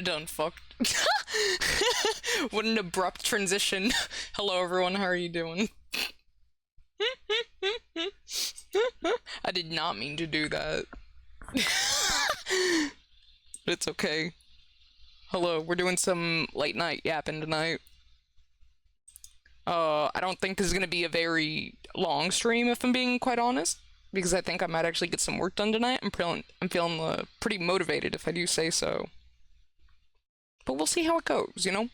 I done fucked. What an abrupt transition. Hello everyone, how are you doing? I did not mean to do that. But it's okay. Hello, we're doing some late night yapping tonight. I don't think this is gonna be a very long stream if I'm being quite honest. Because I think I might actually get some work done tonight. I'm feeling pretty motivated if I do say so. But we'll see how it goes, you know?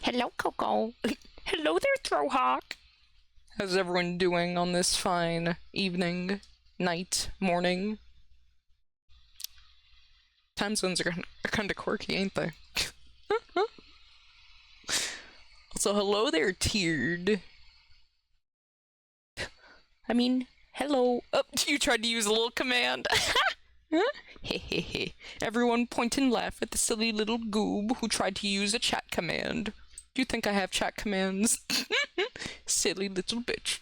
Hello, Coco. Hello there, Throwhawk. How's everyone doing on this fine evening, night, morning? Time zones are kind of quirky, ain't they? Also, hello there, Tiered. I mean, hello. Oh, you tried to use a little command. Hehehe. Everyone point and laugh at the silly little goob who tried to use a chat command. Do you think I have chat commands? Silly little bitch.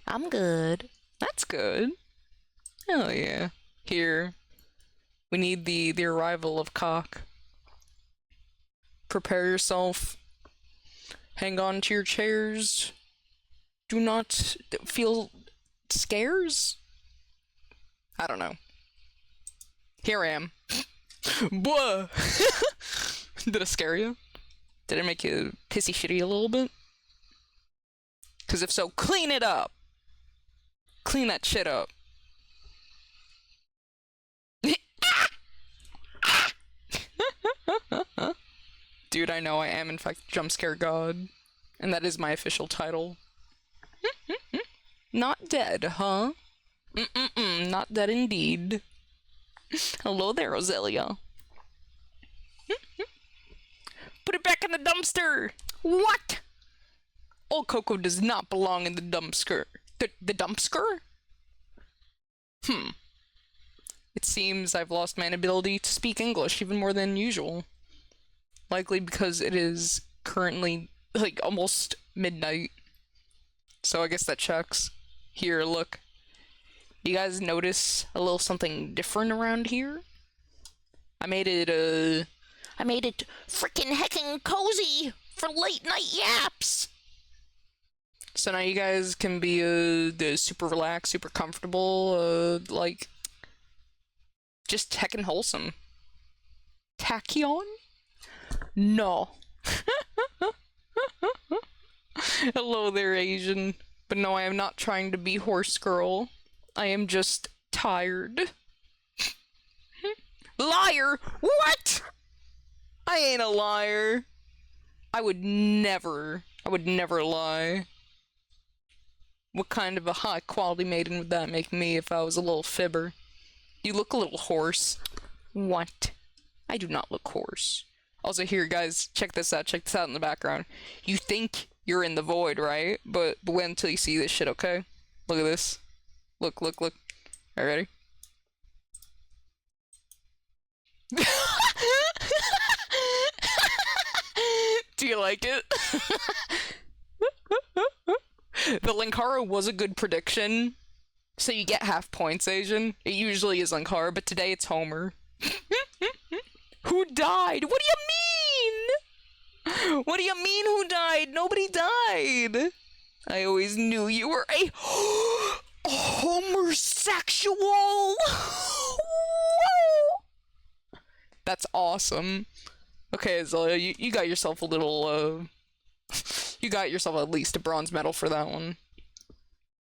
I'm good. That's good. Oh yeah. Here. We need the arrival of cock. Prepare yourself. Hang on to your chairs. Do not feel scares? I don't know. Here I am. Blah! Did I scare you? Did I make you pissy shitty a little bit? Because if so, clean it up! Clean that shit up. Dude, I know I am in fact jump scare god. And that is my official title. Not dead, huh? Not dead indeed. Hello there, Roselia. Put it back in the dumpster! What? Old Coco does not belong in the dumpster. The dumpster? It seems I've lost my ability to speak English even more than usual. Likely because it is currently, like, almost midnight. So I guess that checks. Here, look. You guys notice a little something different around here? I made it freaking heckin' cozy for late night yaps! So now you guys can be, super relaxed, super comfortable, like, just heckin' wholesome. Tachyon? No. Hello there, Asian. But no, I am not trying to be horse girl. I am just tired. Liar! What? I ain't a liar. I would never lie. What kind of a high quality maiden would that make me if I was a little fibber? You look a little hoarse. What? I do not look hoarse. Also, here, guys, check this out in the background. You think you're in the void, right? But wait until you see this shit, okay? Look at this. Look. Are you ready? Do you like it? The Linkara was a good prediction, so you get half points, Asian. It usually is Linkara, but today it's Homer. Who died? What do you mean? What do you mean who died? Nobody died. I always knew you were a homosexual. That's awesome. Okay, so you got yourself a little, you got yourself at least a bronze medal for that one.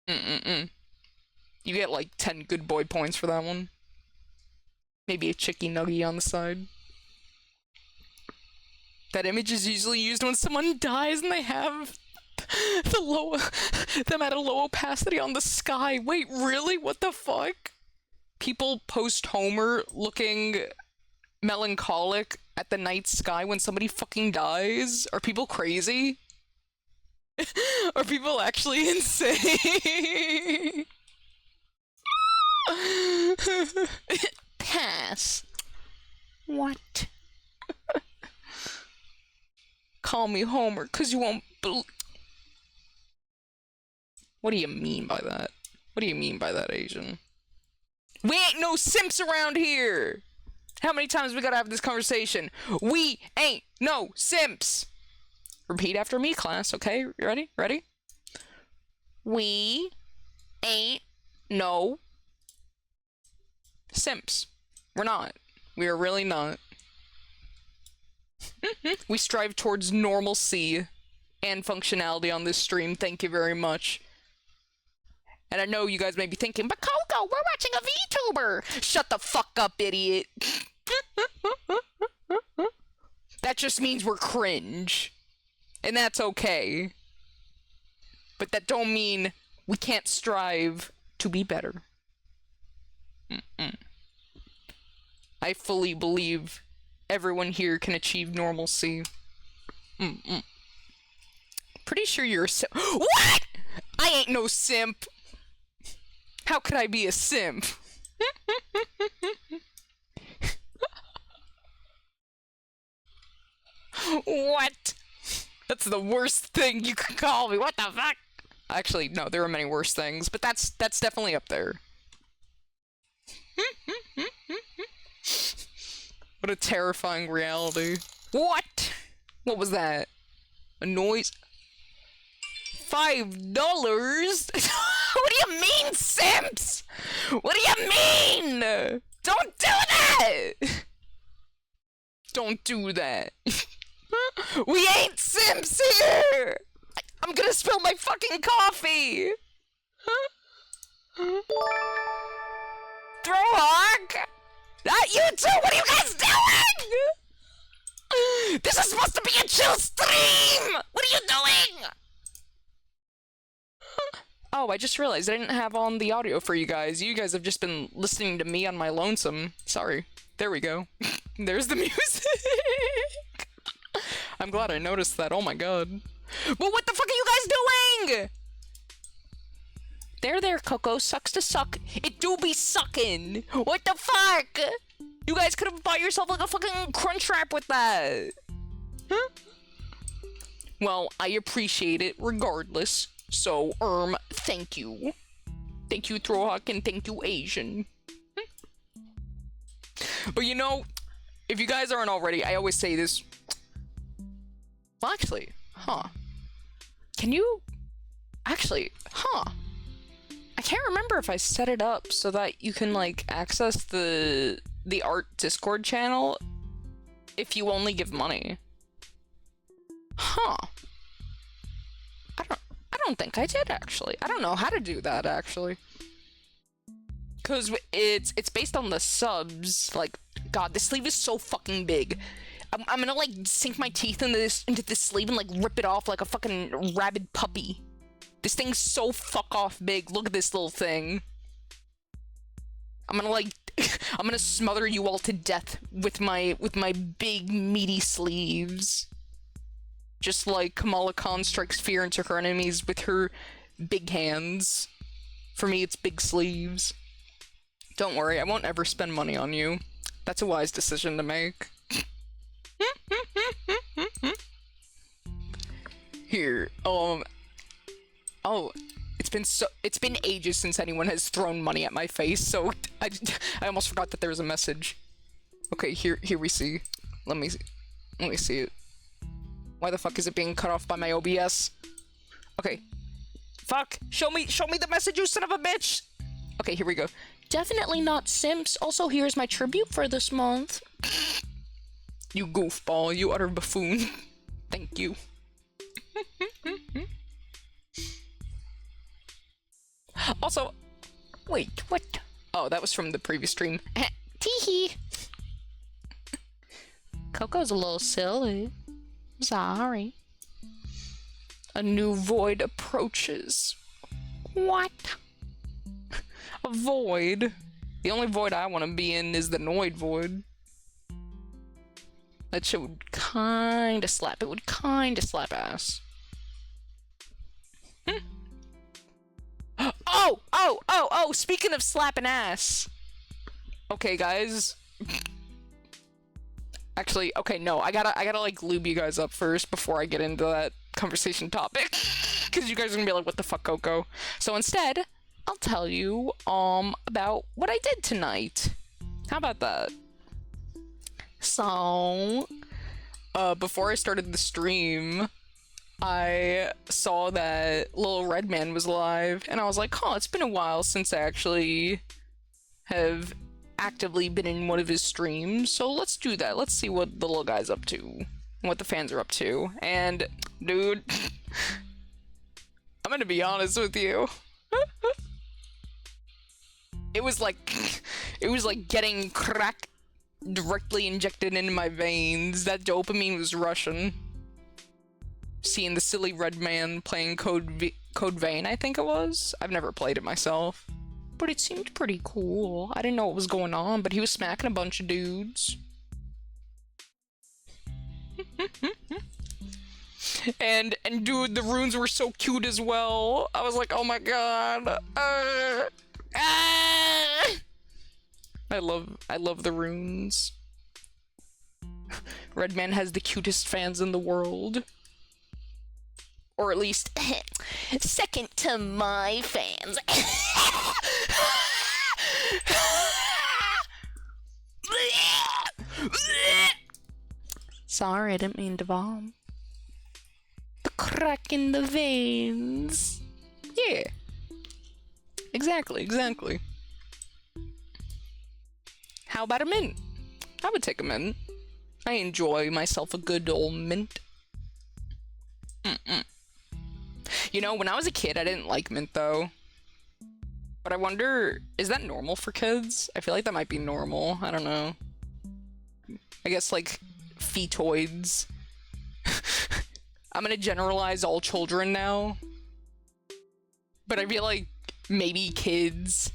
You get like 10 good boy points for that one. Maybe a chicky nugget on the side. That image is usually used when someone dies and they have them at a low opacity on the sky. Wait, really? What the fuck? People post Homer looking melancholic at the night sky when somebody fucking dies? Are people crazy? Are people actually insane? Pass. What? Call me Homer, 'cause you won't What do you mean by that? What do you mean by that, Asian? We ain't no simps around here. How many times we gotta have this conversation? We ain't no simps. Repeat after me, class, okay? You ready? Ready? We ain't no simps. We're not. We are really not. We strive towards normalcy and functionality on this stream. Thank you very much. And I know you guys may be thinking, but Coco, we're watching a VTuber! Shut the fuck up, idiot! That just means we're cringe. And that's okay. But that don't mean we can't strive to be better. I fully believe everyone here can achieve normalcy. Pretty sure you're a simp. What?! I ain't no simp! How could I be a simp? What? That's the worst thing you could call me. What the fuck? Actually, no, there are many worse things, but that's definitely up there. What a terrifying reality. What? What was that? A noise? $5? What do you mean, simps? What do you mean? Don't do that! Don't do that. We ain't simps here! I'm gonna spill my fucking coffee! Throwhawk! Not you two! What are you guys doing? This is supposed to be a chill stream! What are you doing? Oh, I just realized I didn't have on the audio for you guys. You guys have just been listening to me on my lonesome. Sorry. There we go. There's the music. I'm glad I noticed that. Oh my god. But what the fuck are you guys doing? There, Coco. Sucks to suck. It do be sucking. What the fuck? You guys could have bought yourself like a fucking crunch wrap with that. Huh? Well, I appreciate it regardless. So, thank you. Thank you, Throwhawk, and thank you, Asian. But you know, if you guys aren't already, I always say this. Well, actually, can you... Actually, I can't remember if I set it up so that you can, like, access the art Discord channel if you only give money. I don't think I did, actually. I don't know how to do that, actually. Because it's based on the subs. Like, god, this sleeve is so fucking big. I'm gonna, like, sink my teeth into this sleeve and, like, rip it off like a fucking rabid puppy. This thing's so fuck off big. Look at this little thing. I'm gonna, like, I'm gonna smother you all to death with my big, meaty sleeves. Just like Kamala Khan strikes fear into her enemies with her big hands. For me, it's big sleeves. Don't worry, I won't ever spend money on you. That's a wise decision to make. Here, oh, it's been ages since anyone has thrown money at my face, so I almost forgot that there was a message. Okay, here we see. Let me see it. Why the fuck is it being cut off by my OBS? Okay. Fuck! Show me the message, you son of a bitch! Okay, here we go. Definitely not simps. Also, here's my tribute for this month. You goofball, you utter buffoon. Thank you. Also, wait, what? Oh, that was from the previous stream. Teehee. Coco's a little silly. Sorry. A new void approaches. What? A void? The only void I want to be in is the Noid void. That shit would kinda slap. It would kinda slap ass. Oh! Speaking of slapping ass. Okay, guys. Actually, okay, no, I gotta like lube you guys up first before I get into that conversation topic. Because you guys are gonna be like, what the fuck, Coco? So instead, I'll tell you, about what I did tonight. How about that? So, before I started the stream, I saw that Little Red Man was live, and I was like, oh, it's been a while since I actually have actively been in one of his streams, so let's do that. Let's see what the little guy's up to, what the fans are up to. And, dude, I'm gonna be honest with you. It was like getting crack directly injected into my veins. That dopamine was rushing. Seeing the silly red man playing Code Vein, I think it was. I've never played it myself, but it seemed pretty cool. I didn't know what was going on, but he was smacking a bunch of dudes. and dude, the runes were so cute as well. I was like, oh my god. I love the runes. Redman has the cutest fans in the world. Or at least second to my fans. Sorry, I didn't mean to vom. The crack in the veins. Yeah. Exactly. How about a mint? I would take a mint. I enjoy myself a good old mint. You know, when I was a kid, I didn't like mint, though. But I wonder, is that normal for kids? I feel like that might be normal. I don't know. I guess, like, fetoids. I'm gonna generalize all children now. But I feel like maybe kids,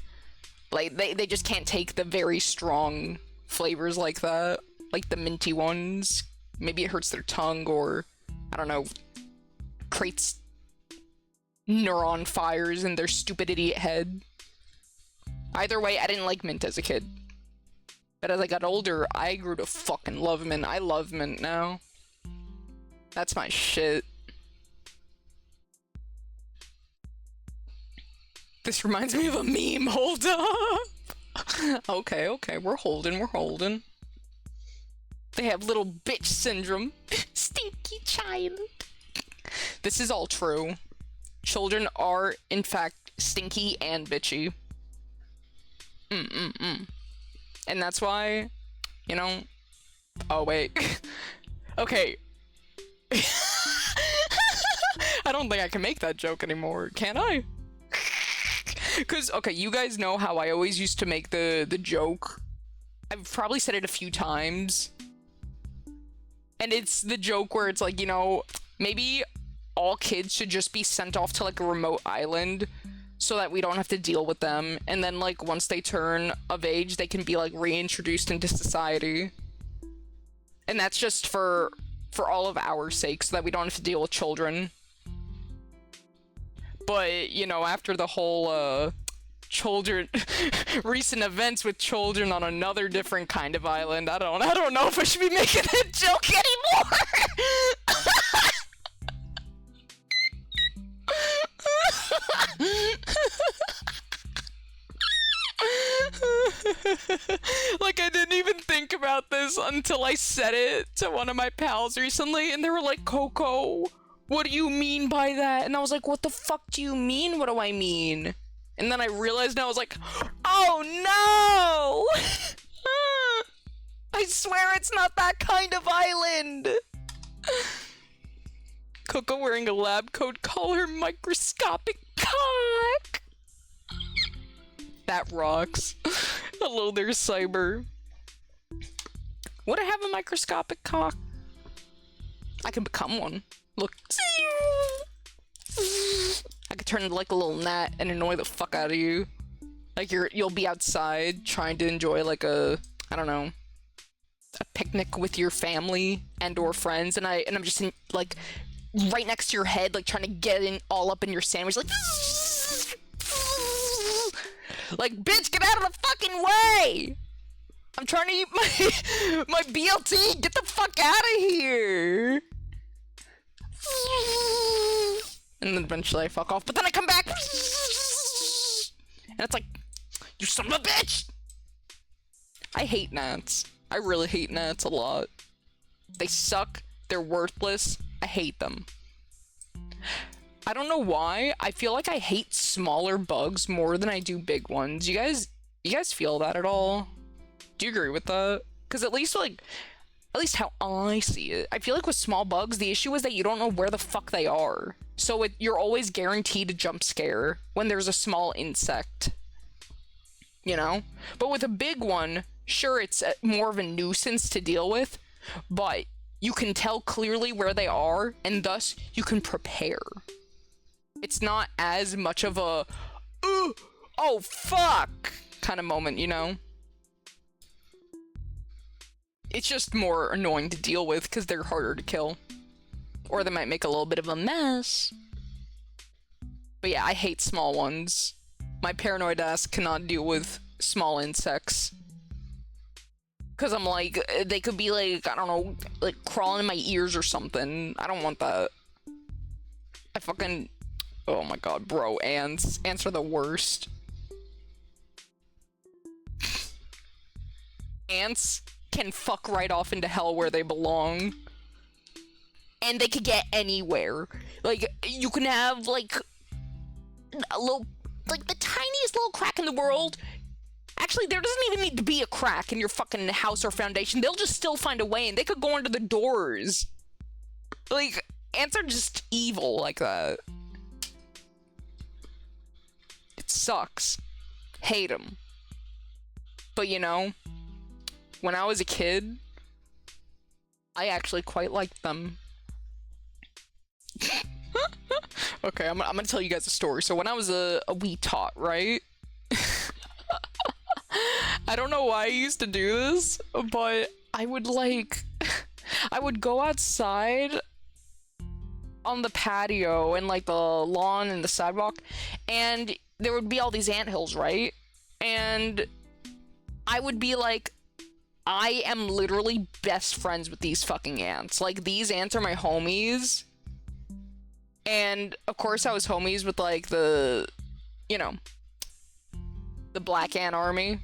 like, they just can't take the very strong flavors like that. Like the minty ones. Maybe it hurts their tongue, or, I don't know, creates neuron fires in their stupid idiot head. Either way, I didn't like mint as a kid. But as I got older, I grew to fucking love mint. I love mint now. That's my shit. This reminds me of a meme. Hold up. Okay, we're holding. They have little bitch syndrome. Stinky child. This is all true. Children are, in fact, stinky and bitchy. And that's why, you know... Oh, wait. Okay. I don't think I can make that joke anymore, can I? Because, okay, you guys know how I always used to make the joke. I've probably said it a few times. And it's the joke where it's like, you know, maybe all kids should just be sent off to, like, a remote island so that we don't have to deal with them. And then, like, once they turn of age, they can be, like, reintroduced into society. And that's just for all of our sake, so that we don't have to deal with children. But, you know, after the whole, children, recent events with children on another different kind of island, I don't know if I should be making that joke anymore! Like, I didn't even think about this until I said it to one of my pals recently, and they were like, Coco, what do you mean by that? And I was like, what the fuck do you mean? What do I mean? And then I realized, and I was like, oh no! I swear it's not that kind of island! Coco wearing a lab coat collar microscopic cock! That rocks. Hello there, Cyber. Would I have a microscopic cock? I could become one. Look. I could turn into like a little gnat and annoy the fuck out of you. Like you'll be outside trying to enjoy like a, I don't know, a picnic with your family and or friends, and I'm just in, like right next to your head, like trying to get in all up in your sandwich, like bitch, get out of the fucking way! I'm trying to eat my BLT. Get the fuck out of here! And then eventually I fuck off, but then I come back. And it's like, you son of a bitch! I hate gnats. I really hate gnats a lot. They suck. They're worthless. I hate them. I don't know why. I feel like I hate smaller bugs more than I do big ones. You guys feel that at all? Do you agree with that? Because at least how I see it, I feel like with small bugs, the issue is that you don't know where the fuck they are. So you're always guaranteed a jump scare when there's a small insect. You know? But with a big one, sure, it's more of a nuisance to deal with, but you can tell clearly where they are, and thus you can prepare. It's not as much of a, oh fuck, kind of moment, you know? It's just more annoying to deal with because they're harder to kill. Or they might make a little bit of a mess. But yeah, I hate small ones. My paranoid ass cannot deal with small insects. Because I'm like, they could be like, I don't know, like crawling in my ears or something. I don't want that. I fucking... Oh my god, bro, ants. Ants are the worst. Ants can fuck right off into hell where they belong. And they could get anywhere. Like, you can have, like, a little... Like, the tiniest little crack in the world. Actually, there doesn't even need to be a crack in your fucking house or foundation. They'll just still find a way, and they could go under the doors. Like, ants are just evil like that. It sucks. Hate them. But, you know, when I was a kid, I actually quite liked them. Okay, I'm gonna tell you guys a story. So when I was a wee tot, right? I don't know why I used to do this, but I would I would go outside on the patio and like the lawn and the sidewalk, and there would be all these anthills, right? And I would be like, I am literally best friends with these fucking ants. Like, these ants are my homies. And of course I was homies with like the, you know, the black ant army.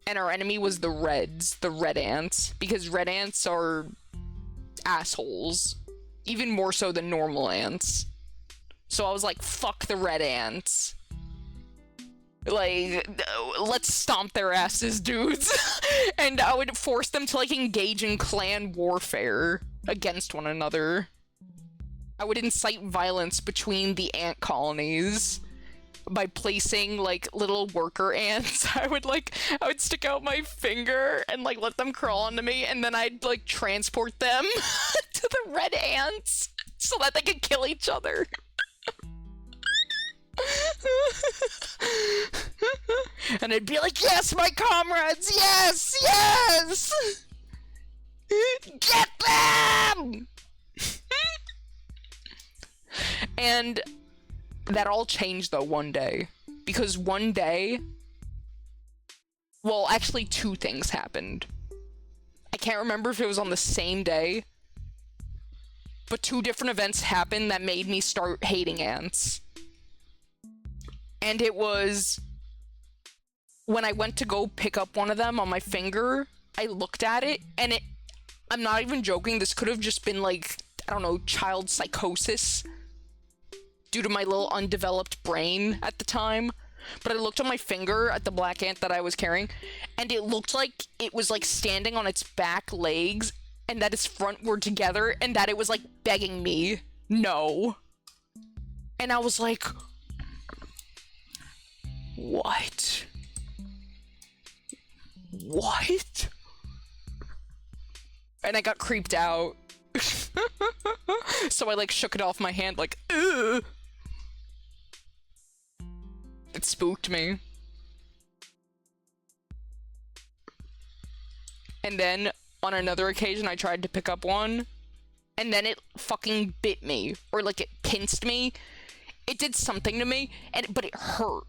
And our enemy was the reds, the red ants, because red ants are assholes, even more so than normal ants. So I was like, fuck the red ants. Like, let's stomp their asses, dudes. And I would force them to like engage in clan warfare against one another. I would incite violence between the ant colonies by placing like little worker ants. I would stick out my finger and like let them crawl onto me, and then I'd like transport them to the red ants so that they could kill each other. And I'd be like, yes, my comrades, yes, yes! Get them! And that all changed though one day, because one day, well, actually two things happened. I can't remember if it was on the same day, but two different events happened that made me start hating ants. And it was when I went to go pick up one of them on my finger, I looked at it, and I'm not even joking, this could have just been like, I don't know, child psychosis due to my little undeveloped brain at the time. But I looked on my finger at the black ant that I was carrying, and it looked like it was like standing on its back legs, and that its front were together, and that it was like begging me, no. And I was like, what? What? And I got creeped out. So I like shook it off my hand like, ugh. It spooked me. And then on another occasion I tried to pick up one, and then it fucking bit me, or like it pinched me. It did something to me, but it hurt.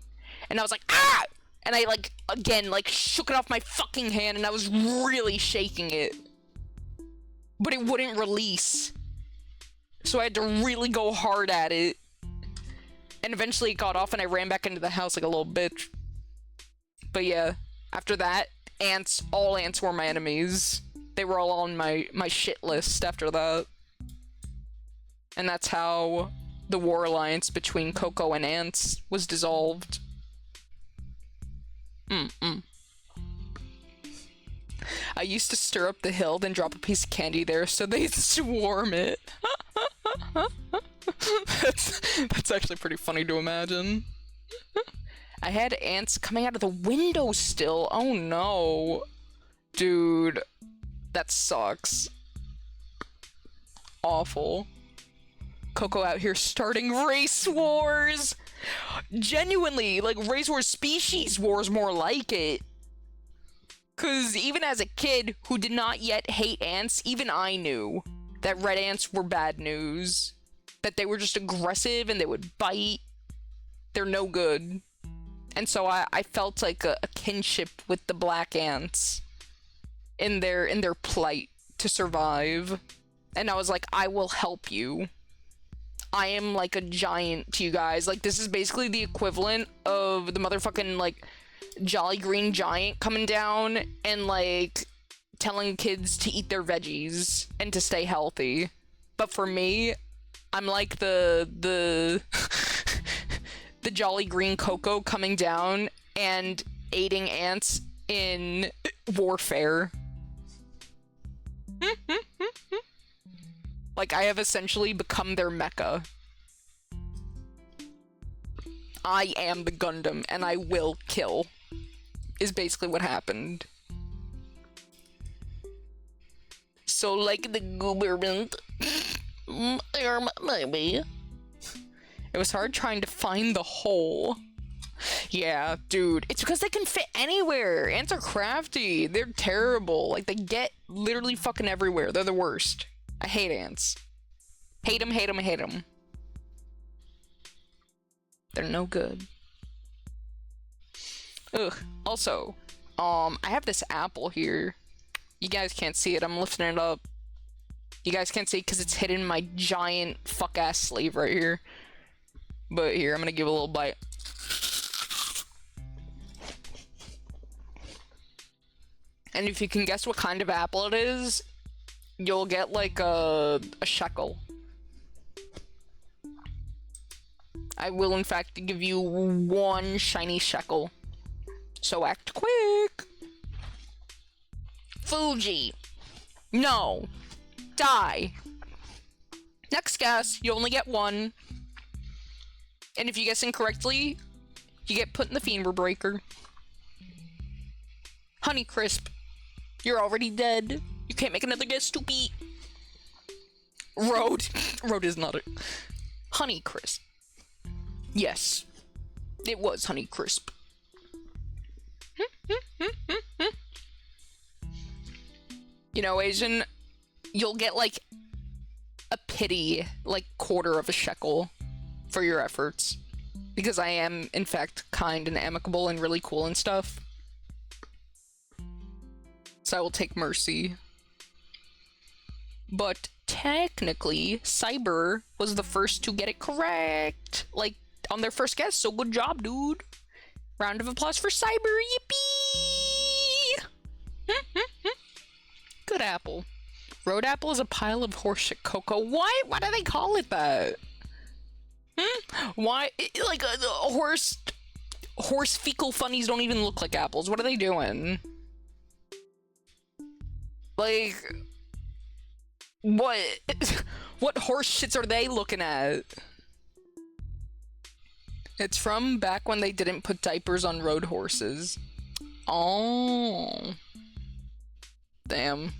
And I was like, ah! And I like, again, like shook it off my fucking hand, and I was really shaking it. But it wouldn't release. So I had to really go hard at it. And eventually it got off and I ran back into the house like a little bitch. But yeah, after that, all ants were my enemies. They were all on my shit list after that. And that's how the war alliance between Coco and ants was dissolved. I used to stir up the hill, then drop a piece of candy there so they'd swarm it. That's actually pretty funny to imagine. I had ants coming out of the window still. Oh no. Dude, that sucks. Awful. Coco out here starting race wars! Genuinely, like, race wars, species wars, more like it. Cause even as a kid who did not yet hate ants, even I knew that red ants were bad news. That they were just aggressive and they would bite. They're no good. And so I felt like a kinship with the black ants in their plight to survive. And I was like, I will help you. I am like a giant to you guys. Like, this is basically the equivalent of the motherfucking, like, Jolly Green Giant coming down and, like, telling kids to eat their veggies and to stay healthy. But for me, I'm like the the Jolly Green Coco coming down and aiding ants in warfare. Like, I have essentially become their mecha. I am the Gundam, and I will kill, is basically what happened. So, like the government, maybe. It was hard trying to find the hole. Yeah, dude. It's because they can fit anywhere. Ants are crafty. They're terrible. Like, they get literally fucking everywhere. They're the worst. I hate ants. Hate them, hate them, hate them. They're no good. Ugh. Also, I have this apple here. You guys can't see it. I'm lifting it up. You guys can't see it because it's hidden in my giant fuck-ass sleeve right here. But here, I'm gonna give it a little bite. And if you can guess what kind of apple it is, you'll get like a shekel. I will in fact give you 1 shiny shekel. So act quick. Fuji. No. Die. Next guess, you only get 1. And if you guess incorrectly, you get put in the femur breaker. Honeycrisp. You're already dead. You can't make another guess, stupid. Road. Road is not it. Honeycrisp. Yes. It was Honeycrisp. You know, Asian, you'll get like a pity, like, 1/4 of a shekel for your efforts. Because I am, in fact, kind and amicable and really cool and stuff. So I will take mercy. But technically, Cyber was the first to get it correct. Like, on their first guess, so good job, dude. Round of applause for Cyber, yippee! Good apple. Road apple is a pile of horseshit, Coco. Why? Why do they call it that? Why? Like, horse fecal funnies don't even look like apples. What are they doing? Like, what? What horse shits are they looking at? It's from back when they didn't put diapers on road horses. Oh. Damn.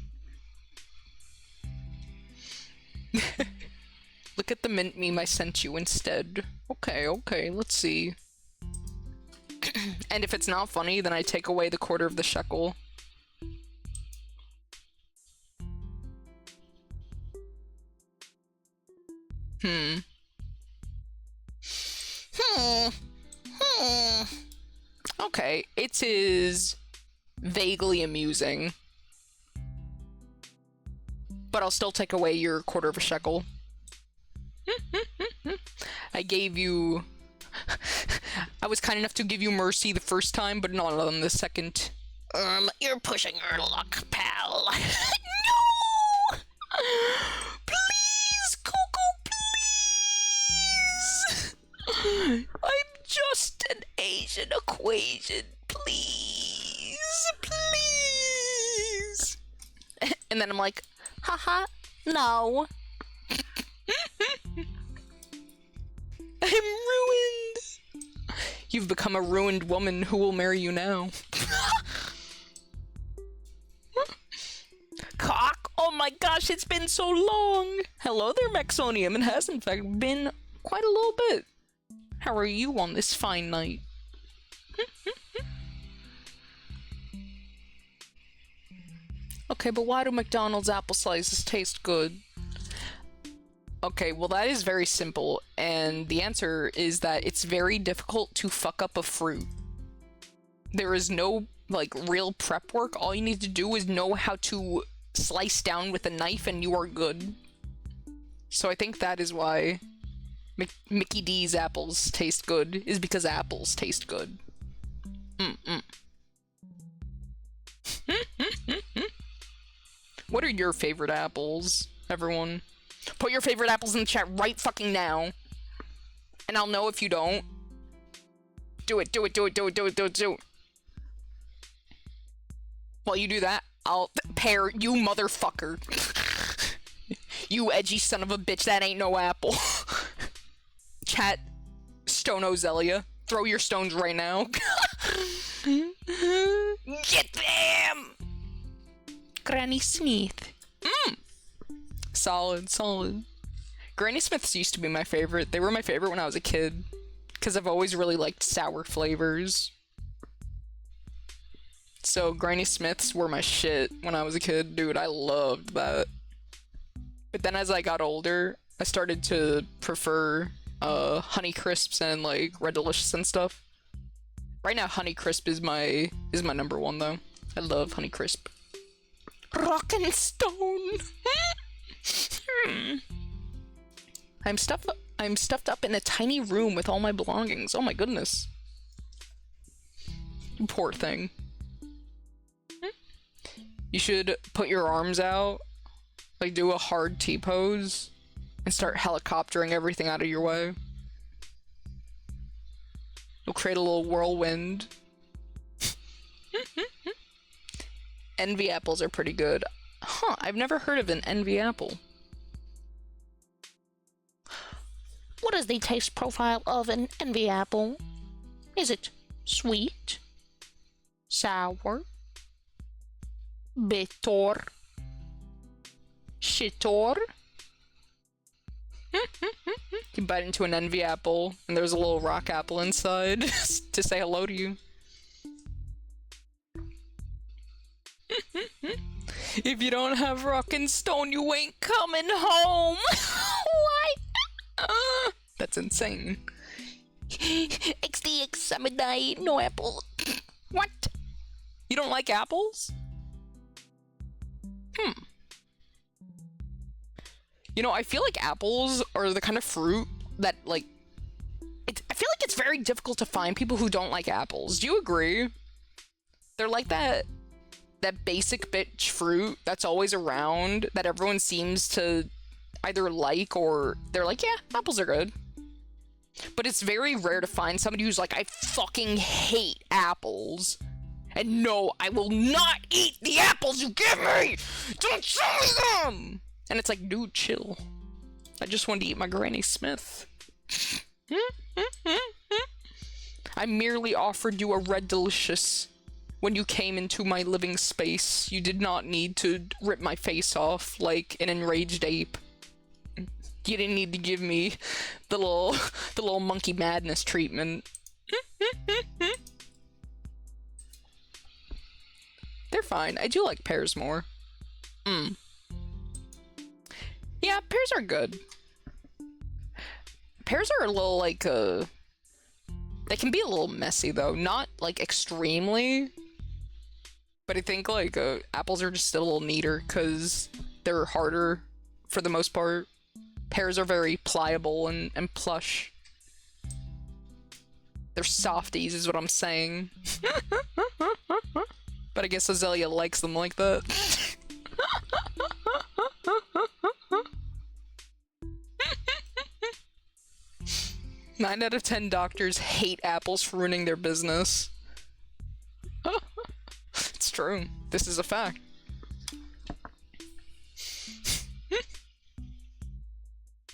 Look at the mint meme I sent you instead. Okay, okay, let's see. And if it's not funny, then I take away the 1/4 of the shekel. Okay, it is vaguely amusing. But I'll still take away your 1/4 of a shekel. I gave you I was kind enough to give you mercy the first time, but not on the second. You're pushing your luck, pal. No! Please, Coco, please! I'm just an Asian equation. Please, please! And then I'm like, haha, no. I'm ruined. You've become a ruined woman. Who will marry you now? Cock! Oh my gosh, it's been so long! Hello there, Maxonium. It has in fact been quite a little bit. How are you on this fine night? Okay, but why do McDonald's apple slices taste good? Okay, well that is very simple, and the answer is that it's very difficult to fuck up a fruit. There is no, like, real prep work. All you need to do is know how to slice down with a knife and you are good. So I think that is why Mickey D's apples taste good, is because apples taste good. What are your favorite apples, everyone? Put your favorite apples in the chat right fucking now. And I'll know if you don't. Do it, do it, do it, do it, do it, do it, do it. While you do that, I'll pair you motherfucker. You edgy son of a bitch, that ain't no apple. Chat, Stone Ozelia. Throw your stones right now. Get them! Granny Smith. Solid, solid. Granny Smiths used to be my favorite. They were my favorite when I was a kid. Because I've always really liked sour flavors. So Granny Smiths were my shit when I was a kid. Dude, I loved that. But then as I got older, I started to prefer Honey Crisps and like Red Delicious and stuff. Right now Honey Crisp is my number one though. I love Honey Crisp. Rockin' Stone. I'm stuffed up in a tiny room with all my belongings. Oh my goodness. You poor thing. You should put your arms out, like do a hard T-pose, and start helicoptering everything out of your way. You'll create a little whirlwind. Envy apples are pretty good. Huh, I've never heard of an envy apple. What is the taste profile of an envy apple? Is it sweet, sour, bitter, shitter? You bite into an envy apple, and there's a little rock apple inside to say hello to you. If you don't have rockin' stone, you ain't coming home. What? That's insane. XD examinate, no apple. What? You don't like apples? You know, I feel like apples are the kind of fruit that, like, I feel like it's very difficult to find people who don't like apples. Do you agree? They're like that basic bitch fruit that's always around that everyone seems to either like or they're like, yeah, apples are good. But it's very rare to find somebody who's like, I fucking hate apples. And no, I will not eat the apples you give me! Don't show me them! And it's like, dude, chill. I just wanted to eat my Granny Smith. I merely offered you a Red Delicious. When you came into my living space, you did not need to rip my face off like an enraged ape. You didn't need to give me the little monkey madness treatment. They're fine. I do like pears more. Yeah, pears are good. Pears are a little like they can be a little messy though, not like extremely. But I think like apples are just a little neater because they're harder for the most part. Pears are very pliable and plush. They're softies is what I'm saying. But I guess Azalea likes them like that. 9 out of 10 doctors hate apples for ruining their business. It's true. This is a fact.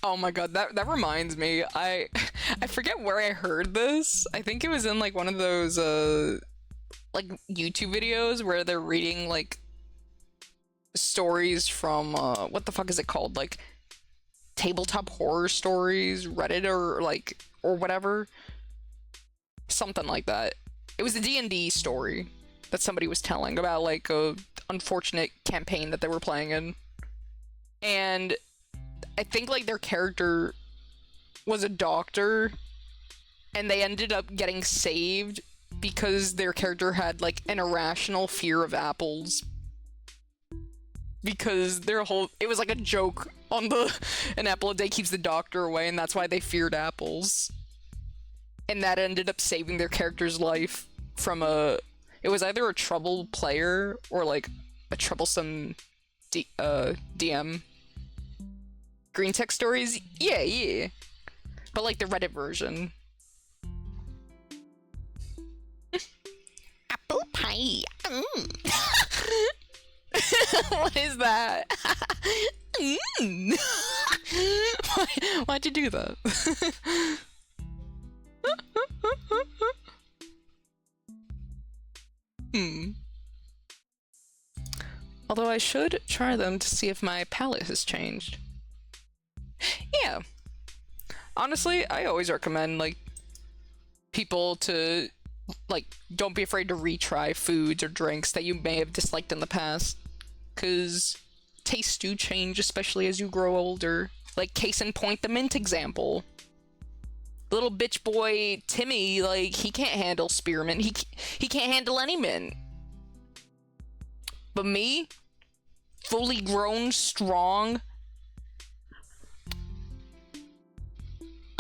Oh my god, that reminds me. I forget where I heard this. I think it was in like one of those like YouTube videos where they're reading like stories from what the fuck is it called? Like tabletop horror stories, Reddit or whatever. Something like that. It was a D&D story that somebody was telling about like a unfortunate campaign that they were playing in. And I think like their character was a doctor and they ended up getting saved because their character had like an irrational fear of apples. Because it was like a joke on an apple a day keeps the doctor away, and that's why they feared apples. And that ended up saving their character's life from it was either a troubled player or like a troublesome DM. Green Tech Stories? Yeah. But like the Reddit version. Apple pie. What is that? Why'd you do that? Although I should try them to see if my palette has changed. Yeah. Honestly, I always recommend, like, people to, like, don't be afraid to retry foods or drinks that you may have disliked in the past. 'Cause tastes do change, especially as you grow older. Like, case in point, the mint example. Little bitch boy Timmy, like, he can't handle spearmint. He can't handle any mint. But me, fully grown, strong,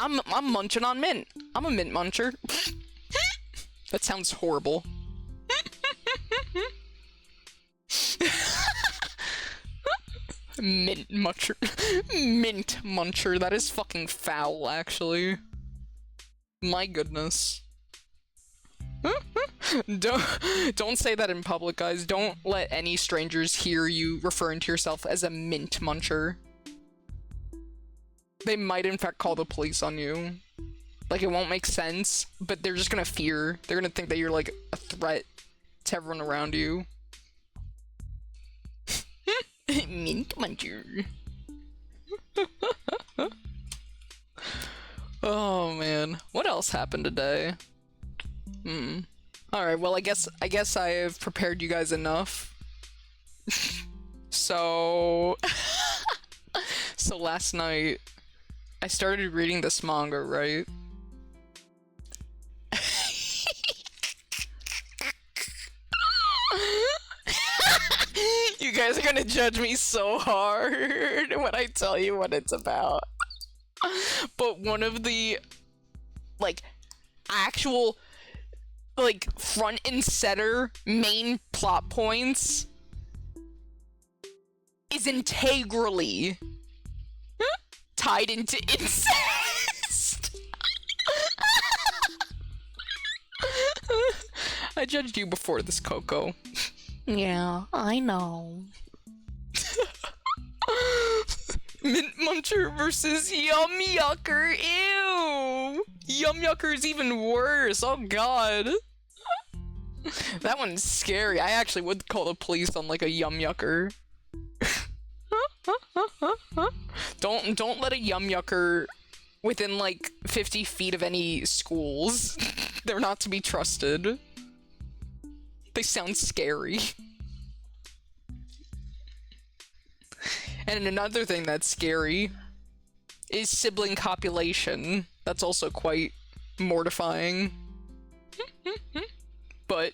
I'm munching on mint. I'm a mint muncher. That sounds horrible. Mint muncher. Mint muncher. That is fucking foul, actually. My goodness. Don't say that in public, guys. Don't let any strangers hear you referring to yourself as a mint muncher. They might in fact call the police on you. Like, it won't make sense, but they're just gonna fear. They're gonna think that you're like a threat to everyone around you. Mint muncher. Oh man, what else happened today? All right, well, I guess I have prepared you guys enough. So last night I started reading this manga, right? You guys are gonna judge me so hard when I tell you what it's about. But one of the, like, actual, like, front and center main plot points is integrally tied into incest. I judged you before this, Coco. Yeah, I know. Mint Muncher versus Yum Yucker. Ew! Yum Yucker is even worse. Oh god. That one's scary. I actually would call the police on like a Yum Yucker. Don't let a Yum Yucker within like 50 feet of any schools. They're not to be trusted. They sound scary. And another thing that's scary is sibling copulation. That's also quite mortifying. But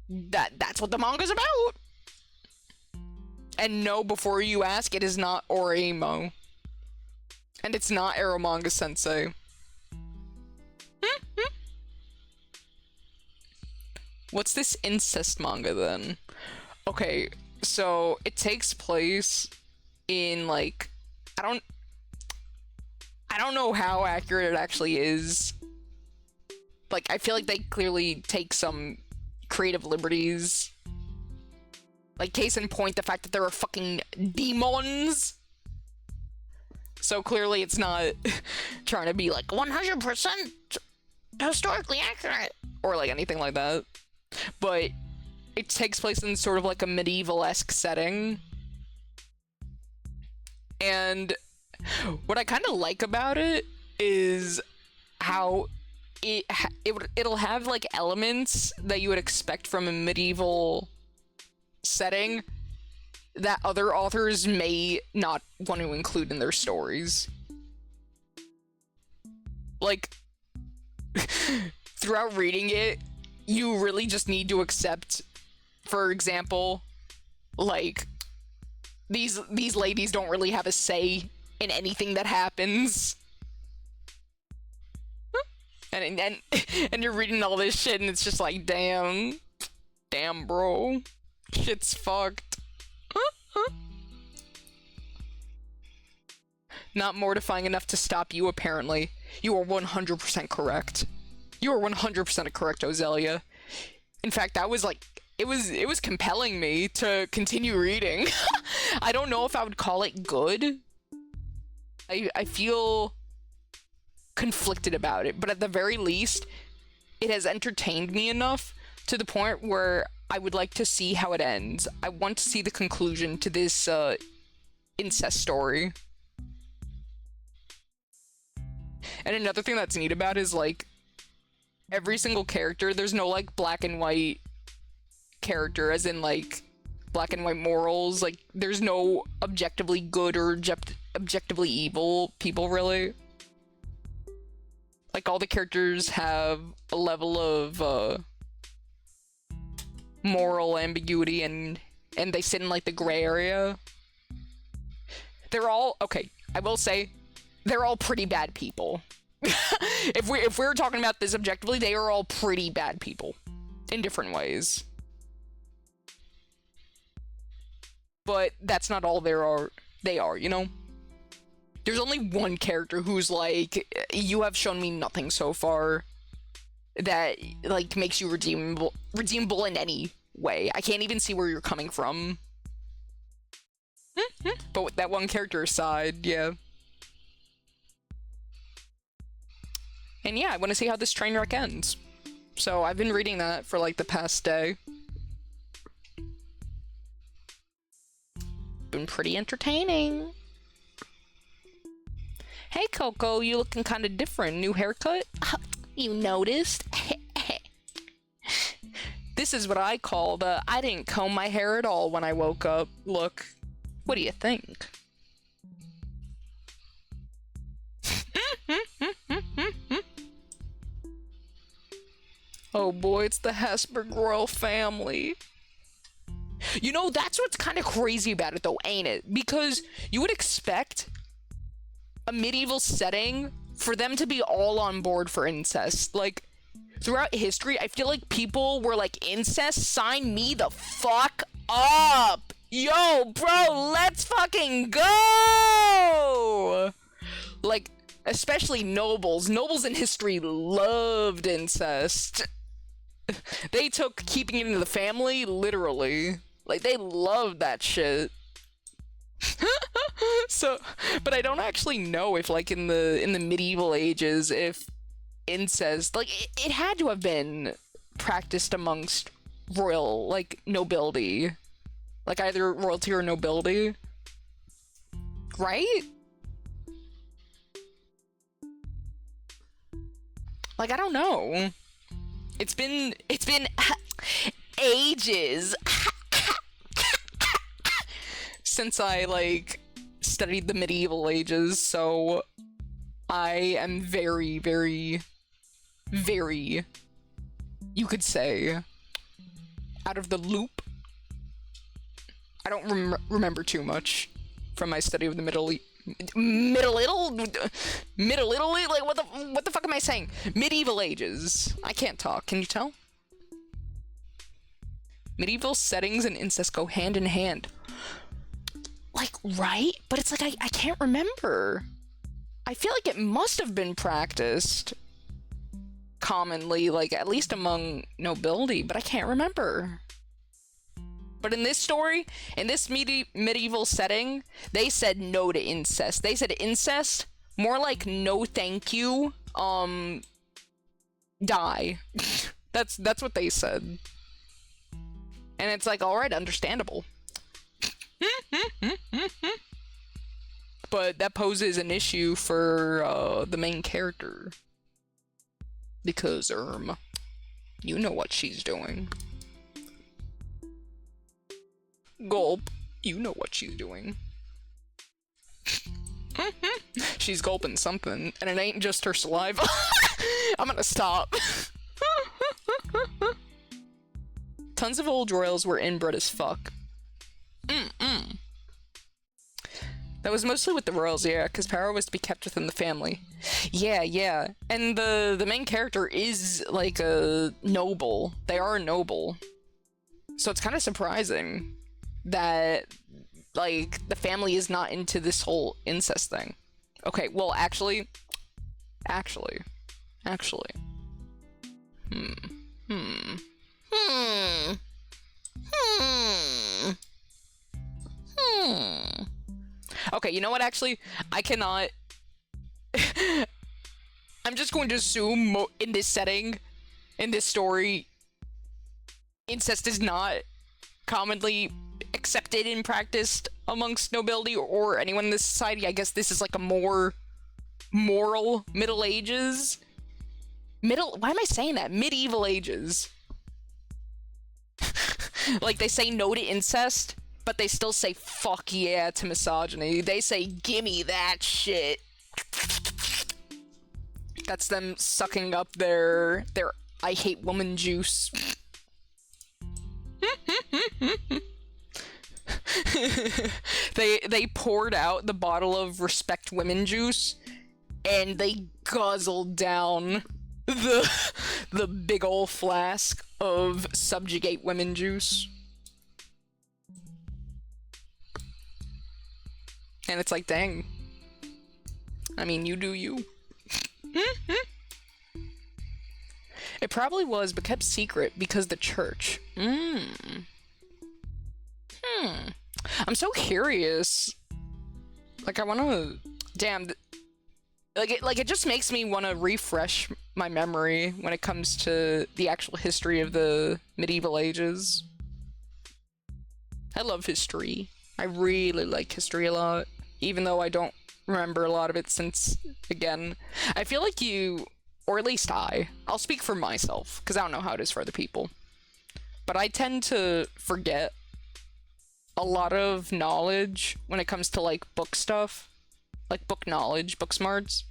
that's what the manga's about. And no, before you ask, it is not Oremo. And it's not Eromanga Sensei. What's this incest manga then? Okay, so it takes place in like I don't know how accurate it actually is. Like, I feel like they clearly take some creative liberties. Like, case in point, the fact that there are fucking demons. So clearly it's not trying to be like 100% historically accurate or like anything like that. But it takes place in sort of like a medieval-esque setting. And what I kind of like about it is how it'll have like elements that you would expect from a medieval setting that other authors may not want to include in their stories. Like, throughout reading it, you really just need to accept, for example, like, these ladies don't really have a say in anything that happens. And you're reading all this shit and it's just like, damn, bro, shit's fucked. Not mortifying enough to stop you, apparently. You are 100% correct. You are 100% correct, Ozelia. In fact, that was like, it was compelling me to continue reading. I don't know if I would call it good. I feel conflicted about it, but at the very least, it has entertained me enough to the point where I would like to see how it ends. I want to see the conclusion to this incest story. And another thing that's neat about it is, like, every single character, there's no, like, black and white character, as in, like, black and white morals. Like, there's no objectively good or objectively evil people, really. Like, all the characters have a level of moral ambiguity, and they sit in, like, the gray area. They're all, okay, I will say, they're all pretty bad people. If we're talking about this objectively, they are all pretty bad people in different ways. But that's not all they are, you know? There's only one character who's like, you have shown me nothing so far that, like, makes you redeemable in any way. I can't even see where you're coming from. But with that one character aside, yeah. And yeah, I want to see how this train wreck ends. So I've been reading that for like the past day. Been pretty entertaining. Hey Coco, you looking kind of different. New haircut? You noticed? This is what I call the I didn't comb my hair at all when I woke up look. What do you think? Oh boy, it's the Hasberg royal family. You know, that's what's kind of crazy about it though, ain't it? Because you would expect a medieval setting for them to be all on board for incest. Like, throughout history, I feel like people were like, incest? Sign me the fuck up! Yo, bro, let's fucking go! Like, especially nobles. Nobles in history loved incest. They took keeping it in the family literally. Like, they loved that shit. So, but I don't actually know if, like, in the medieval ages, if incest, like, it had to have been practiced amongst royal, like, nobility. Like, either royalty or nobility. Right? Like, I don't know. It's been ages since I, like, studied the medieval ages, so I am very, very, very, you could say, out of the loop. I don't remember too much from my study of the Middle Italy? Like, what the fuck am I saying? Medieval ages. I can't talk. Can you tell? Medieval settings and incest go hand in hand. Like, right? But it's like, I can't remember. I feel like it must have been practiced commonly, like, at least among nobility, but I can't remember. But in this story, in this medieval setting, they said no to incest. They said incest, more like no thank you, die. That's what they said. And it's like, alright, understandable. But that poses an issue for the main character. Because, you know what she's doing. Gulp, you know what she's doing. She's gulping something, and it ain't just her saliva. I'm gonna stop. Tons of old royals were inbred as fuck. That was mostly with the royals, yeah, because power was to be kept within the family. Yeah. And the main character is, like, a noble. They are noble. So it's kind of surprising that, like, the family is not into this whole incest thing. Okay, well, actually. Okay, you know what, actually? I cannot... I'm just going to assume in this setting, in this story, incest is not commonly accepted and practiced amongst nobility or anyone in this society. I guess this is like a more moral Middle Ages. Why am I saying that? Medieval ages. Like, they say no to incest, but they still say fuck yeah to misogyny. They say gimme that shit. That's them sucking up their I hate woman juice. They poured out the bottle of respect women juice and they guzzled down the big ol' flask of subjugate women juice. And it's like, dang. I mean, you do you. It probably was, but kept secret because the church. I'm so curious. Like, I wanna... Damn. It just makes me want to refresh my memory when it comes to the actual history of the medieval ages. I love history. I really like history a lot, even though I don't remember a lot of it since, again, I feel like you, or at least I'll speak for myself, because I don't know how it is for other people, but I tend to forget a lot of knowledge when it comes to, like, book stuff, like book knowledge, book smarts,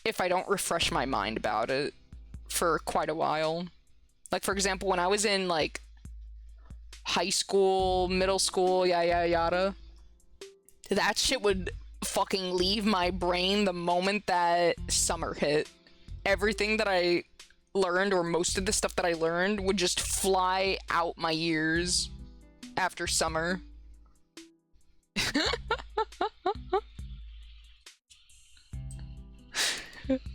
if I don't refresh my mind about it for quite a while. Like, for example, when I was in, like, high school, middle school, yada, that shit would fucking leave my brain the moment that summer hit. Everything that I learned, or most of the stuff that I learned, would just fly out my ears after summer.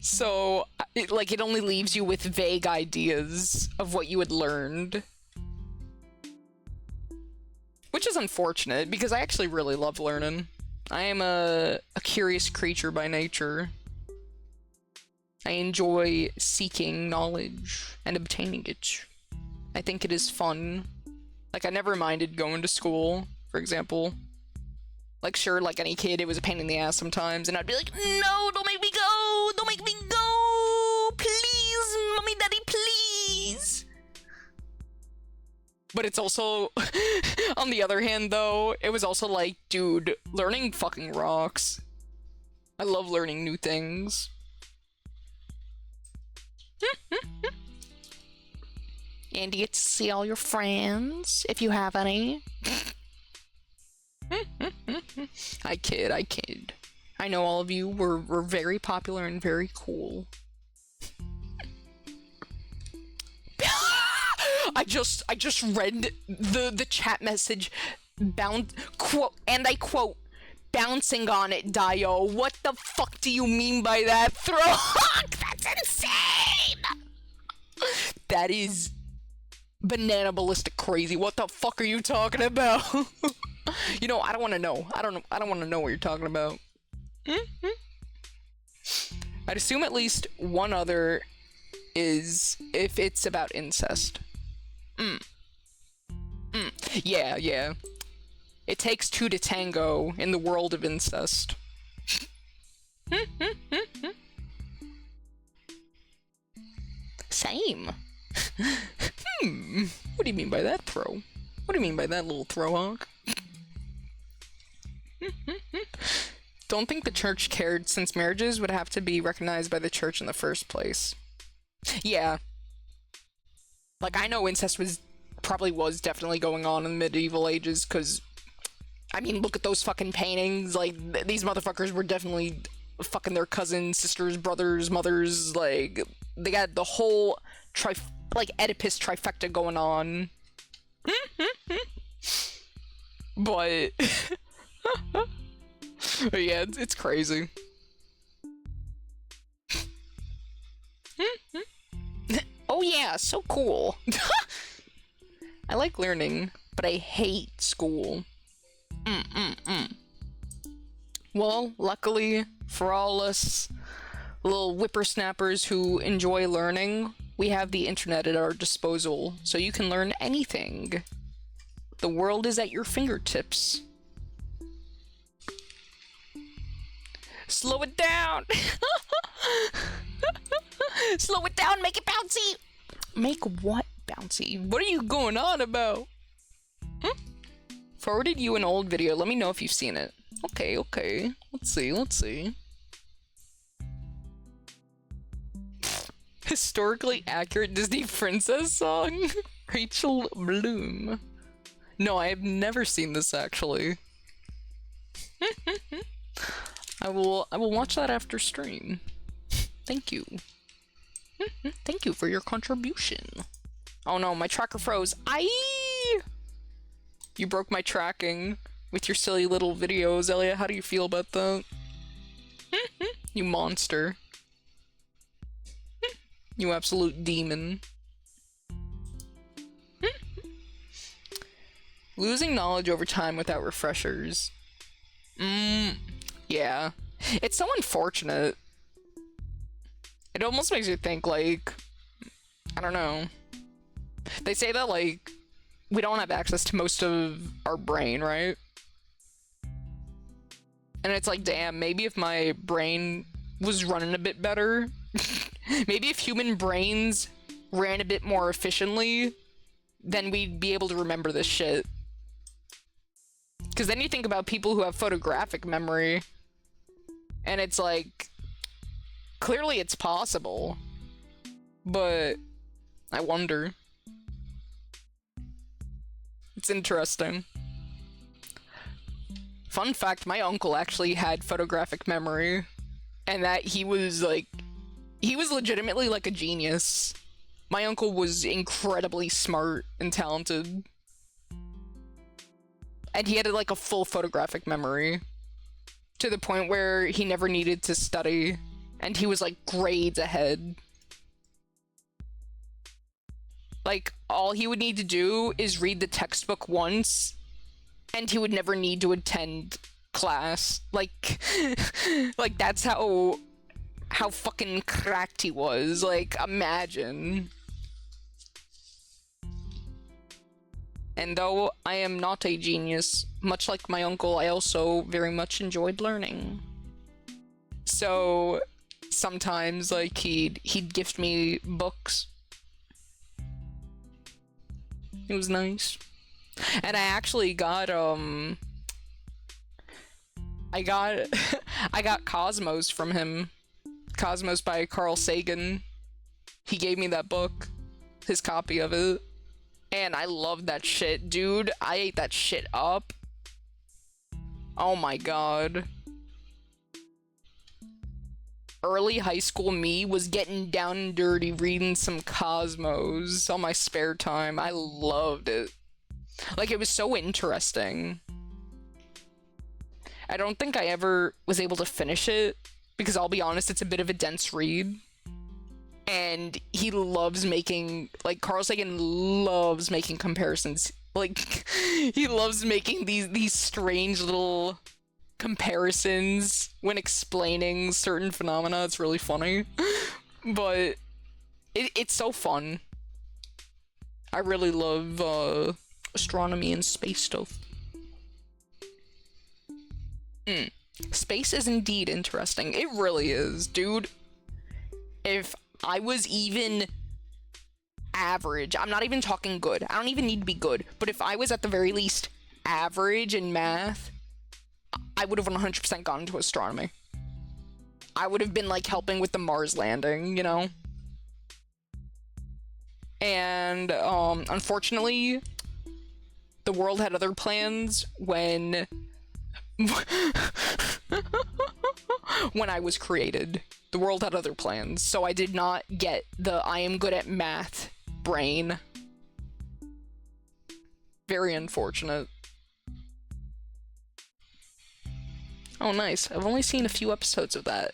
So, it only leaves you with vague ideas of what you had learned. Which is unfortunate, because I actually really love learning. I am a curious creature by nature. I enjoy seeking knowledge and obtaining it. I think it is fun. Like, I never minded going to school, for example. Like, sure, like any kid, it was a pain in the ass sometimes, and I'd be like, no, don't make me go! Don't make me go! Please, mommy, daddy, please! But it's also, on the other hand, though, it was also like, dude, learning fucking rocks. I love learning new things. And you get to see all your friends, if you have any. I kid. I know all of you were very popular and very cool. I just read the chat message, and I quote, bouncing on it, Dio. What the fuck do you mean by that? That's insane! That is banana ballistic crazy. What the fuck are you talking about? You know, I don't want to know. I don't want to know what you're talking about. I'd assume at least one other is if it's about incest. Yeah. It takes two to tango in the world of incest. Same. What do you mean by that, throw? What do you mean by that, little throwhawk? Don't think the church cared, since marriages would have to be recognized by the church in the first place. Yeah. Like, I know incest probably was definitely going on in the medieval ages, because, I mean, look at those fucking paintings. Like, these motherfuckers were definitely fucking their cousins, sisters, brothers, mothers. Like, they got the whole Oedipus trifecta going on. But yeah, it's crazy. Oh yeah, so cool. I like learning, but I hate school. Well, luckily for all us little whippersnappers who enjoy learning, we have the internet at our disposal, so you can learn anything. The world is at your fingertips. Slow it down! Slow it down, make it bouncy! Make what bouncy? What are you going on about? Forwarded you an old video, let me know if you've seen it. Okay. Let's see. Historically accurate Disney princess song? Rachel Bloom. No, I have never seen this actually. I will watch that after stream. Thank you. Thank you for your contribution. Oh no, my tracker froze. You broke my tracking with your silly little videos, Elliot. How do you feel about that? You monster. You absolute demon. Losing knowledge over time without refreshers. Yeah. It's so unfortunate. It almost makes you think, like, I don't know. They say that, like, we don't have access to most of our brain, right? And it's like, damn, maybe if my brain was running a bit better, maybe if human brains ran a bit more efficiently, then we'd be able to remember this shit. Because then you think about people who have photographic memory, and it's like, clearly it's possible, but I wonder. It's interesting. Fun fact, my uncle actually had photographic memory, and that he was legitimately like a genius. My uncle was incredibly smart and talented. And he had like a full photographic memory, to the point where he never needed to study, and he was like grades ahead. Like, all he would need to do is read the textbook once, and he would never need to attend class. Like, like that's how fucking cracked he was. Like, imagine. And though I am not a genius, much like my uncle, I also very much enjoyed learning. So sometimes, like, he'd gift me books. It was nice. And I actually got I got Cosmos from him. Cosmos by Carl Sagan. He gave me that book, his copy of it. And I love that shit, dude. I ate that shit up. Oh my god. early high school me was getting down and dirty reading some Cosmos on my spare time. I loved it. Like, it was so interesting. I don't think I ever was able to finish it, because I'll be honest, it's a bit of a dense read. And he loves making, like, Carl Sagan loves making comparisons. Like, he loves making these strange little comparisons when explaining certain phenomena. It's really funny. But it's so fun. I really love astronomy and space stuff. Space is indeed interesting. It really is, dude. If I was even average, I'm not even talking good. I don't even need to be good. But if I was at the very least average in math, I would have 100% gone into astronomy. I would have been like helping with the Mars landing, you know? And unfortunately, the world had other plans when when I was created. The world had other plans, so I did not get the I am good at math brain. Very unfortunate. Oh, nice. I've only seen a few episodes of that.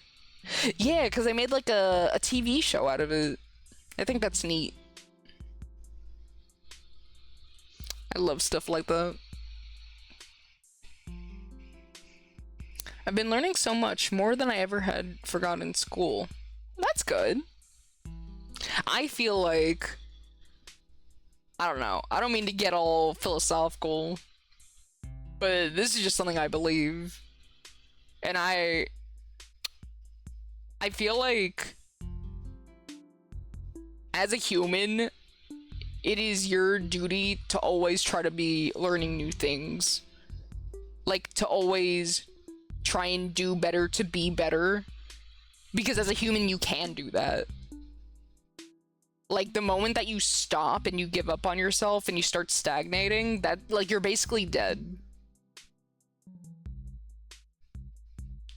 Yeah, because they made like a TV show out of it. I think that's neat. I love stuff like that. I've been learning so much, more than I ever had forgotten in school. That's good. I feel like, I don't know, I don't mean to get all philosophical, but this is just something I believe. And I feel like, as a human, it is your duty to always try to be learning new things. Like, to always try and do better to be better. Because as a human, you can do that. Like, the moment that you stop and you give up on yourself and you start stagnating, that, like, you're basically dead.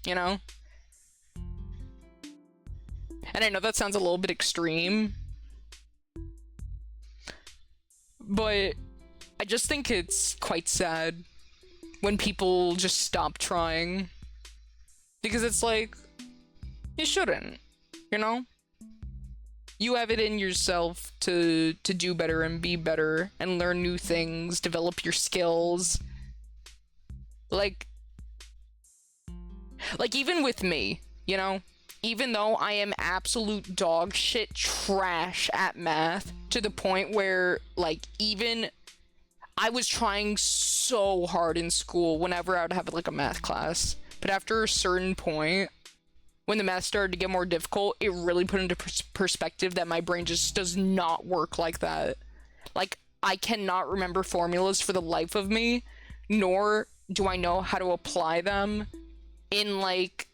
You know? And I know that sounds a little bit extreme, but I just think it's quite sad when people just stop trying. Because it's like, you shouldn't, you know? You have it in yourself to do better and be better and learn new things, develop your skills. Like even with me, you know? Even though I am absolute dog shit trash at math, to the point where, like, even I was trying so hard in school whenever I would have, like, a math class. But after a certain point, when the math started to get more difficult, it really put into perspective that my brain just does not work like that. Like, I cannot remember formulas for the life of me, nor do I know how to apply them in, like,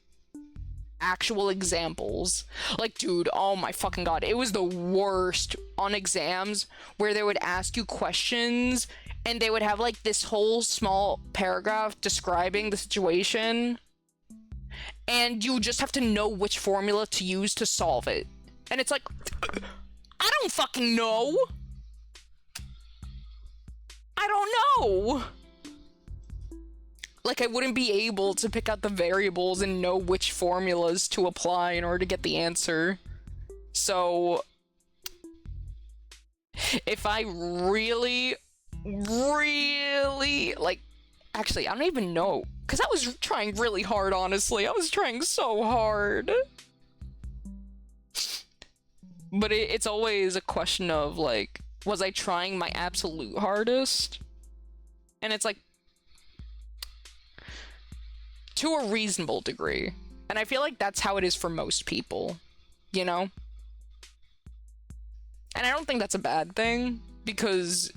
actual examples. Like, dude, oh my fucking god, it was the worst on exams where they would ask you questions and they would have like this whole small paragraph describing the situation, and you just have to know which formula to use to solve it. And it's like, I don't fucking know. I don't know. Like, I wouldn't be able to pick out the variables and know which formulas to apply in order to get the answer. So, if I really, like, actually, I don't even know. Because I was trying really hard, honestly. I was trying so hard. But it's always a question of, like, was I trying my absolute hardest? And it's like, to a reasonable degree. And I feel like that's how it is for most people, you know? And I don't think that's a bad thing, because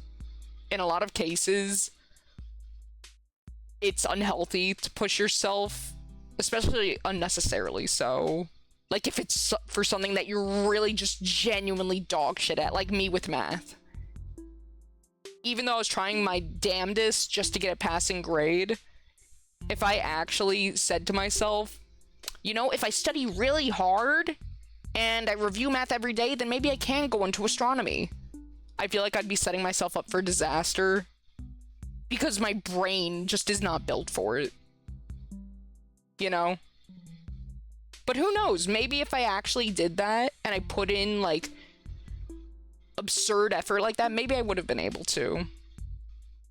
in a lot of cases, it's unhealthy to push yourself, especially unnecessarily so. Like, if it's for something that you're really just genuinely dog shit at, like me with math. Even though I was trying my damnedest just to get a passing grade, if I actually said to myself, You know, if I study really hard and I review math every day, then maybe I can go into astronomy. I feel like I'd be setting myself up for disaster because my brain just is not built for it. You know? But who knows? Maybe if I actually did that and I put in, like, absurd effort like that, maybe I would have been able to.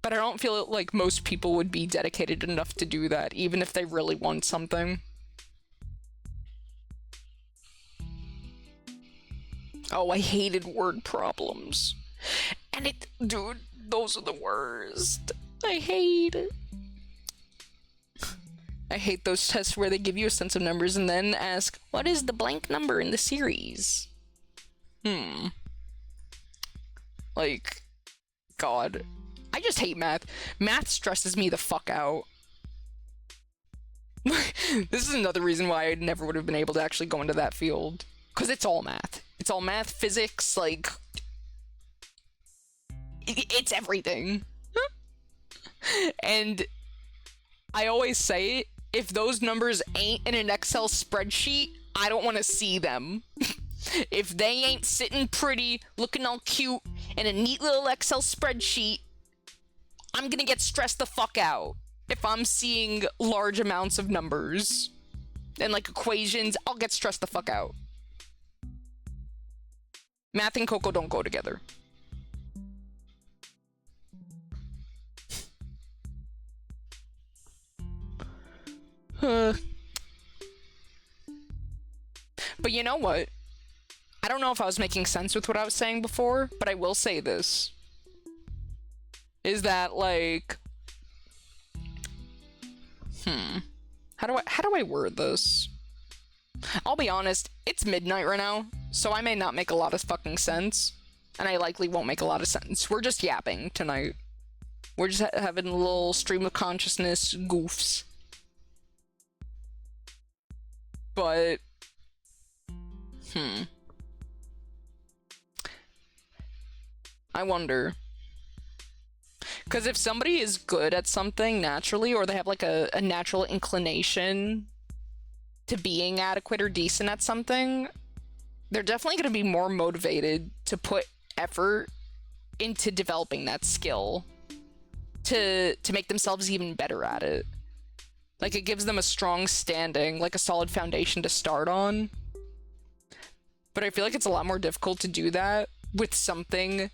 But I don't feel like most people would be dedicated enough to do that, even if they really want something. Oh, I hated word problems. And dude, those are the worst. I hate it. I hate those tests where they give you a sense of numbers and then ask, what is the blank number in the series? Like, God. I just hate math. Math stresses me the fuck out. This is another reason why I never would have been able to actually go into that field. Because it's all math. It's all math, physics, like... It's everything. And I always say, if those numbers ain't in an Excel spreadsheet, I don't want to see them. If they ain't sitting pretty, looking all cute, in a neat little Excel spreadsheet, I'm gonna get stressed the fuck out. If I'm seeing large amounts of numbers and like equations, I'll get stressed the fuck out. Math and Coco don't go together. But you know what? I don't know if I was making sense with what I was saying before, but I will say this. Is that, like... How do I word this? I'll be honest, it's midnight right now, so I may not make a lot of fucking sense. And I likely won't make a lot of sense. We're just yapping tonight. We're just having a little stream of consciousness goofs. But... I wonder. Because if somebody is good at something naturally, or they have like a natural inclination to being adequate or decent at something, they're definitely going to be more motivated to put effort into developing that skill to make themselves even better at it. Like, it gives them a strong standing, like a solid foundation to start on. But I feel like it's a lot more difficult to do that with something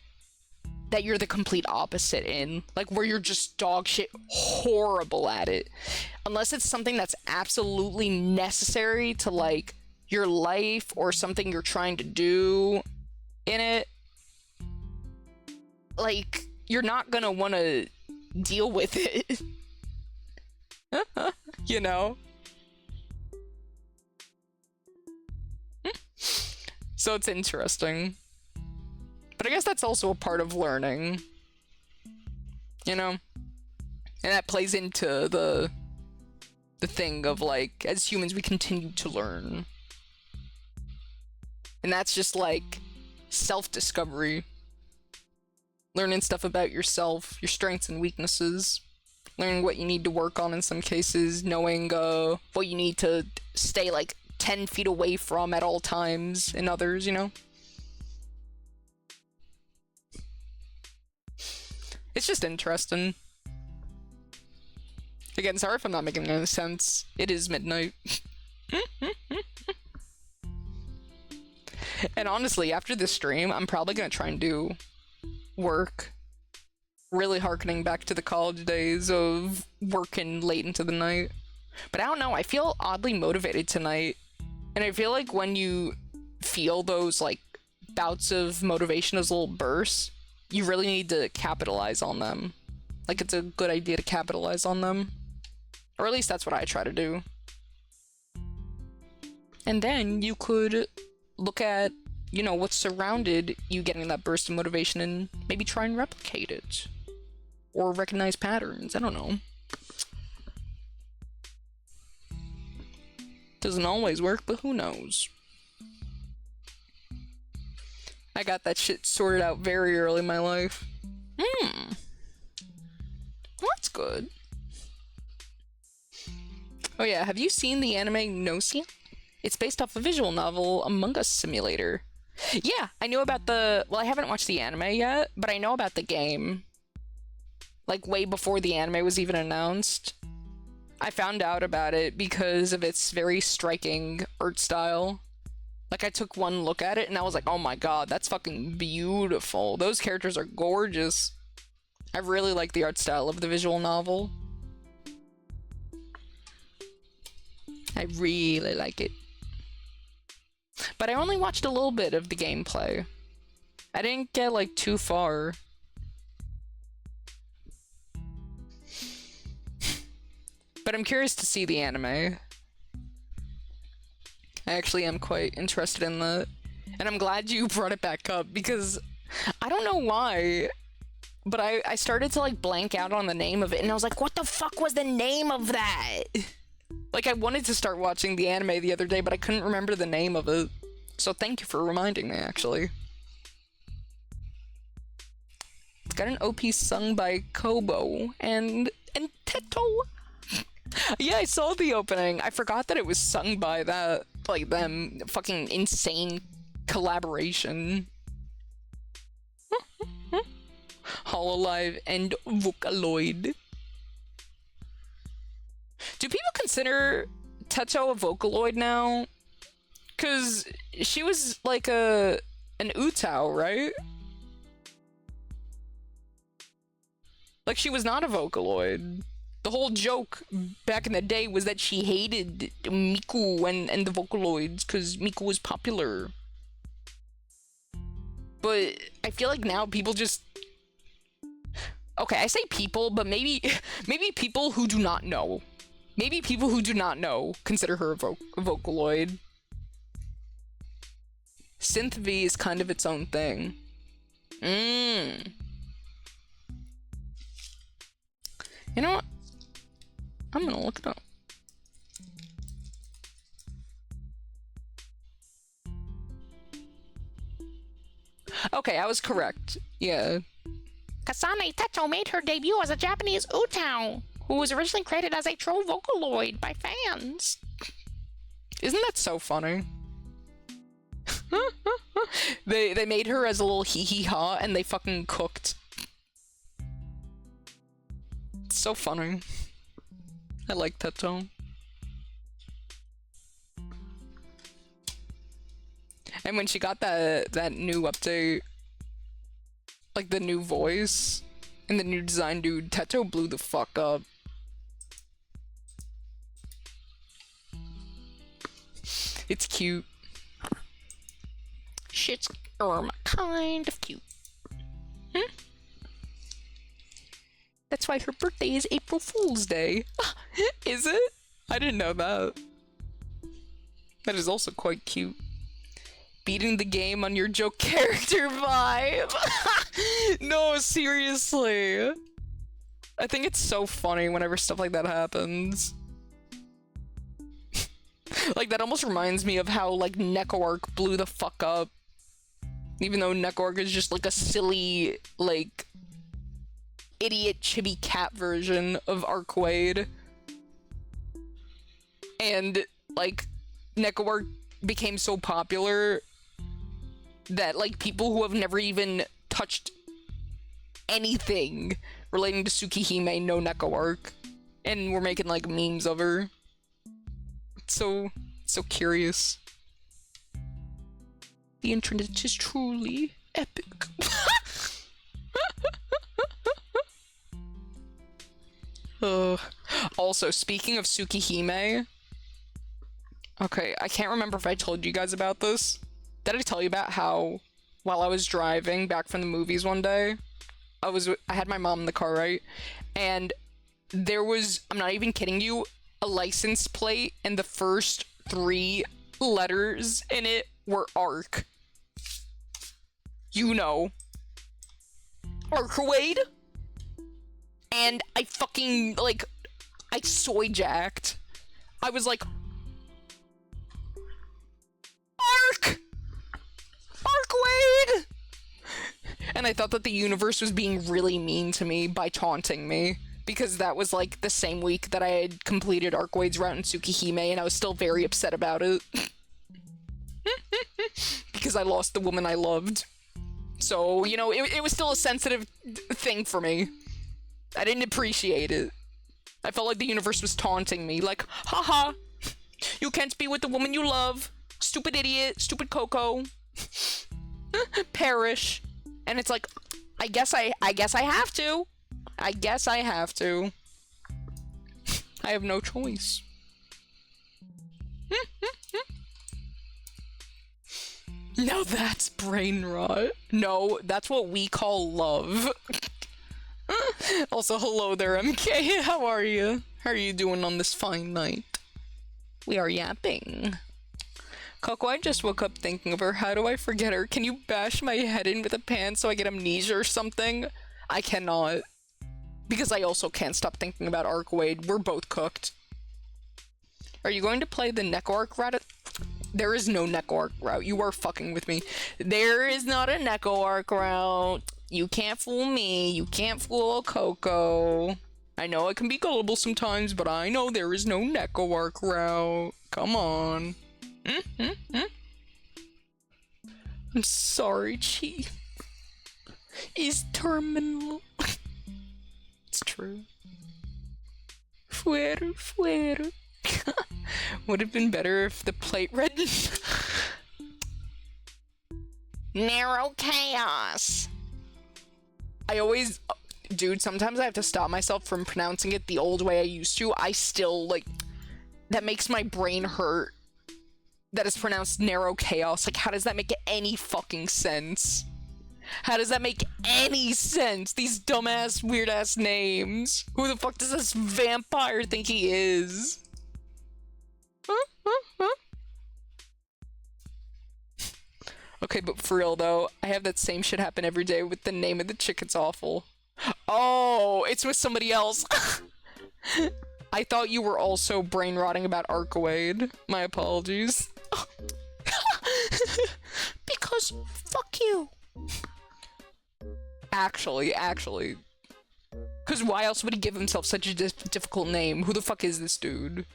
that you're the complete opposite in. Like, where you're just dog shit horrible at it. Unless it's something that's absolutely necessary to, like, your life or something you're trying to do in it. Like, you're not gonna want to deal with it. You know? So it's interesting. But I guess that's also a part of learning. You know? And that plays into the thing of, like, as humans we continue to learn. And that's just, like, self-discovery. Learning stuff about yourself, your strengths and weaknesses. Learning what you need to work on in some cases. Knowing what you need to stay, like, 10 feet away from at all times in others, you know? It's just interesting. Again, sorry if I'm not making any sense. It is midnight. And honestly, after this stream, I'm probably gonna try and do work. Really harkening back to the college days of working late into the night. But I don't know, I feel oddly motivated tonight. And I feel like when you feel those, like, bouts of motivation, those little bursts, you really need to capitalize on them. Like, it's a good idea to capitalize on them. Or at least that's what I try to do. And then you could look at, you know, what surrounded you getting that burst of motivation and maybe try and replicate it. Or recognize patterns, I don't know. Doesn't always work, but who knows? I got that shit sorted out very early in my life. Well, that's good. Oh yeah, have you seen the anime No Scene? It's based off a visual novel, Among Us Simulator. Yeah, I knew about the... Well, I haven't watched the anime yet, but I know about the game. Like, way before the anime was even announced. I found out about it because of its very striking art style. Like, I took one look at it and I was like, oh my god, that's fucking beautiful. Those characters are gorgeous. I really like the art style of the visual novel. I really like it. But I only watched a little bit of the gameplay. I didn't get, like, too far. But I'm curious to see the anime. I actually am quite interested in that. And I'm glad you brought it back up, because I don't know why, but I started to, like, blank out on the name of it, and I was like, what the fuck was the name of that? Like, I wanted to start watching the anime the other day, but I couldn't remember the name of it. So thank you for reminding me, actually. It's got an OP sung by Coco and Teto. Yeah, I saw the opening. I forgot that it was sung by that, like, them fucking insane collaboration. Hololive and Vocaloid. Do people consider Teto a Vocaloid now? Cause she was like an Utao, right? Like, she was not a Vocaloid. The whole joke back in the day was that she hated Miku and the Vocaloids because Miku was popular. But I feel like now people just... Okay, I say people, but maybe people who do not know. Maybe people who do not know consider her a Vocaloid. Synth V is kind of its own thing. You know what? I'm gonna look it up. Okay, I was correct. Yeah. Kasane Techo made her debut as a Japanese Utao, who was originally created as a troll Vocaloid by fans. Isn't that so funny? They made her as a little hee-hee-ha and they fucking cooked. It's so funny. I like that tone. And when she got that new update, like the new voice and the new design, dude, Teto blew the fuck up. It's cute. Shit's kind of cute. That's why her birthday is April Fool's Day. Is it? I didn't know that. That is also quite cute. Beating the game on your joke character vibe. No, seriously. I think it's so funny whenever stuff like that happens. Like, that almost reminds me of how, like, NecoArc blew the fuck up. Even though NecoArc is just, like, a silly, like, idiot chibi cat version of Arcade. And, like, NecoArc became so popular that, like, people who have never even touched anything relating to Tsukihime know NecoArc. And we're making, like, memes of her. It's so curious. The internet is truly epic. Also, speaking of Tsukihime, okay, I can't remember if I told you guys about this. Did I tell you about how, while I was driving back from the movies one day, I had my mom in the car, right? And there was, I'm not even kidding you, a license plate, and the first 3 letters in it were ARC. You know. Arcade? And I fucking, like, I soy jacked. I was like, Arc! Arcade! And I thought that the universe was being really mean to me by taunting me. because that was like the same week that I had completed Arcoid's route in Tsukihime, and I was still very upset about it. Because I lost the woman I loved. So, you know, it was still a sensitive thing for me. I didn't appreciate it. I felt like the universe was taunting me, like, haha, you can't be with the woman you love. Stupid idiot, stupid Coco. Perish. And it's like, I guess I have to. I guess I have to. I have no choice. Now that's brain rot. No, that's what we call love. Also, hello there, MK. How are you? How are you doing on this fine night? We are yapping. Coco, I just woke up thinking of her. How do I forget her? Can you bash my head in with a pan so I get amnesia or something? I cannot. Because I also can't stop thinking about Arcwade. We're both cooked. Are you going to play the Neko Arc route? There is no Neko Arc route. You are fucking with me. There is not a Neko Arc route. You can't fool me. You can't fool Coco. I know I can be gullible sometimes, but I know there is no Neko Arc route. Come on. I'm sorry, Chief. Is terminal. It's true. Fuera. Would have been better if the plate read Narrow chaos. I always, dude, sometimes I have to stop myself from pronouncing it the old way I used to. I still, like, that makes my brain hurt. That is pronounced narrow chaos. Like, how does that make any fucking sense? How does that make any sense? These dumbass, weird-ass names. Who the fuck does this vampire think he is? Okay, but for real though, I have that same shit happen every day with the name of the chick. It's awful. Oh, it's with somebody else. I thought you were also brain rotting about Arcwade. My apologies. Because fuck you. Actually. Because why else would he give himself such a difficult name? Who the fuck is this dude?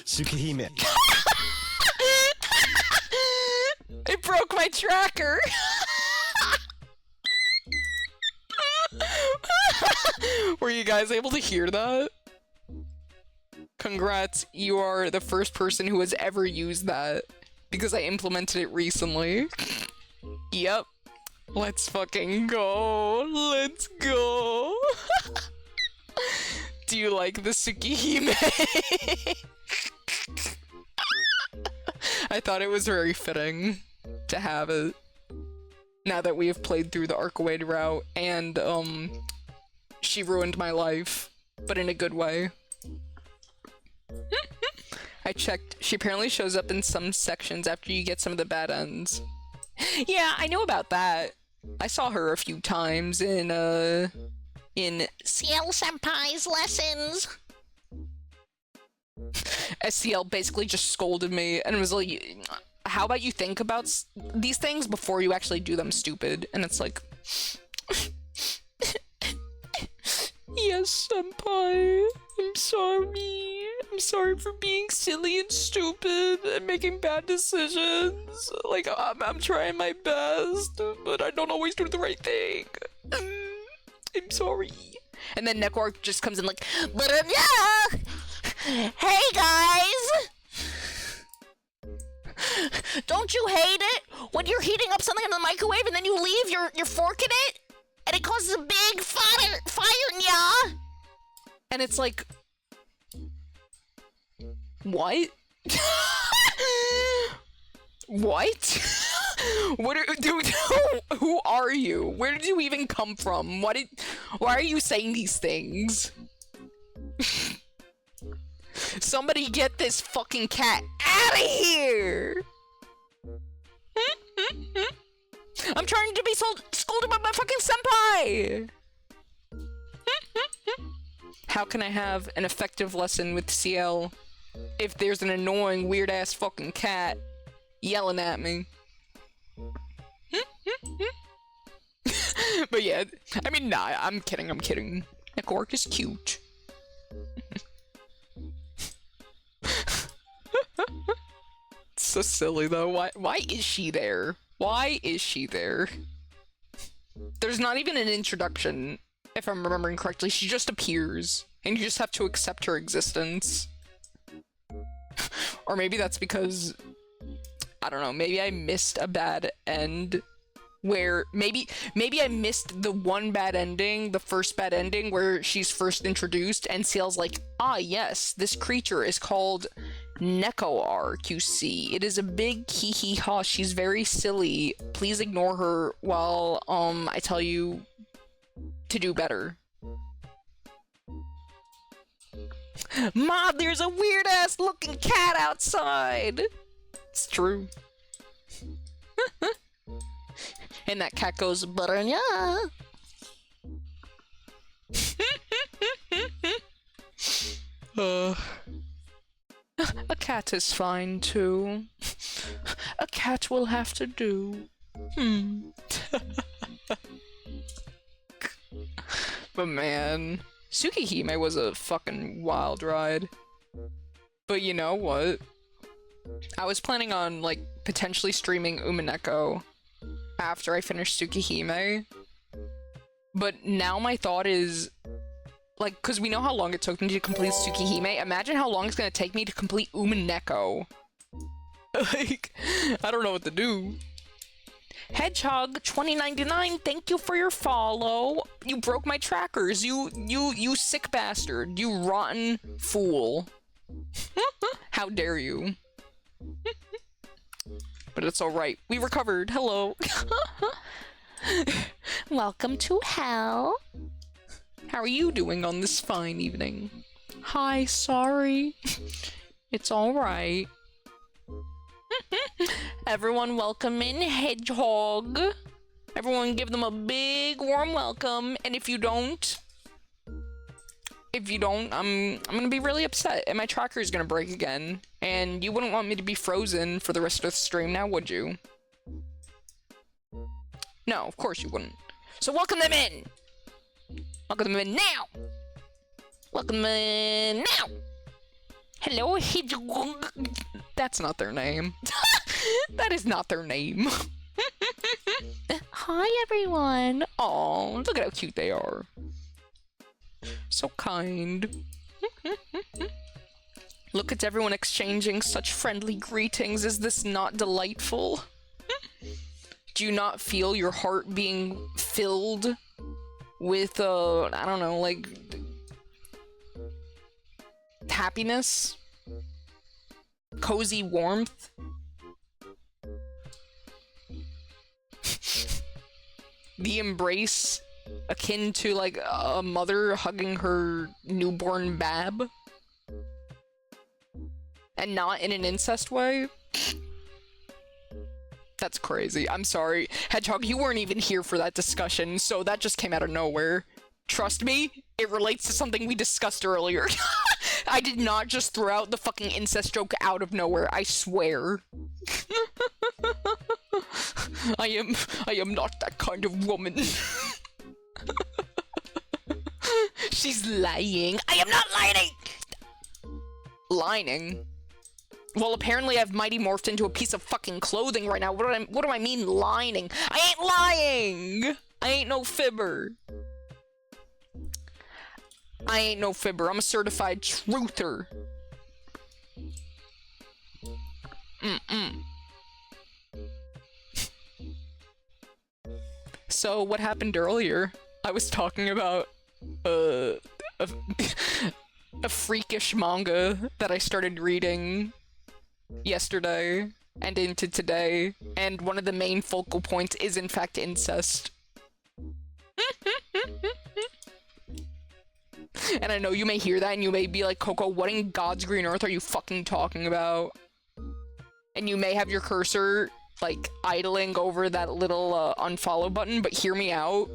Tsukihime. It broke my tracker. Were you guys able to hear that? Congrats, you are the first person who has ever used that because I implemented it recently. Yep. Let's fucking go. Let's go. Do you like the Tsukihime? I thought it was very fitting to have it now that we have played through the Arcwade route, and she ruined my life, but in a good way. I checked. She apparently shows up in some sections after you get some of the bad ends. Yeah, I know about that. I saw her a few times in Ciel Senpai's lessons. SCL basically just scolded me and was like, how about you think about these things before you actually do them, stupid? And it's like, yes, senpai, I'm sorry. I'm sorry for being silly and stupid and making bad decisions. Like, I'm trying my best, but I don't always do the right thing. I'm sorry. And then Neko just comes in like, but yeah! Hey guys! Don't you hate it when you're heating up something in the microwave and then you leave your fork in it and it causes a big fire yeah? And it's like, what? What? What are, dude, who are you? Where did you even come from? Why are you saying these things? Somebody get this fucking cat out of here! I'm trying to be scolded by my fucking senpai! How can I have an effective lesson with CL if there's an annoying weird-ass fucking cat yelling at me? But yeah, I mean, nah, I'm kidding, I'm kidding. Nekork is cute. It's so silly though. Why is she there? Why is she there? There's not even an introduction, if I'm remembering correctly. She just appears, and you just have to accept her existence. Or maybe that's because, I don't know, maybe I missed a bad end where maybe I missed the one bad ending, the first bad ending where she's first introduced and Ciel's like, ah yes, this creature is called Nekoark, you see. It is a big hee hee ha, she's very silly. Please ignore her while I tell you to do better. Ma, there's a weird ass looking cat outside! It's true. And that cat goes, Baranya! A cat is fine too. A cat will have to do. But man, Tsukihime was a fucking wild ride. But you know what? I was planning on, like, potentially streaming Umineko after I finish Tsukihime. But now my thought is, like, because we know how long it took me to complete Tsukihime, imagine how long it's gonna take me to complete Umineko. Like, I don't know what to do. Hedgehog 2099, thank you for your follow. You broke my trackers, you sick bastard, you rotten fool. How dare you? But it's alright. We recovered. Hello. Welcome to hell. How are you doing on this fine evening? Hi, sorry. It's alright. Everyone welcome in Hedgehog. Everyone give them a big warm welcome. And if you don't, I'm gonna be really upset and my tracker is gonna break again. And you wouldn't want me to be frozen for the rest of the stream now, would you? No, of course you wouldn't. So welcome them in! Welcome them in now! Welcome them in now! Hello, Hedgehog. That's not their name. That is not their name. Hi, everyone. Aw, look at how cute they are. So kind. Look at everyone exchanging such friendly greetings. Is this not delightful? Do you not feel your heart being filled with, I don't know, like, happiness? Cozy warmth? The embrace akin to, like, a mother hugging her newborn bab? And not in an incest way? That's crazy. I'm sorry. Hedgehog, you weren't even here for that discussion, so that just came out of nowhere. Trust me, it relates to something we discussed earlier. I did not just throw out the fucking incest joke out of nowhere, I swear. I am not that kind of woman. She's lying. I am not lying! Lying? Well, apparently I've mighty morphed into a piece of fucking clothing right now. What do I mean lying? I ain't lying! I ain't no fibber. I ain't no fibber. I'm a certified truther. So, what happened earlier? I was talking about, a freakish manga that I started reading yesterday and into today, and one of the main focal points is in fact incest. And I know you may hear that and you may be like, Coco, what in God's green earth are you fucking talking about? And you may have your cursor, like, idling over that little unfollow button, but hear me out.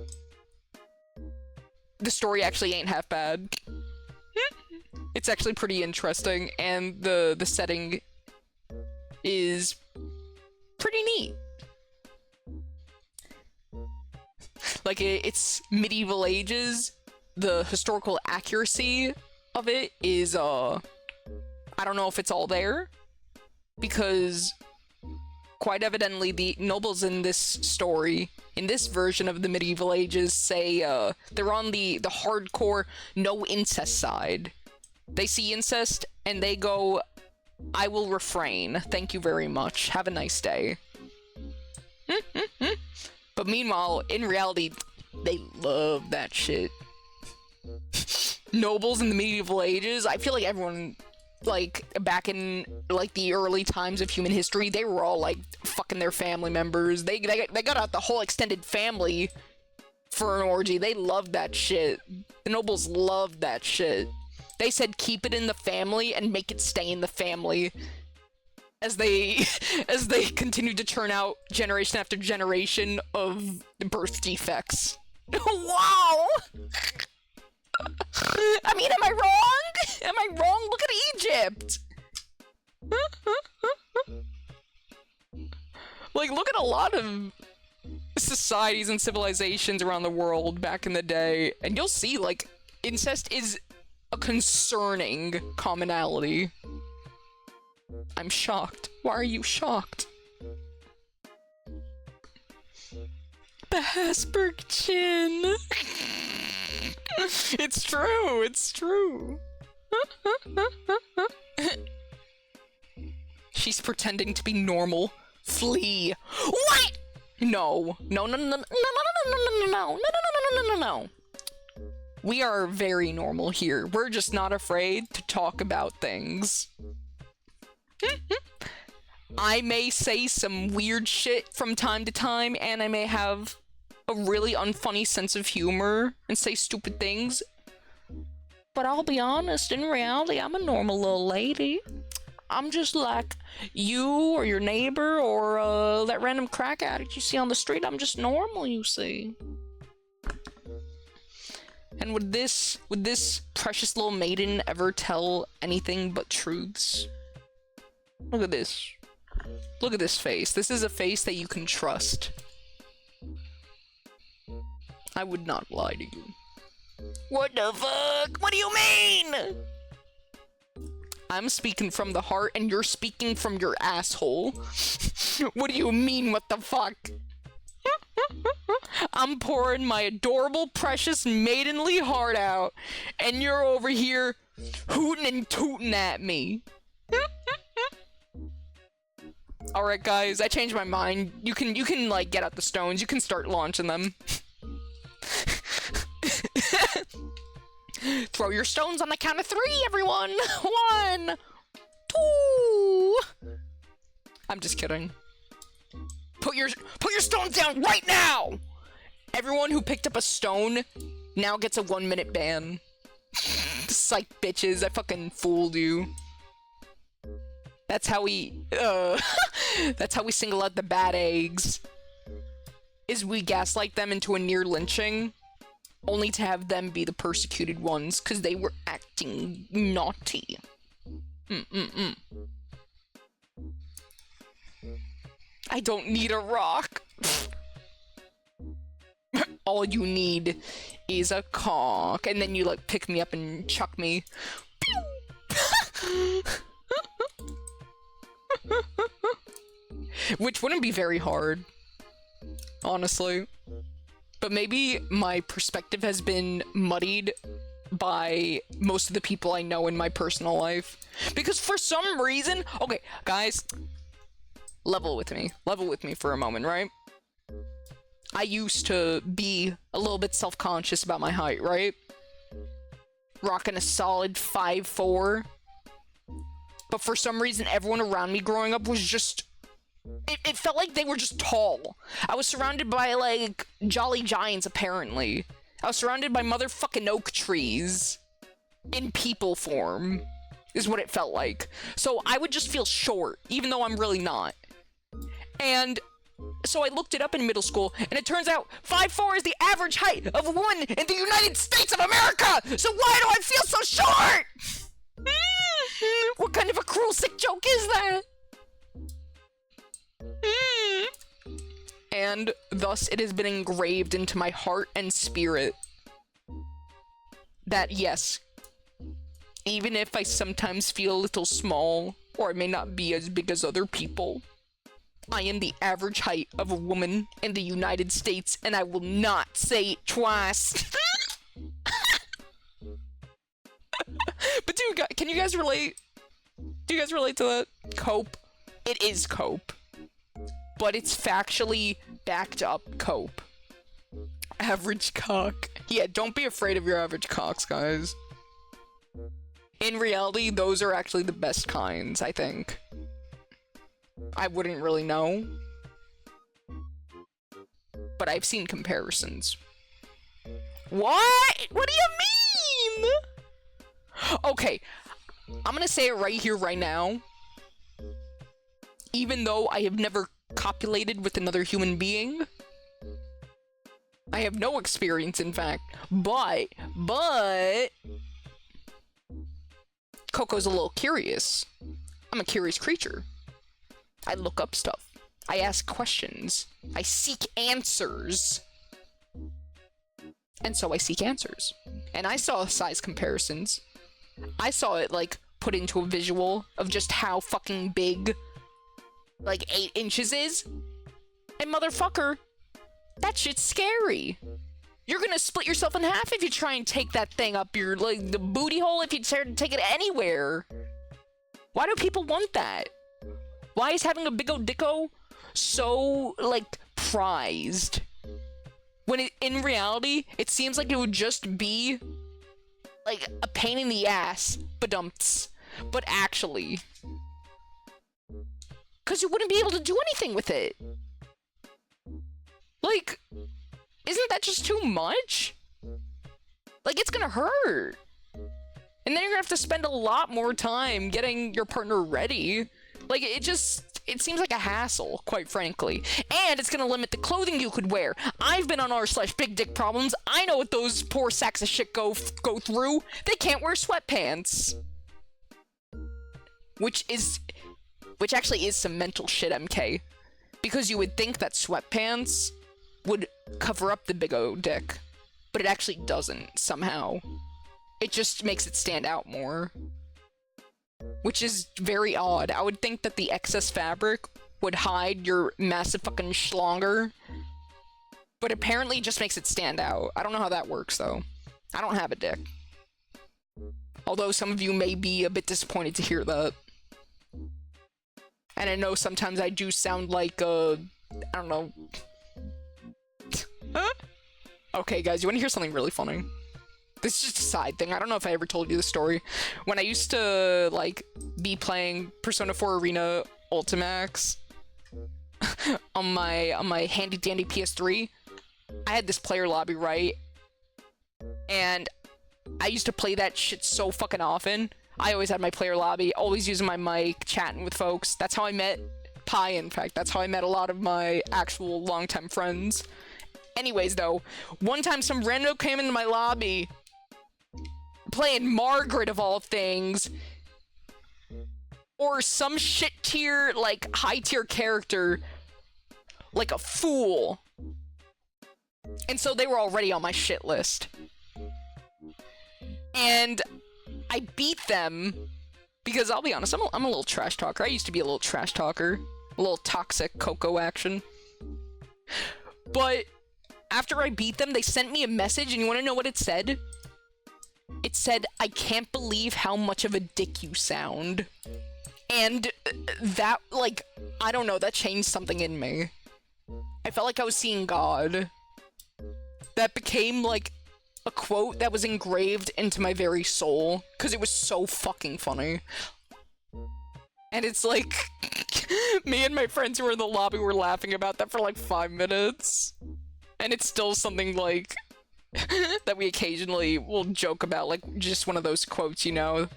The story actually ain't half bad. It's actually pretty interesting, and the setting is pretty neat. like it's medieval ages. The historical accuracy of it is, I don't know if it's all there, because quite evidently the nobles in this story, in this version of the medieval ages, say they're on the hardcore no incest side. They see incest and they go, I will refrain. Thank you very much. Have a nice day. But meanwhile, in reality, they love that shit. Nobles in the medieval ages, I feel like everyone, like, back in, like, the early times of human history, they were all, like, fucking their family members. They got out the whole extended family for an orgy. They loved that shit. The nobles loved that shit. They said keep it in the family and make it stay in the family. As they continued to churn out generation after generation of birth defects. Wow! I mean, am I wrong? Am I wrong? Look at Egypt! Like, look at a lot of societies and civilizations around the world back in the day, and you'll see, like, incest is a concerning commonality. I'm shocked. Why are you shocked? The Habsburg chin. It's true, it's true. She's pretending to be normal. Flee. What? No. No, no, no, no, no, no, no, no, no, no, no, no, no, no, no, no. We are very normal here. We're just not afraid to talk about things. I may say some weird shit from time to time, and I may have a really unfunny sense of humor and say stupid things. But I'll be honest, in reality, I'm a normal little lady. I'm just like you or your neighbor or that random crack addict you see on the street. I'm just normal, you see. And would this precious little maiden ever tell anything but truths? Look at this. Look at this face. This is a face that you can trust. I would not lie to you. What the fuck? What do you mean? I'm speaking from the heart and you're speaking from your asshole. What do you mean, what the fuck? I'm pouring my adorable, precious, maidenly heart out, and you're over here hooting and tooting at me. Alright guys, I changed my mind. You can like get out the stones, you can start launching them. Throw your stones on the count of 3, everyone! 1, 2. I'm just kidding. Put your stones down right now! Everyone who picked up a stone now gets a 1-minute ban. Psych bitches, I fucking fooled you. That's how we single out the bad eggs. Is we gaslight them into a near lynching, only to have them be the persecuted ones, because they were acting naughty. I don't need a rock. All you need is a cock, and then you like pick me up and chuck me. Which wouldn't be very hard, honestly. But maybe my perspective has been muddied by most of the people I know in my personal life. Because for some reason... Okay, guys, level with me for a moment, right? I used to be a little bit self-conscious about my height, right? Rocking a solid 5'4". But for some reason, everyone around me growing up was just... It felt like they were just tall. I was surrounded by, like, jolly giants, apparently. I was surrounded by motherfucking oak trees. In people form, is what it felt like. So I would just feel short, even though I'm really not. And so I looked it up in middle school, and it turns out 5'4" is the average height of a woman in the United States of America! So why do I feel so short? What kind of a cruel, sick joke is that? and thus it has been engraved into my heart and spirit that yes, even if I sometimes feel a little small, or I may not be as big as other people, I am the average height of a woman in the United States, and I will not say it twice. But dude, can you guys relate? Do you guys relate to that? Cope. It is cope. But it's factually backed up cope. Average cock. Yeah, don't be afraid of your average cocks, guys. In reality, those are actually the best kinds, I think. I wouldn't really know. But I've seen comparisons. What? What do you mean? Okay, I'm gonna say it right here, right now. Even though I have never copulated with another human being, I have no experience, in fact, but Coco's a little curious. I'm a curious creature. I look up stuff. I ask questions. I seek answers. And so I seek answers. And I saw size comparisons. I saw it, like, put into a visual of just how fucking big, like, 8 inches is. And motherfucker, that shit's scary. You're gonna split yourself in half if you try and take that thing up your, like, the booty hole if you try to take it anywhere. Why do people want that? Why is having a big ol' dicko so, like, prized? When it, in reality, it seems like it would just be, like, a pain in the ass, badumts. But actually, because you wouldn't be able to do anything with it. Like, isn't that just too much? Like, it's gonna hurt. And then you're gonna have to spend a lot more time getting your partner ready. Like, it seems like a hassle, quite frankly. And it's gonna limit the clothing you could wear. I've been on r/big dick problems. I know what those poor sacks of shit go through. They can't wear sweatpants. Which actually is some mental shit, MK. Because you would think that sweatpants would cover up the big O dick. But it actually doesn't, somehow. It just makes it stand out more. Which is very odd. I would think that the excess fabric would hide your massive fucking schlonger. But apparently it just makes it stand out. I don't know how that works, though. I don't have a dick. Although some of you may be a bit disappointed to hear that. And I know sometimes I do sound like, I don't know. Okay, guys, you want to hear something really funny? This is just a side thing. I don't know if I ever told you the story. When I used to, like, be playing Persona 4 Arena Ultimax on my handy-dandy PS3, I had this player lobby, right? And I used to play that shit so fucking often. I always had my player lobby, always using my mic, chatting with folks. That's how I met Pi, in fact. That's how I met a lot of my actual longtime friends. Anyways, though, one time some rando came into my lobby playing Margaret, of all things, or some shit tier, like, high tier character, like a fool. And so they were already on my shit list. And I beat them because, I'll be honest, I'm a little trash talker. I used to be a little trash talker. A little toxic Coco action. But after I beat them, they sent me a message, and you want to know what it said? It said, "I can't believe how much of a dick you sound." And that, like, I don't know, that changed something in me. I felt like I was seeing God. That became, like, a quote that was engraved into my very soul, because it was so fucking funny. And it's like, me and my friends who were in the lobby were laughing about that for like 5 minutes. And it's still something, like, that we occasionally will joke about, like, just one of those quotes, you know?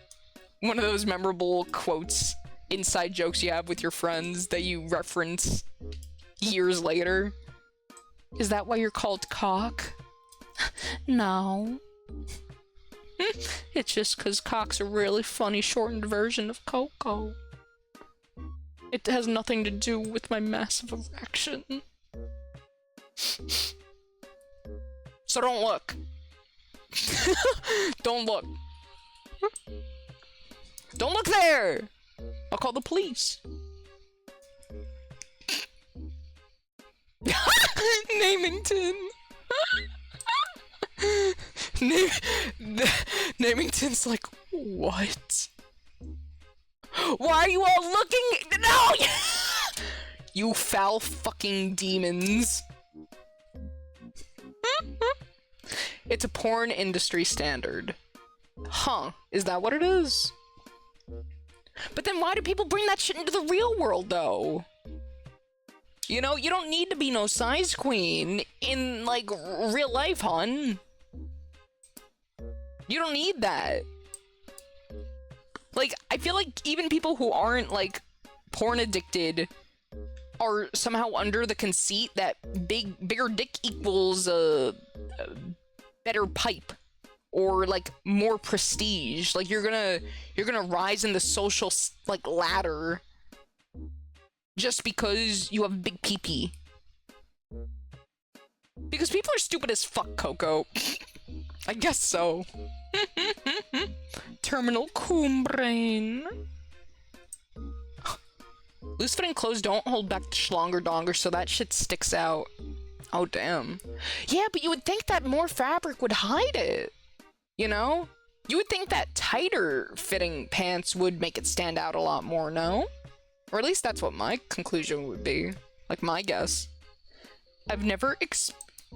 One of those memorable quotes, inside jokes you have with your friends that you reference years later. Is that why you're called Cock? No. It's just because Cock's a really funny shortened version of Coco. It has nothing to do with my massive erection. So don't look. Don't look. Don't look there! I'll call the police. Namington! Namington's like, what? Why are you all looking? No! You foul fucking demons. It's a porn industry standard. Huh, is that what it is? But then why do people bring that shit into the real world, though? You know, you don't need to be no size queen in, like, real life, hon. You don't need that. Like, I feel like even people who aren't, like, porn addicted are somehow under the conceit that bigger dick equals, better pipe. Or, like, more prestige. Like, you're gonna rise in the social, like, ladder just because you have a big pee-pee. Because people are stupid as fuck, Coco. I guess so. Terminal coom brain. Loose-fitting clothes don't hold back the schlongers donger, so that shit sticks out. Oh, damn. Yeah, but you would think that more fabric would hide it. You know? You would think that tighter fitting pants would make it stand out a lot more, no? Or at least that's what my conclusion would be. Like, my guess. I've never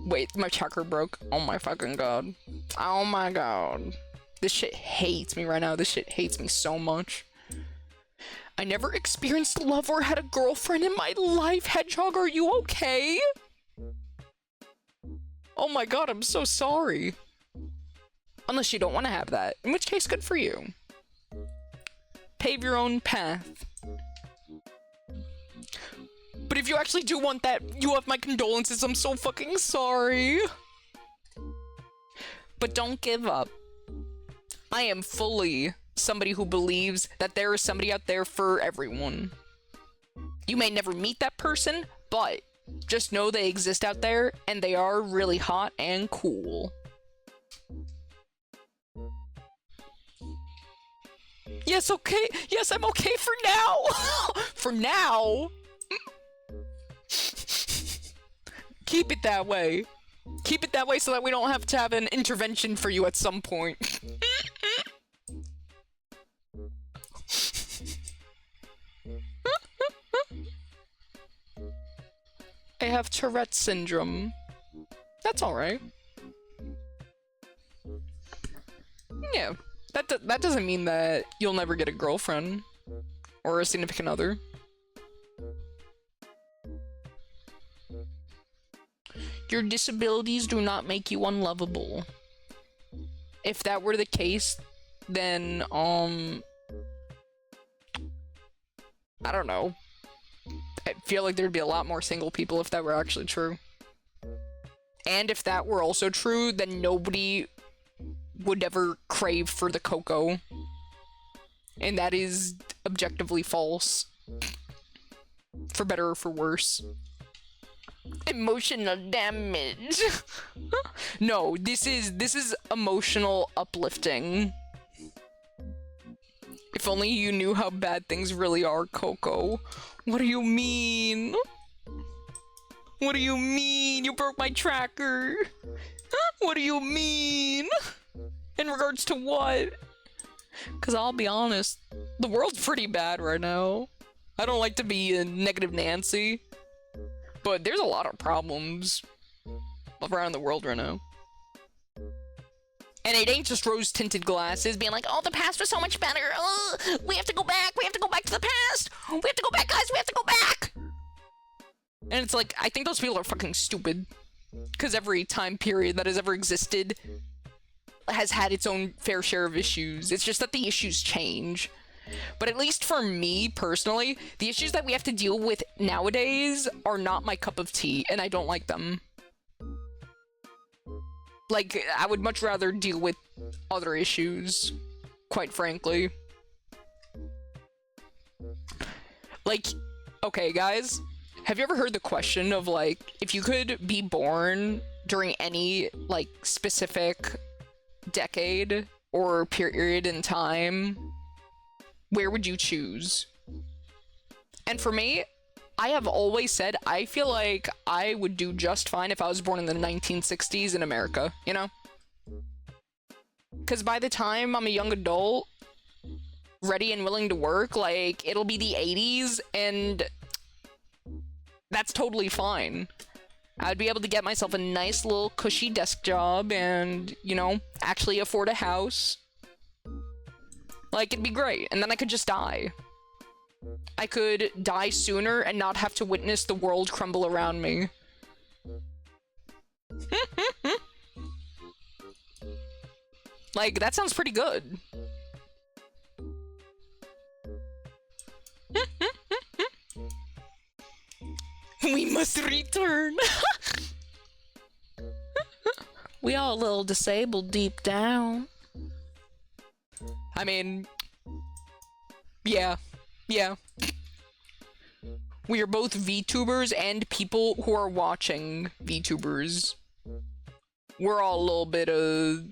wait, my checker broke. Oh my fucking god. Oh my god. This shit hates me right now. This shit hates me so much. I never experienced love or had a girlfriend in my life. Hedgehog, are you okay? Oh my god, I'm so sorry. Unless you don't want to have that, in which case, good for you. Pave your own path. But if you actually do want that, you have my condolences. I'm so fucking sorry. But don't give up. I am fully somebody who believes that there is somebody out there for everyone. You may never meet that person, but just know they exist out there, and they are really hot and cool. Yes, okay. Yes, I'm okay for now. For now. Keep it that way. Keep it that way so that we don't have to have an intervention for you at some point. I have Tourette's syndrome. That's alright. Yeah. That doesn't mean that you'll never get a girlfriend or a significant other. Your disabilities do not make you unlovable. If that were the case, then, I don't know. I feel like there'd be a lot more single people if that were actually true. And if that were also true, then nobody would ever crave for the Coco. And that is objectively false. For better or for worse. Emotional damage. No, this is emotional uplifting. If only you knew how bad things really are, Coco. What do you mean? What do you mean? You broke my tracker. What do you mean? In regards to what? Because I'll be honest, the world's pretty bad right now. I don't like to be a negative Nancy, but there's a lot of problems around the world right now. And it ain't just rose-tinted glasses being like, oh, the past was so much better. We have to go back. We have to go back to the past. We have to go back, guys. We have to go back. And it's like, I think those people are fucking stupid. Because every time period that has ever existed has had its own fair share of issues. It's just that the issues change. But at least for me, personally, the issues that we have to deal with nowadays are not my cup of tea, and I don't like them. Like, I would much rather deal with other issues, quite frankly. Like, okay, guys, Have you ever heard the question of, like, if you could be born during any, like, specific decade or period in time, where would you choose? And for me, I have always said I feel like I would do just fine if I was born in the 1960s in America, you know? Because by the time I'm a young adult, ready and willing to work, like, it'll be the 80s, and that's totally fine. I'd be able to get myself a nice little cushy desk job and, you know, actually afford a house. Like, it'd be great, and then I could just die. I could die sooner and not have to witness the world crumble around me. Like, that sounds pretty good. We must return. We all a little disabled deep down. I mean, yeah. We are both VTubers and people who are watching VTubers. We're all a little bit of...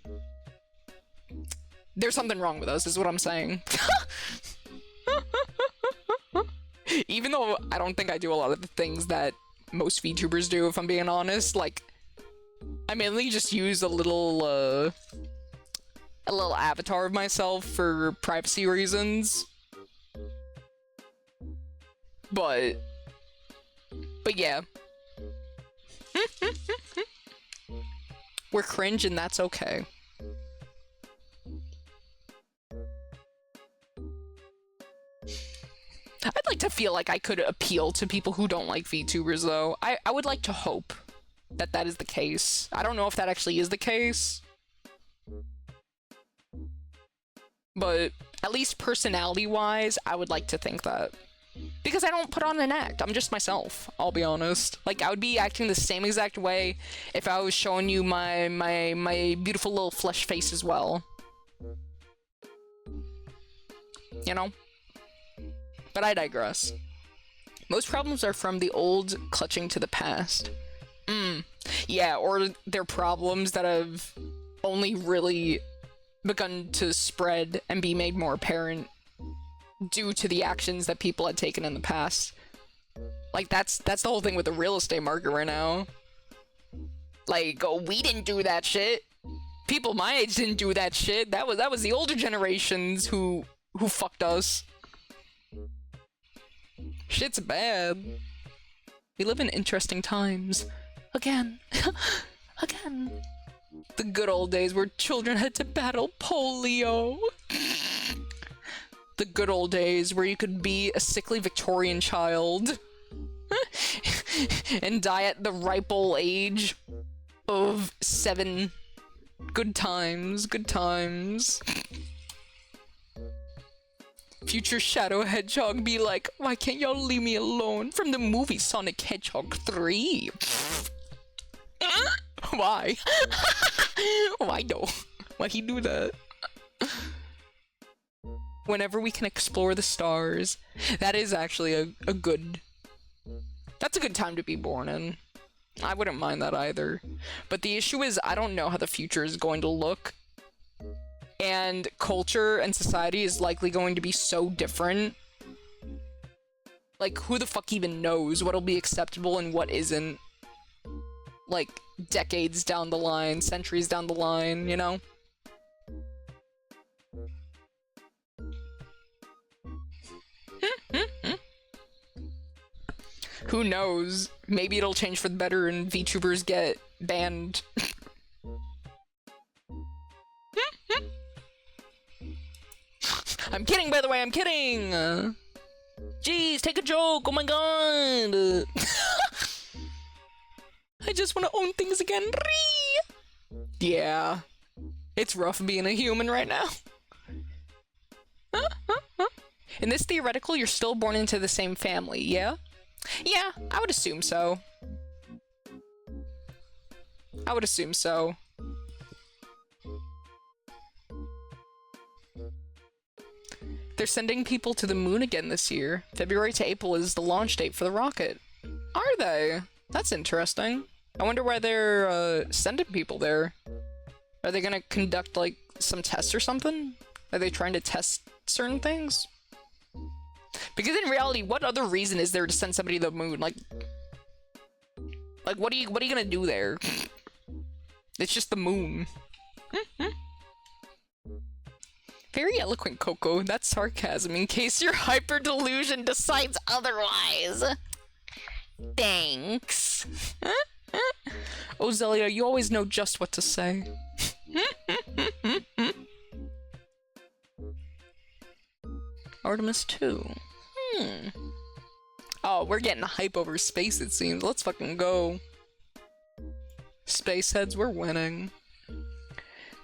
There's something wrong with us, is what I'm saying. Even though I don't think I do a lot of the things that most VTubers do, if I'm being honest. Like, I mainly just use a little avatar of myself for privacy reasons. But yeah. We're cringe and that's okay. I'd like to feel like I could appeal to people who don't like VTubers, though. I would like to hope that that is the case. I don't know if that actually is the case. But at least personality-wise, I would like to think that. Because I don't put on an act. I'm just myself, I'll be honest. Like, I would be acting the same exact way if I was showing you my beautiful little flesh face as well. You know? But I digress. Most problems are from the old clutching to the past. Yeah, or they're problems that have only really begun to spread and be made more apparent due to the actions that people had taken in the past. Like, that's the whole thing with the real estate market right now. Like, oh, we didn't do that shit. People my age didn't do that shit. That was the older generations who fucked us. Shit's bad. We live in interesting times. Again. Again. The good old days where children had to battle polio. The good old days where you could be a sickly Victorian child and die at the ripe old age of 7. Good times, good times. Future Shadow Hedgehog be like, why can't y'all leave me alone from the movie Sonic Hedgehog 3? Why? Why though? Why he do that? Whenever we can explore the stars, that is actually a good... That's a good time to be born in. I wouldn't mind that either. But the issue is, I don't know how the future is going to look. And culture and society is likely going to be so different. Like, who the fuck even knows what'll be acceptable and what isn't? Like, decades down the line, centuries down the line, you know? Who knows? Maybe it'll change for the better and VTubers get banned. I'm kidding, by the way, I'm kidding! Jeez, take a joke, oh my god! I just want to own things again. Yeah. It's rough being a human right now. In this theoretical, you're still born into the same family, yeah? Yeah, I would assume so. I would assume so. They're sending people to the moon again this year. February to April is the launch date for the rocket. Are they? That's interesting. I wonder why they're sending people there. Are they gonna conduct like some tests or something? Are they trying to test certain things? Because in reality, what other reason is there to send somebody to the moon? Like what are you gonna do there? It's just the moon. Very eloquent, Coco. That's sarcasm, in case your hyper delusion decides otherwise. Thanks. Oh, Zelia, you always know just what to say. Artemis 2. Oh, we're getting hype over space, it seems. Let's fucking go. Space heads, we're winning.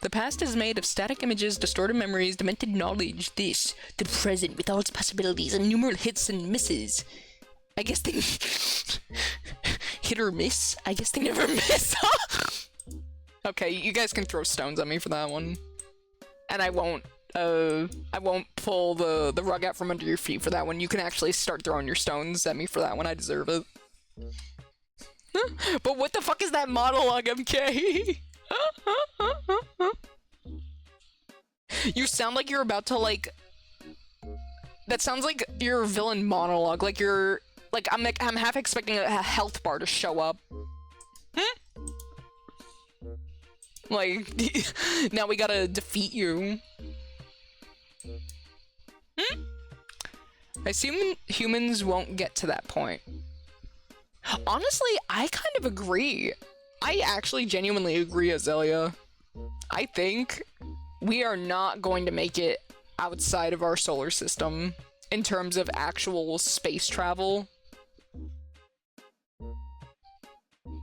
The past is made of static images, distorted memories, demented knowledge. This, the present, with all its possibilities, and numerous hits and misses. I guess they... hit or miss? I guess they never miss. Okay, you guys can throw stones at me for that one. And I won't pull the rug out from under your feet for that one. You can actually start throwing your stones at me for that one. I deserve it. But what the fuck is that monologue, MK? You sound like you're about to, like... That sounds like your villain monologue. Like you're... Like, I'm half expecting a health bar to show up. Like, now we gotta defeat you. I assume humans won't get to that point. Honestly, I kind of agree. I actually genuinely agree, Azalea. I think we are not going to make it outside of our solar system in terms of actual space travel.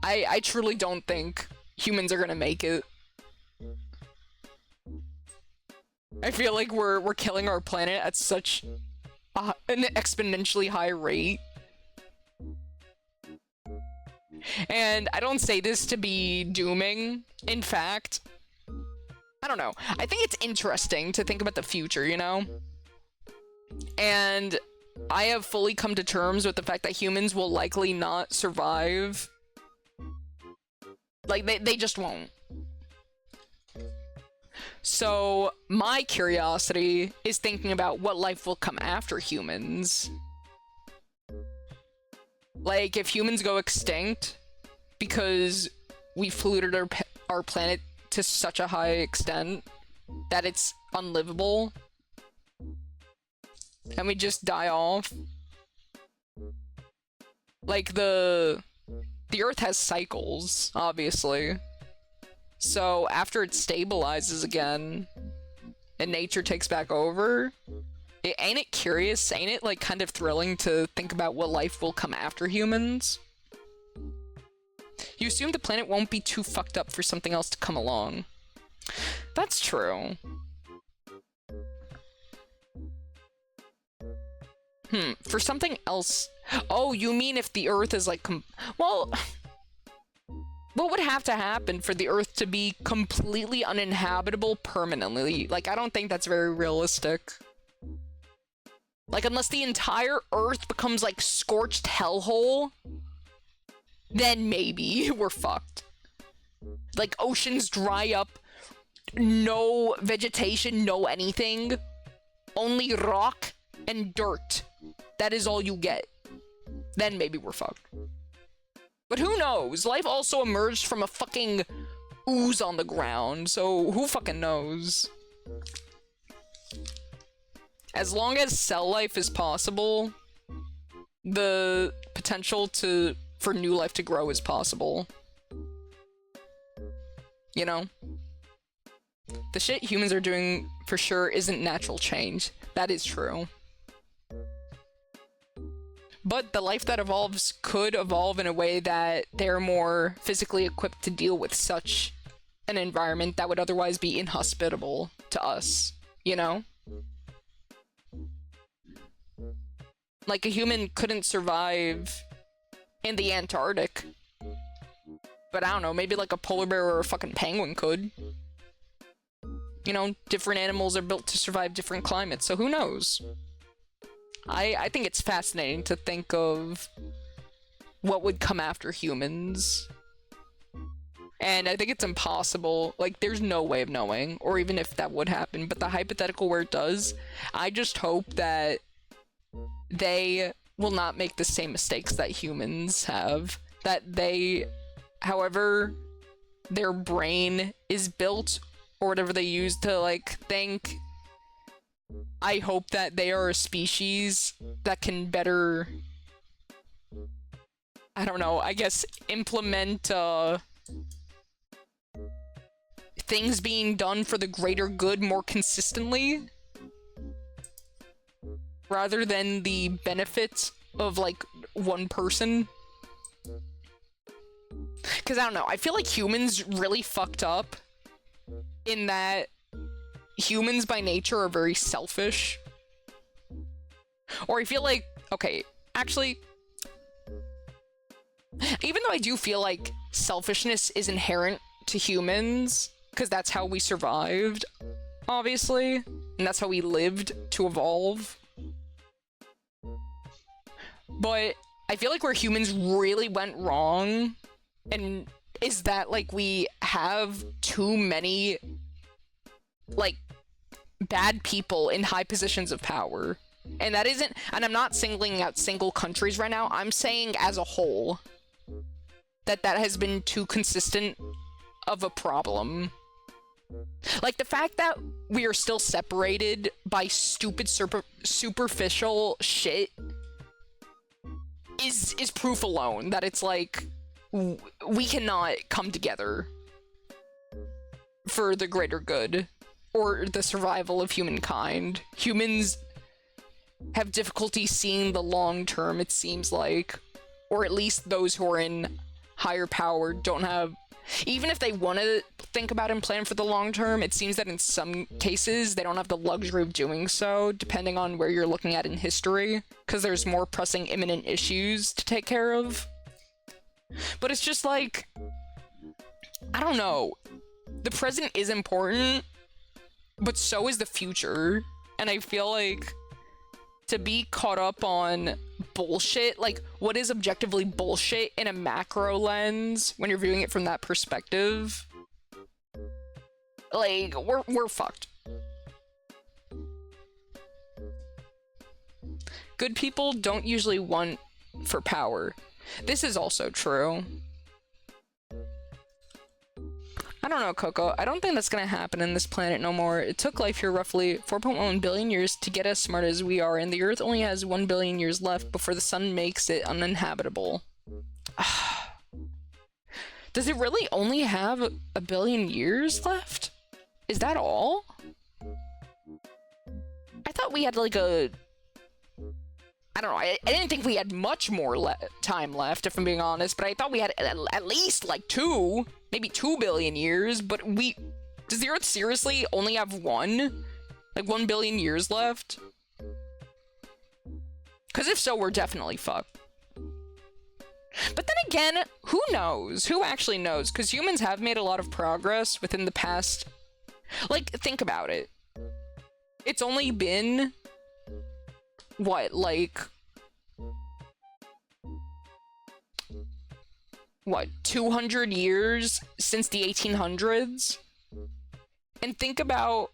I truly don't think humans are gonna make it. I feel like we're killing our planet at such an exponentially high rate. And I don't say this to be dooming. In fact, I don't know. I think it's interesting to think about the future, you know? And I have fully come to terms with the fact that humans will likely not survive. Like, they just won't. So, my curiosity is thinking about what life will come after humans. Like, if humans go extinct because we polluted our planet to such a high extent that it's unlivable, and we just die off. Like, the Earth has cycles, obviously. So, after it stabilizes again, and nature takes back over, ain't it curious? Ain't it, like, kind of thrilling to think about what life will come after humans? You assume the planet won't be too fucked up for something else to come along. That's true. For something else... Oh, you mean if the Earth is, like, well... What would have to happen for the Earth to be completely uninhabitable permanently? Like, I don't think that's very realistic. Like, unless the entire Earth becomes, like, scorched hellhole, then maybe we're fucked. Like, oceans dry up, no vegetation, no anything, only rock and dirt. That is all you get. Then maybe we're fucked. But who knows? Life also emerged from a fucking ooze on the ground, so who fucking knows? As long as cell life is possible, the potential for new life to grow is possible. You know? The shit humans are doing, for sure, isn't natural change. That is true. But the life that evolves could evolve in a way that they're more physically equipped to deal with such an environment that would otherwise be inhospitable to us, you know? Like, a human couldn't survive in the Antarctic. But I don't know, maybe like a polar bear or a fucking penguin could. You know, different animals are built to survive different climates, so who knows? I think it's fascinating to think of what would come after humans. And I think it's impossible. Like, there's no way of knowing, or even if that would happen. But the hypothetical where it does, I just hope that they will not make the same mistakes that humans have. That they, however their brain is built, or whatever they use to, like, think, I hope that they are a species that can better, I don't know, I guess implement, things being done for the greater good more consistently, rather than the benefits of, like, one person. Because I don't know, I feel like humans really fucked up in that humans by nature are very selfish. Or I feel like, okay, actually, even though I do feel like selfishness is inherent to humans, because that's how we survived, obviously, and that's how we lived to evolve. But I feel like where humans really went wrong, and is that, like, we have too many, like, bad people in high positions of power. And that isn't, and I'm not singling out single countries right now, I'm saying as a whole that has been too consistent of a problem. Like, the fact that we are still separated by stupid superficial shit is proof alone that it's like, we cannot come together for the greater good or the survival of humankind. Humans have difficulty seeing the long term, it seems like, or at least those who are in higher power don't have, even if they want to think about and plan for the long term, it seems that in some cases they don't have the luxury of doing so, depending on where you're looking at in history, because there's more pressing imminent issues to take care of. But it's just like, I don't know, the present is important, but so is the future. And I feel like to be caught up on bullshit, like what is objectively bullshit in a macro lens when you're viewing it from that perspective, like, we're fucked. Good people don't usually want for power. This is also true. I don't know, Coco. I don't think that's gonna happen in this planet no more. It took life here roughly 4.1 billion years to get as smart as we are, and the Earth only has 1 billion years left before the sun makes it uninhabitable. Does it really only have 1 billion years left? Is that all? I thought we had like a... I don't know, I didn't think we had much more time left, if I'm being honest, but I thought we had at least like 2, maybe 2 billion years, but does the Earth seriously only have 1 billion years left? Because if so, we're definitely fucked. But then again, who knows? Who actually knows? Because humans have made a lot of progress within the past... Like, think about it. It's only been... what, like... what, 200 years since the 1800s? And think about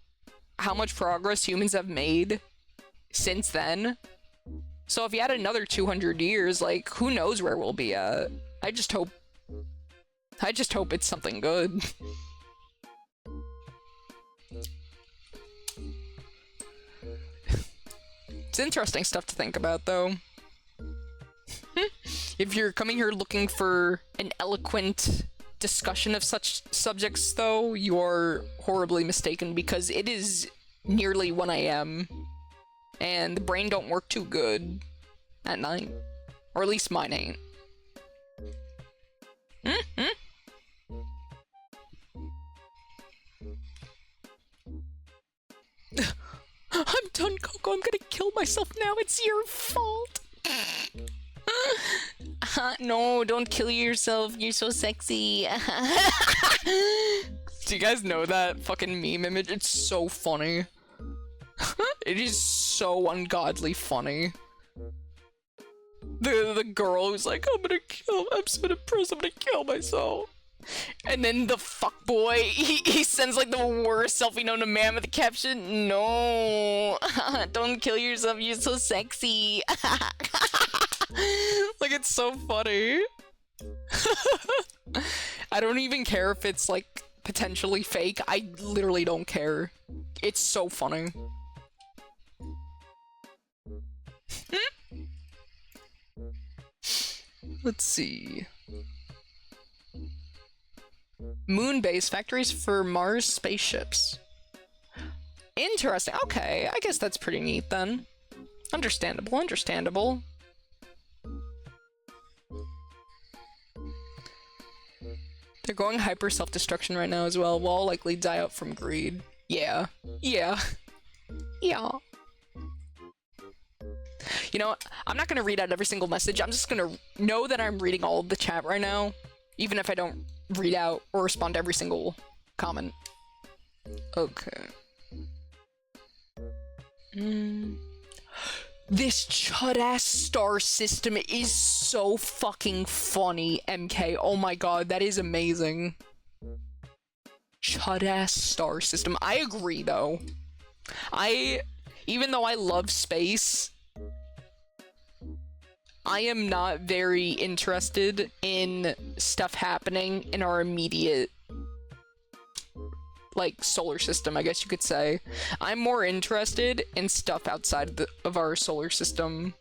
how much progress humans have made since then. So if you had another 200 years, like, who knows where we'll be at? I just hope it's something good. It's interesting stuff to think about, though. If you're coming here looking for an eloquent discussion of such subjects, though, you're horribly mistaken, because it is nearly 1 AM, and the brain don't work too good at night. Or at least mine ain't. I'm done, Coco. I'm gonna kill myself now. It's your fault. No, don't kill yourself. You're so sexy. Do you guys know that fucking meme image? It's so funny. It is so ungodly funny. The girl who's like, I'm so depressed, I'm gonna kill myself. And then the fuckboy, he sends like the worst selfie known to man with the caption, "No, don't kill yourself, you're so sexy." Like, it's so funny. I don't even care if it's like potentially fake. I literally don't care. It's so funny. Let's see. Moon base factories for Mars spaceships. Interesting. Okay, I guess that's pretty neat then. Understandable, understandable. They're going hyper self-destruction right now as well. We'll all likely die out from greed. Yeah. Yeah. Yeah. You know what? I'm not gonna read out every single message. I'm just gonna know that I'm reading all of the chat right now, even if I don't read out or respond to every single comment. Okay. This chud-ass star system is so fucking funny, MK. Oh my god, that is amazing. Chud-ass star system. I agree, though. Even though I love space, I am not very interested in stuff happening in our immediate, like, solar system, I guess you could say. I'm more interested in stuff outside of our solar system.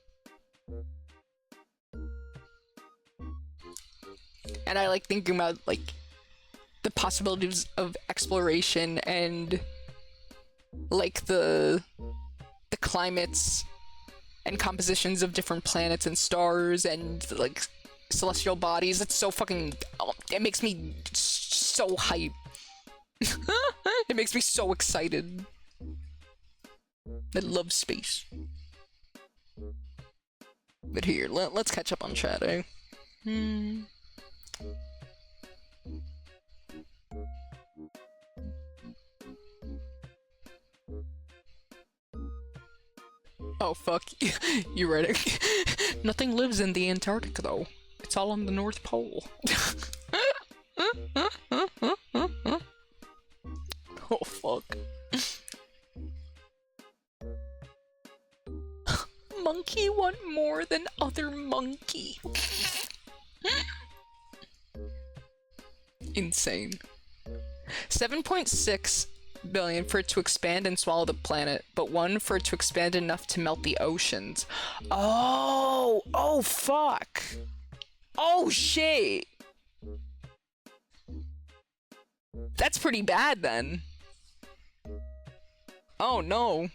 And I like thinking about, like, the possibilities of exploration and, like, the climates and compositions of different planets and stars and, like, celestial bodies. It's so fucking... it makes me so hype. It makes me so excited. I love space. But here, let's catch up on chat, eh? Oh, fuck. You're right. Nothing lives in the Antarctic, though. It's all on the North Pole. Oh, fuck. Monkey want more than other monkey. Insane. 7.6 billion for it to expand and swallow the planet, but 1 for it to expand enough to melt the oceans. Oh! Oh, fuck! Oh, shit! That's pretty bad, then. Oh, no.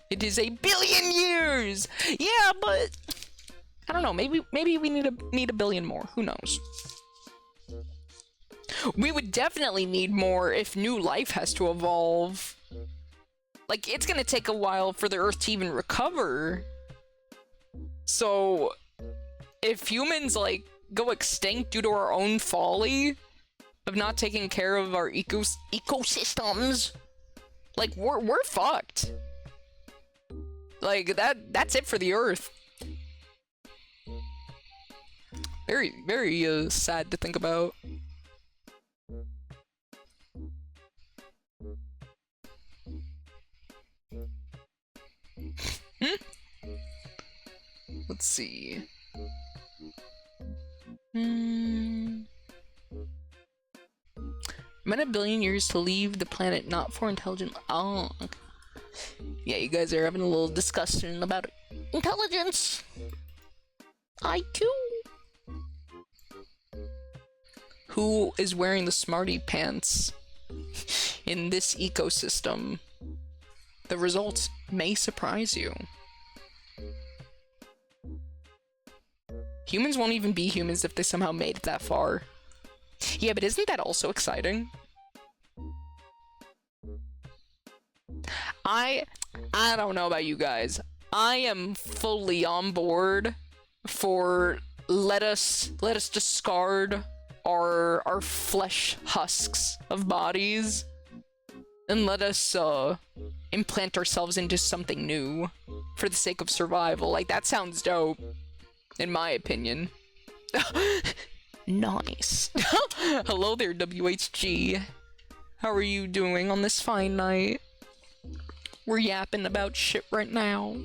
It is 1 billion years! Yeah, but... I don't know, maybe we need a billion more. Who knows? We would definitely need more if new life has to evolve. Like, it's gonna take a while for the Earth to even recover. So, if humans, like, go extinct due to our own folly of not taking care of our ecosystems, like, we're fucked. Like, that's it for the Earth. Very, very, sad to think about. Let's see. Men 1 billion years to leave the planet, not for intelligent. Oh, okay. Yeah, you guys are having a little discussion about intelligence. IQ. Who is wearing the smarty pants in this ecosystem? The results may surprise you. Humans won't even be humans if they somehow made it that far. Yeah, but isn't that also exciting? I don't know about you guys. I am fully on board for let us discard our flesh husks of bodies and let us implant ourselves into something new for the sake of survival. Like, that sounds dope, in my opinion. Nice. Hello there, WHG. How are you doing on this fine night? We're yapping about shit right now.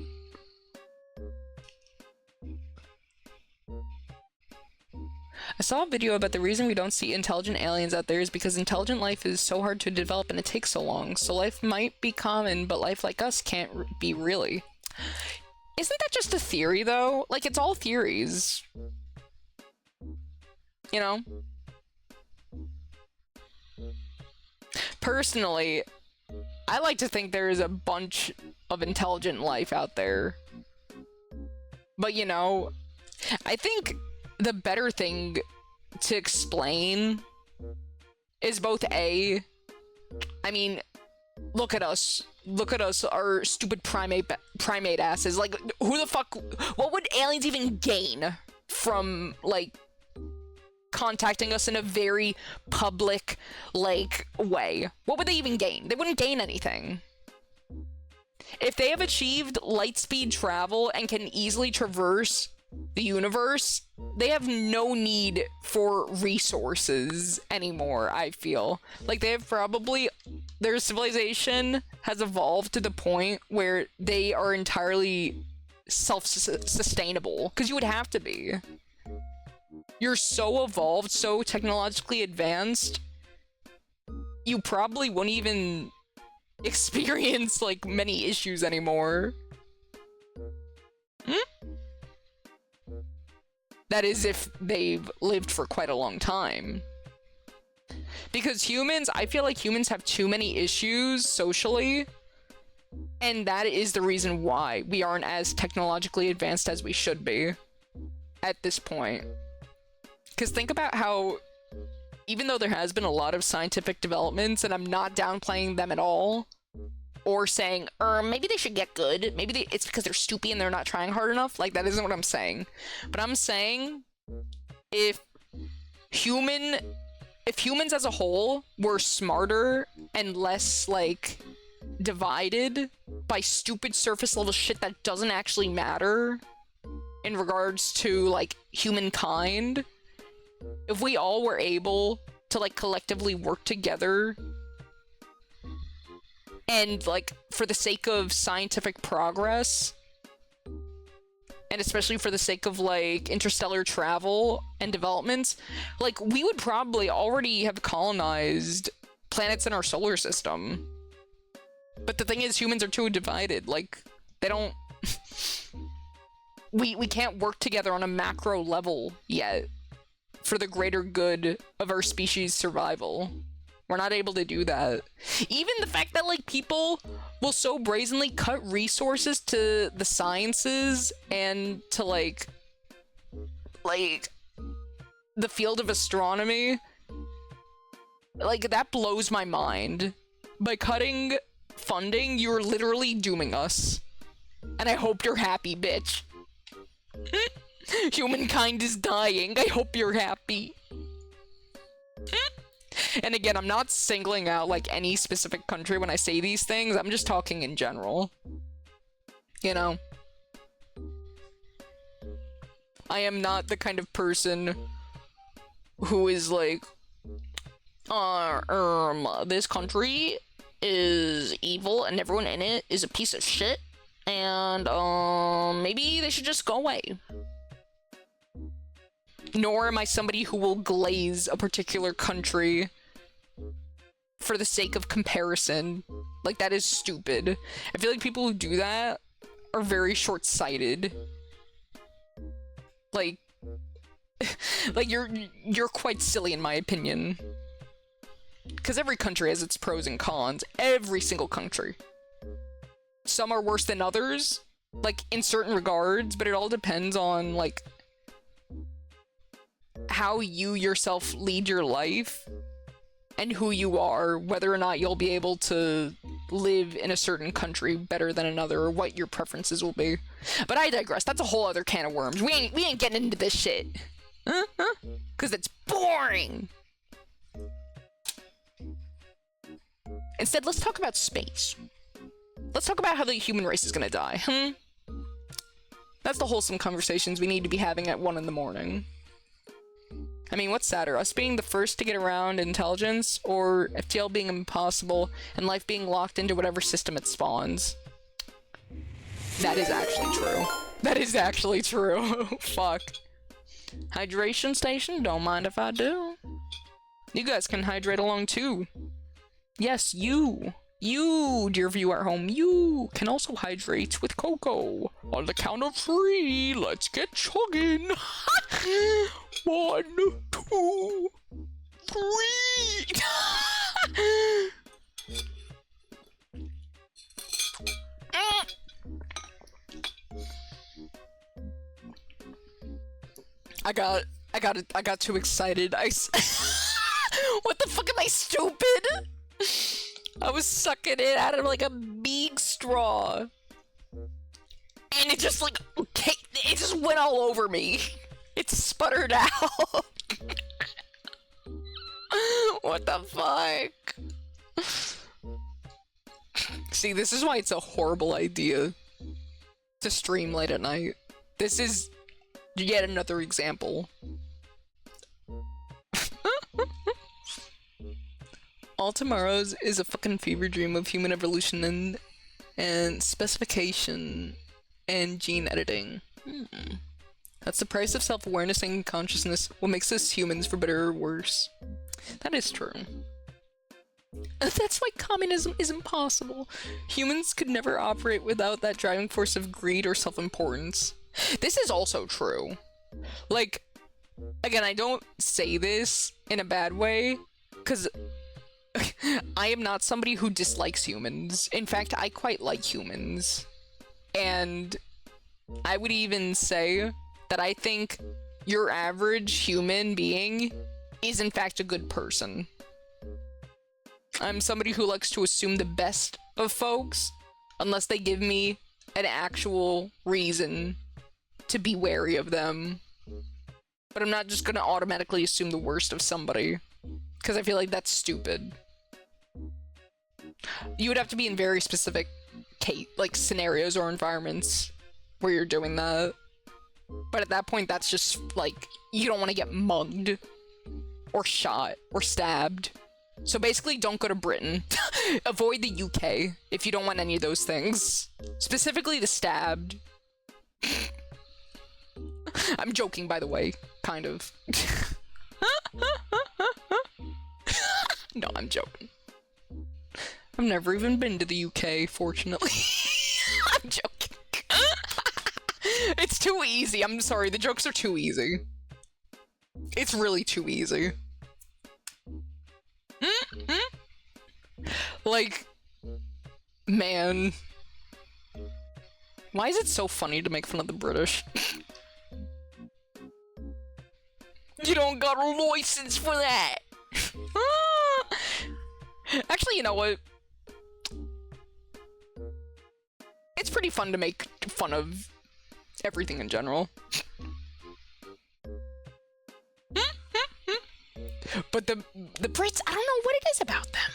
I saw a video about the reason we don't see intelligent aliens out there is because intelligent life is so hard to develop and it takes so long. So life might be common, but life like us can't be really. Isn't that just a theory, though? Like, it's all theories. You know? Personally, I like to think there is a bunch of intelligent life out there. But, you know, I think the better thing to explain is both I mean, look at us, our stupid primate asses. Like, who the fuck, what would aliens even gain from, like, contacting us in a very public, like, way? What would they even gain? They wouldn't gain anything. If they have achieved light speed travel and can easily traverse the universe, they have no need for resources anymore, I feel. Like, they have probably, their civilization has evolved to the point where they are entirely self-sustainable, because you would have to be. You're so evolved, so technologically advanced, you probably wouldn't even experience, like, many issues anymore. That is, if they've lived for quite a long time. Because humans, I feel like humans have too many issues socially, and that is the reason why we aren't as technologically advanced as we should be at this point. Because think about how, even though there has been a lot of scientific developments, and I'm not downplaying them at all, or saying, maybe they should get good, maybe it's because they're stupid and they're not trying hard enough, like, that isn't what I'm saying. But I'm saying, if humans as a whole were smarter and less, like, divided by stupid surface level shit that doesn't actually matter in regards to, like, humankind, if we all were able to, like, collectively work together and, like, for the sake of scientific progress, and especially for the sake of, like, interstellar travel and developments, like, we would probably already have colonized planets in our solar system. But the thing is, humans are too divided. Like, they don't... we can't work together on a macro level yet for the greater good of our species' survival. We're not able to do that. Even the fact that, like, people will so brazenly cut resources to the sciences and to, like, the field of astronomy, like, that blows my mind. By cutting funding, you're literally dooming us. And I hope you're happy, bitch. Humankind is dying. I hope you're happy. And again, I'm not singling out, like, any specific country when I say these things. I'm just talking in general. You know? I am not the kind of person who is like, this country is evil and everyone in it is a piece of shit, and, maybe they should just go away. Nor am I somebody who will glaze a particular country for the sake of comparison. Like, that is stupid. I feel like people who do that are very short-sighted. Like, like, you're quite silly in my opinion. Because every country has its pros and cons. Every single country. Some are worse than others, like, in certain regards, but it all depends on, like, how you yourself lead your life and who you are, whether or not you'll be able to live in a certain country better than another, or what your preferences will be. But I digress. That's a whole other can of worms. We ain't getting into this shit. Because it's boring. Instead, let's talk about space. let's talk about how the human race is gonna die. That's the wholesome conversations we need to be having at 1 in the morning. I mean, what's sadder, us being the first to get around intelligence, or FTL being impossible and life being locked into whatever system it spawns? That is actually true. That is actually true. Fuck. Hydration station? Don't mind if I do. You guys can hydrate along too. Yes, you, dear viewer at home, you can also hydrate with Coco. On the count of 3, let's get chugging. 1, 2, 3. I got too excited. What the fuck, am I stupid? I was sucking it out of like a big straw. And it just like, it just went all over me. It sputtered out. What the fuck? See, this is why it's a horrible idea to stream late at night. This is yet another example. All tomorrows is a fucking fever dream of human evolution and specification and gene editing. That's the price of self-awareness and consciousness. What makes us humans, for better or worse. That is true. That's why communism is impossible. Humans could never operate without that driving force of greed or self-importance. This is also true. Like, again, I don't say this in a bad way, because I am not somebody who dislikes humans. In fact, I quite like humans. And I would even say that I think your average human being is in fact a good person. I'm somebody who likes to assume the best of folks, unless they give me an actual reason to be wary of them. But I'm not just gonna automatically assume the worst of somebody, because I feel like that's stupid. You would have to be in very specific like scenarios or environments where you're doing that. But at that point, that's just like, you don't want to get mugged or shot or stabbed. So basically, don't go to Britain. Avoid the UK if you don't want any of those things. Specifically the stabbed. I'm joking, by the way. Kind of. No, I'm joking. I've never even been to the UK, fortunately. I'm joking. It's too easy. I'm sorry, the jokes are too easy. It's really too easy. Like, man. Why is it so funny to make fun of the British? You don't got a license for that! Actually, you know what? It's pretty fun to make fun of everything in general. But the Brits, I don't know what it is about them.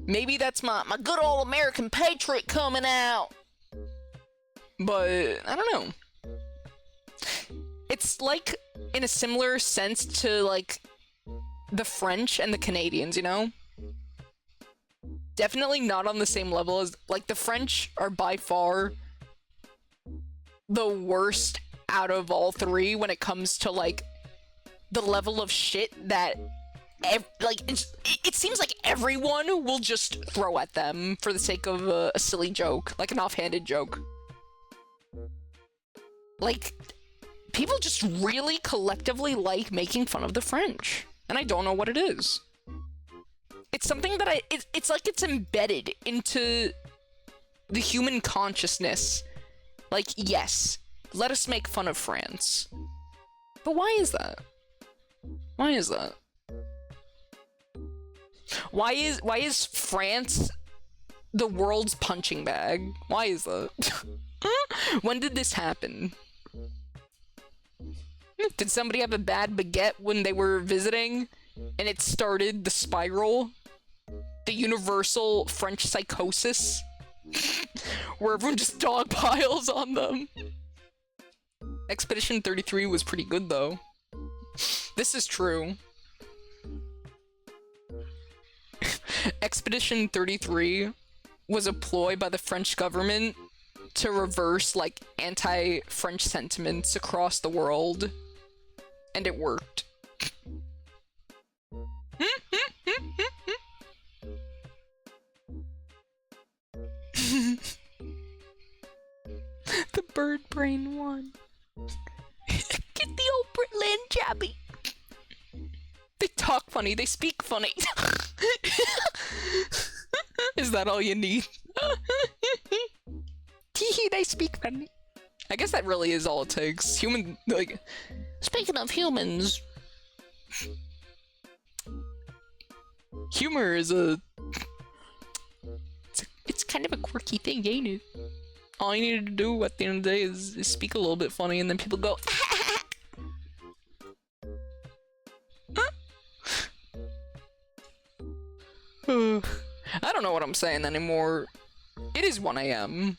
Maybe that's my good old American patriot coming out. But, I don't know. It's like, in a similar sense to, like, the French and the Canadians, you know? Definitely not on the same level as, like, the French are by far the worst out of all three when it comes to, like, the level of shit that, it seems like everyone will just throw at them for the sake of a silly joke, like an offhanded joke. Like, people just really collectively like making fun of the French, and I don't know what it is. It's something that it's like it's embedded into the human consciousness. Like, yes, let us make fun of France. But why is that? Why is that? Why is France the world's punching bag? Why is that? When did this happen? Did somebody have a bad baguette when they were visiting and it started the spiral? The universal French psychosis? where everyone just dog piles on them. Expedition 33 was pretty good, though. This is true. Expedition 33 was a ploy by the French government to reverse, like, anti-French sentiments across the world. And it worked. The bird brain won. Get the old Britland Yappy. They talk funny, they speak funny. Is that all you need? Teehee, they speak funny. I guess that really is all it takes. Human, like... Speaking of humans... Humor is it's kind of a quirky thing, ain't it? All you need to do at the end of the day is speak a little bit funny, and then people go... I don't know what I'm saying anymore. It is 1 AM.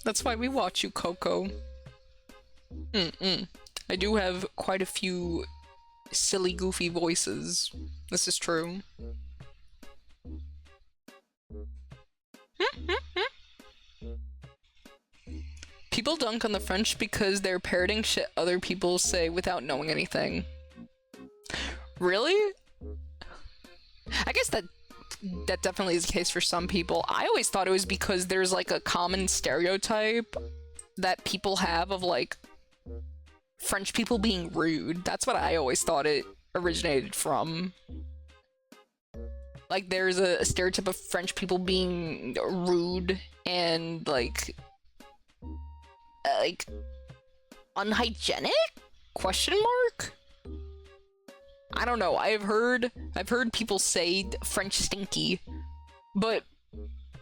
That's why we watch you, Coco. I do have quite a few silly, goofy voices. This is true. People dunk on the French because they're parroting shit other people say without knowing anything. Really? I guess that definitely is the case for some people. I always thought it was because there's like a common stereotype that people have of like French people being rude. That's what I always thought it originated from. Like there's a stereotype of French people being rude and like unhygienic? Question mark? I don't know. I've heard people say French stinky, but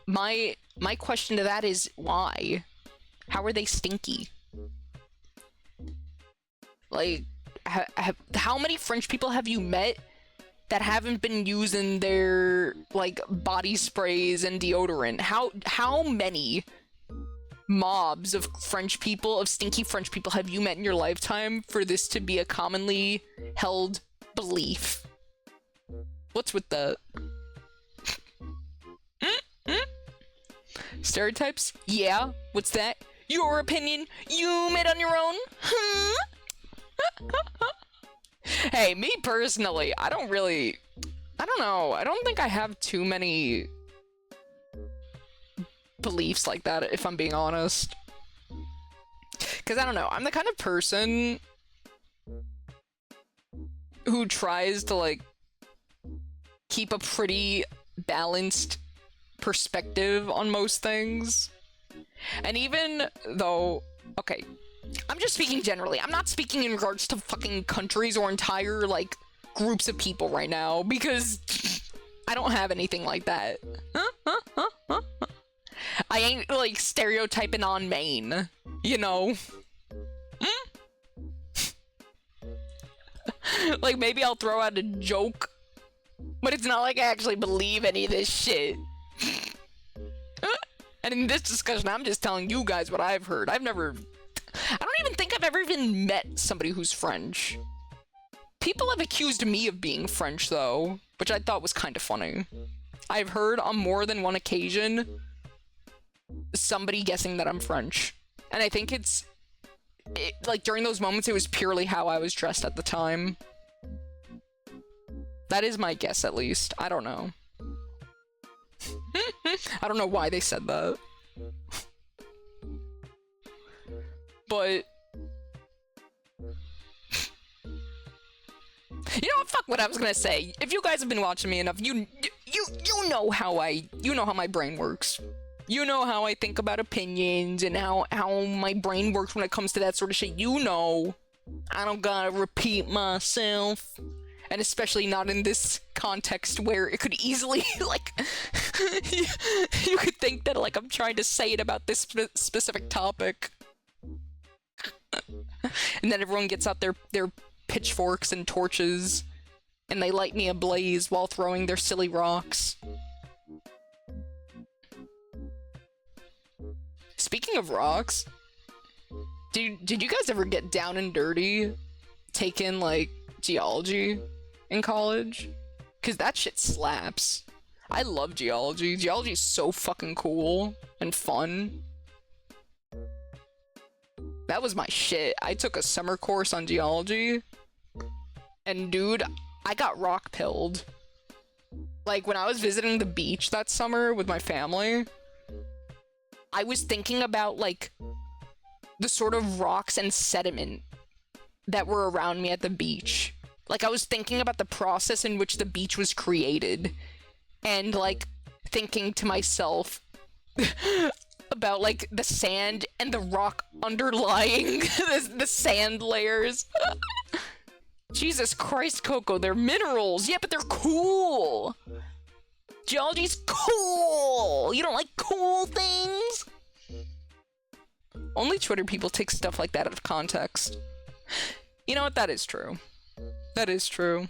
my question to that is why? How are they stinky? Like, how many French people have you met that haven't been using their like body sprays and deodorant? How many mobs of French people, of stinky French people, have you met in your lifetime for this to be a commonly held belief? What's with the stereotypes? Yeah, what's that? Your opinion? You made on your own? Hey, me personally, I don't know. I don't think I have too many beliefs like that, if I'm being honest. Because I don't know, I'm the kind of person who tries to like keep a pretty balanced perspective on most things. And even though, okay, I'm just speaking generally. I'm not speaking in regards to fucking countries or entire like groups of people right now, because I don't have anything like that. I ain't like stereotyping on Maine, you know? Like, maybe I'll throw out a joke, but it's not like I actually believe any of this shit. And in this discussion, I'm just telling you guys what I've heard. I don't even think I've ever even met somebody who's French. People have accused me of being French, though, which I thought was kind of funny. I've heard on more than one occasion somebody guessing that I'm French. And I think like, during those moments, it was purely how I was dressed at the time. That is my guess, at least. I don't know. I don't know why they said that. But... you know what? Fuck what I was gonna say. If you guys have been watching me enough, you know how my brain works. You know how I think about opinions and how my brain works when it comes to that sort of shit. You know, I don't gotta repeat myself. And especially not in this context where it could easily, like, you could think that, like, I'm trying to say it about this specific topic. And then everyone gets out their pitchforks and torches and they light me ablaze while throwing their silly rocks. Speaking of rocks, did you guys ever get down and dirty taking, like, geology in college? Because that shit slaps. I love geology. Geology is so fucking cool and fun. That was my shit. I took a summer course on geology, and dude, I got rock pilled. Like, when I was visiting the beach that summer with my family, I was thinking about, like, the sort of rocks and sediment that were around me at the beach. Like, I was thinking about the process in which the beach was created, and, like, thinking to myself about, like, the sand and the rock underlying the sand layers. Jesus Christ, Coco, they're minerals! Yeah, but they're cool! Geology's cool! You don't like cool things? Only Twitter people take stuff like that out of context. You know what? That is true. That is true.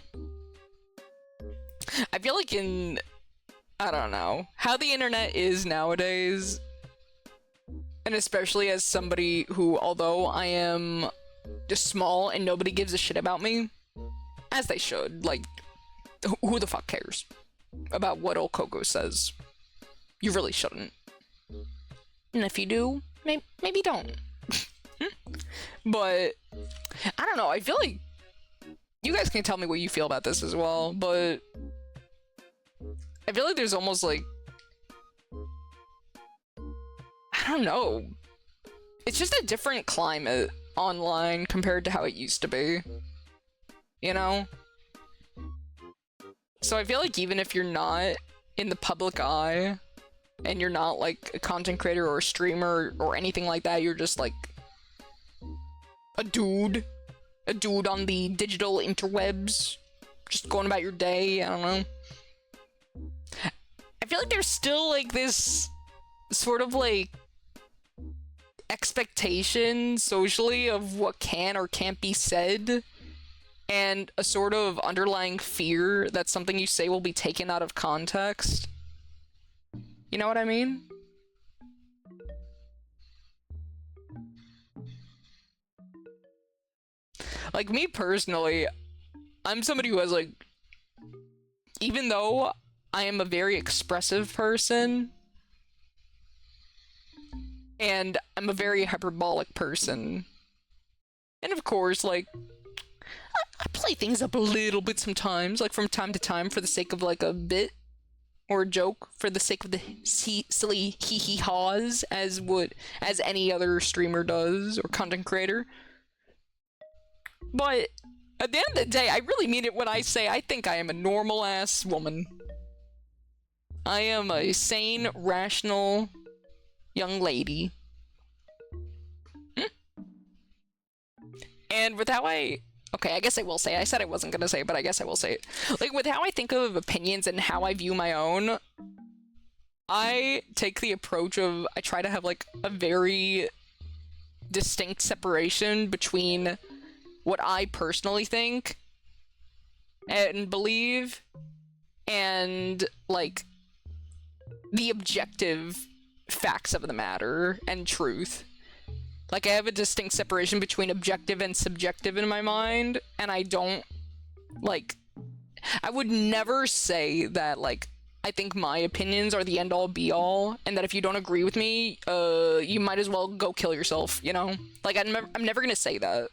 I feel like I don't know, how the internet is nowadays, and especially as somebody who, although I am just small and nobody gives a shit about me, as they should, like, who the fuck cares about what old Coco says? You really shouldn't. And if you do, maybe don't. But, I don't know, I feel like you guys can tell me what you feel about this as well, but I feel like there's almost, like, I don't know. It's just a different climate online compared to how it used to be. You know? So I feel like even if you're not in the public eye, and you're not, like, a content creator or a streamer or anything like that, you're just, like, a dude on the digital interwebs, just going about your day, I don't know. I feel like there's still, like, this sort of, like, expectation socially of what can or can't be said, and a sort of underlying fear that something you say will be taken out of context. You know what I mean? Like, me personally, I'm somebody who has, like, even though I am a very expressive person, and I'm a very hyperbolic person, and of course, like, I play things up a little bit sometimes, like, from time to time for the sake of, like, a bit or a joke, for the sake of the silly hee-hee-haws, as any other streamer does, or content creator. But at the end of the day, I really mean it when I say I think I am a normal-ass woman. I am a sane, rational young lady. And with how okay, I guess I will say, I said I wasn't gonna say it, but I guess I will say it. Like, with how I think of opinions and how I view my own, I take the approach of, I try to have, like, a very distinct separation between what I personally think and believe and, like, the objective facts of the matter and truth. Like, I have a distinct separation between objective and subjective in my mind, and I don't, like, I would never say that, like, I think my opinions are the end-all be-all, and that if you don't agree with me, you might as well go kill yourself, you know? Like, I'm never gonna say that.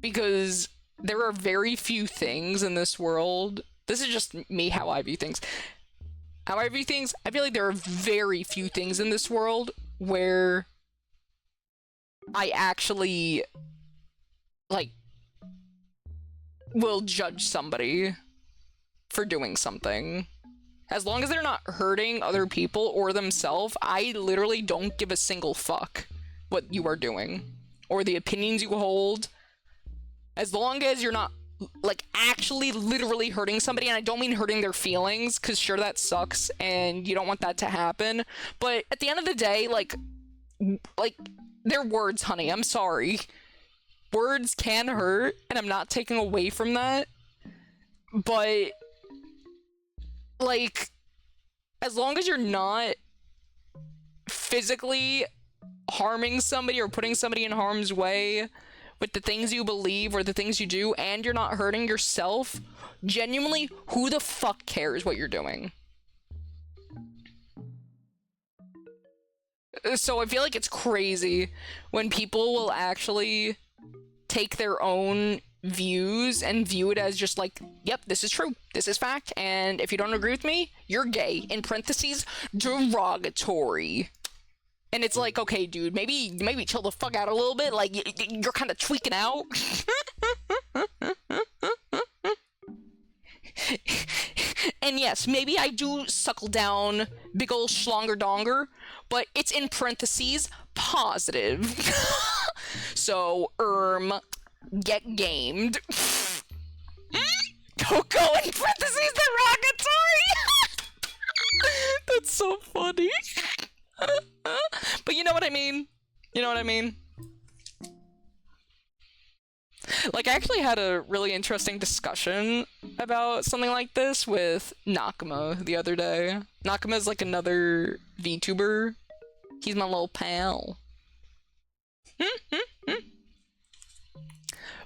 Because there are very few things in this world, this is just me, how I view things. How I view things, I feel like there are very few things in this world where I actually, like, will judge somebody for doing something. As long as they're not hurting other people or themselves, I literally don't give a single fuck what you are doing or the opinions you hold. As long as you're not, like, actually literally hurting somebody, and I don't mean hurting their feelings, because sure, that sucks, and you don't want that to happen, but at the end of the day, like, they're words, honey, I'm sorry. Words can hurt, and I'm not taking away from that, But, like, as long as you're not physically harming somebody or putting somebody in harm's way with the things you believe or the things you do, and you're not hurting yourself, genuinely, who the fuck cares what you're doing? So I feel like it's crazy when people will actually take their own views and view it as just like, yep, this is true, this is fact, and if you don't agree with me, you're gay, in parentheses, derogatory. And it's like, okay, dude, maybe chill the fuck out a little bit, like, you're kind of tweaking out. And yes, maybe I do suckle down big ol' schlonger donger, but it's in parentheses, positive. So, get gamed. Coco in parentheses, derogatory! That's so funny. But you know what I mean? You know what I mean? Like, I actually had a really interesting discussion about something like this with Nakama the other day. Nakama's like another VTuber. He's my little pal.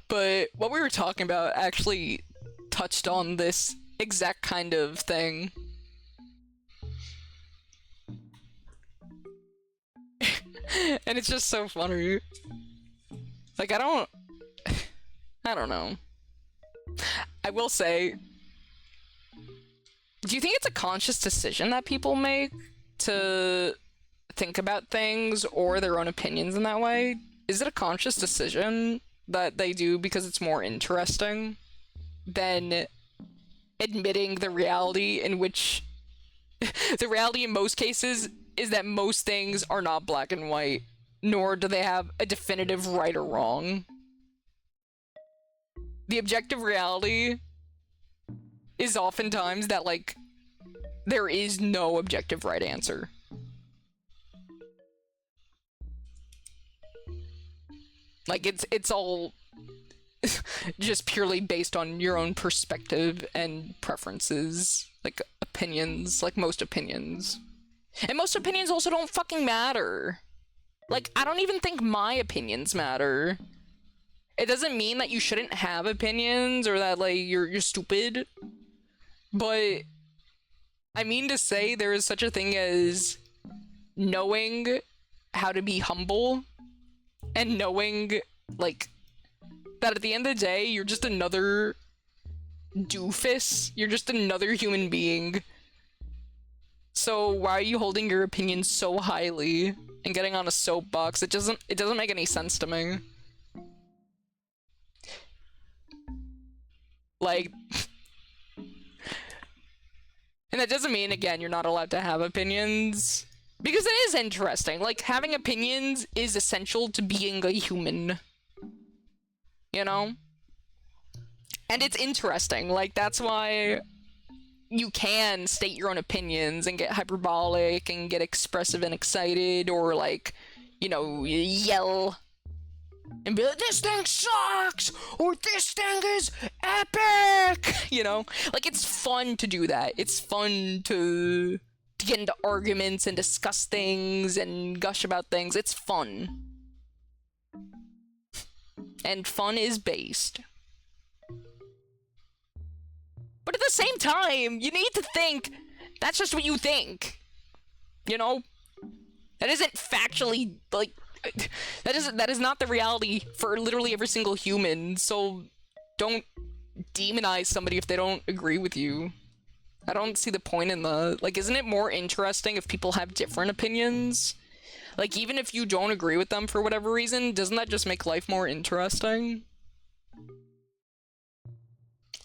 But what we were talking about actually touched on this exact kind of thing. And it's just so funny. Like, I don't know. I will say, do you think it's a conscious decision that people make to think about things or their own opinions in that way? Is it a conscious decision that they do because it's more interesting than admitting the reality in which the reality in most cases is that most things are not black and white, nor do they have a definitive right or wrong. The objective reality is oftentimes that, like, there is no objective right answer. Like, it's all just purely based on your own perspective and preferences, like opinions, like most opinions. And most opinions also don't fucking matter. Like, I don't even think my opinions matter. It doesn't mean that you shouldn't have opinions or that, like, you're stupid. But I mean to say there is such a thing as knowing how to be humble and knowing, like, that at the end of the day, you're just another doofus. You're just another human being. So why are you holding your opinion so highly and getting on a soapbox? It doesn't make any sense to me. Like, and that doesn't mean, again, you're not allowed to have opinions. Because it is interesting. Like, having opinions is essential to being a human. You know? And it's interesting. Like, that's why you can state your own opinions and get hyperbolic and get expressive and excited, or, like, you know, yell and be like, this thing sucks, or this thing is epic, you know? Like, it's fun to do that. It's fun to get into arguments and discuss things and gush about things. It's fun. And fun is based. But at the same time, you need to think that's just what you think. You know? That isn't factually, like, that is not the reality for literally every single human, so don't demonize somebody if they don't agree with you. I don't see the point in the, like, isn't it more interesting if people have different opinions? Like, even if you don't agree with them for whatever reason, doesn't that just make life more interesting?